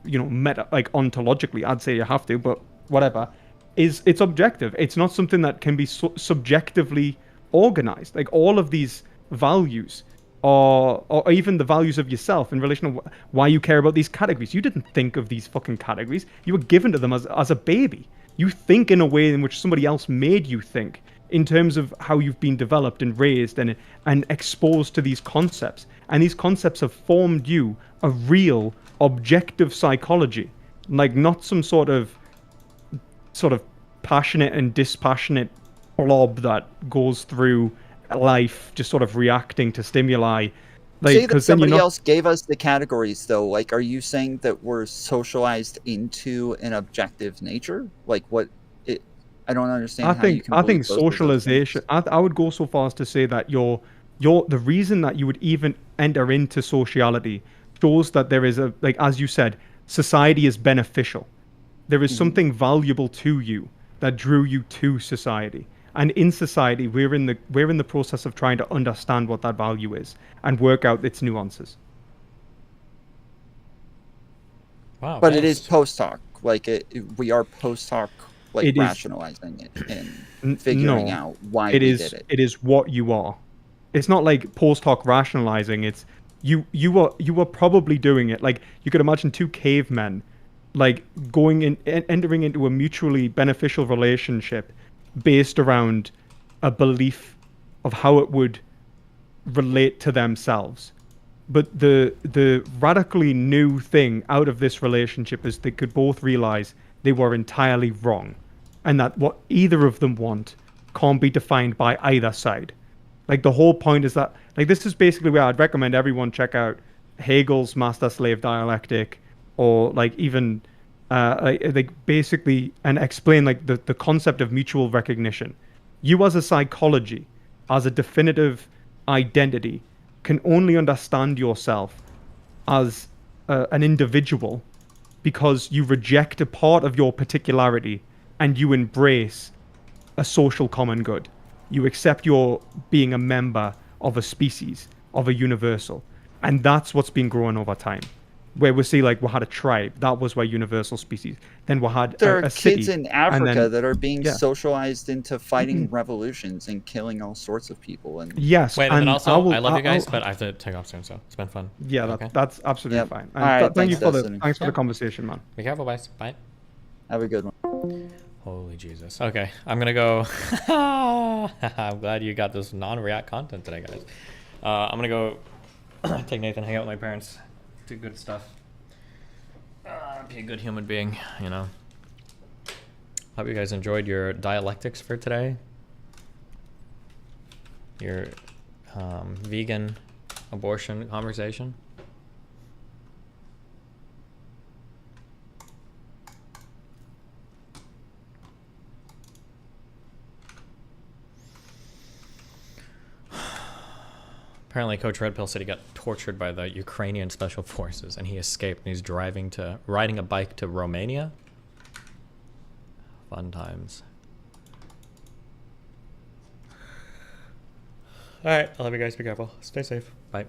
you know, meta, like ontologically, I'd say you have to, but whatever, it's objective. It's not something that can be subjectively organized. Like all of these values or even the values of yourself in relation to why you care about these categories. You didn't think of these fucking categories. You were given to them as a baby. You think in a way in which somebody else made you think in terms of how you've been developed and raised and exposed to these concepts. And these concepts have formed you a real objective psychology, like not some sort of passionate and dispassionate blob that goes through life just sort of reacting to stimuli. Like, say that somebody else gave us the categories though, like are you saying that we're socialized into an objective nature? Like what it I don't understand I how think you can I think believe both of those socialization, I would go so far as to say that you're the reason that you would even enter into sociality shows that there is a, like, as you said, society is beneficial. There is something valuable to you that drew you to society. And in society, we're in the process of trying to understand what that value is and work out its nuances. Wow. But it is post hoc. Like we are post hoc, like It is- rationalizing it and figuring No, out why it we is, did it. It is what you are. It's not like post hoc rationalizing. It's you are probably doing it. Like, you could imagine two cavemen, like, going in, entering into a mutually beneficial relationship based around a belief of how it would relate to themselves. But the radically new thing out of this relationship is they could both realize they were entirely wrong, and that what either of them want can't be defined by either side. Like, the whole point is that, like, this is basically where I'd recommend everyone check out Hegel's master-slave dialectic, or like even like basically, and explain like the concept of mutual recognition. You as a psychology, as a definitive identity, can only understand yourself as an individual because you reject a part of your particularity and you embrace a social common good. You accept your being a member of a species, of a universal. And that's what's been growing over time. Where we see, like, we had a tribe, that was where universal species. Then we had There are a city, kids in and Africa then- that are being yeah. socialized into fighting revolutions and killing all sorts of people. And Yes. Wait, and then also, I love you guys, I'll- but I have to take off soon, so it's been fun. Yeah, Okay. that's absolutely Yep. fine. All And right, thank you thanks, for the Destiny. thanks for Yeah. the conversation, man. Be careful, guys. Bye. have a good one. Holy Jesus. Okay, I'm gonna go. I'm glad you got this non-react content today, guys. I'm gonna go take Nathan, hang out with my parents, do good stuff. Be a good human being, you know. Hope you guys enjoyed your dialectics for today. Your vegan abortion conversation. Apparently, Coach Red Pill said he got tortured by the Ukrainian special forces, and he escaped. And he's riding a bike to Romania. Fun times. All right, I love you guys. Be careful. Stay safe. Bye.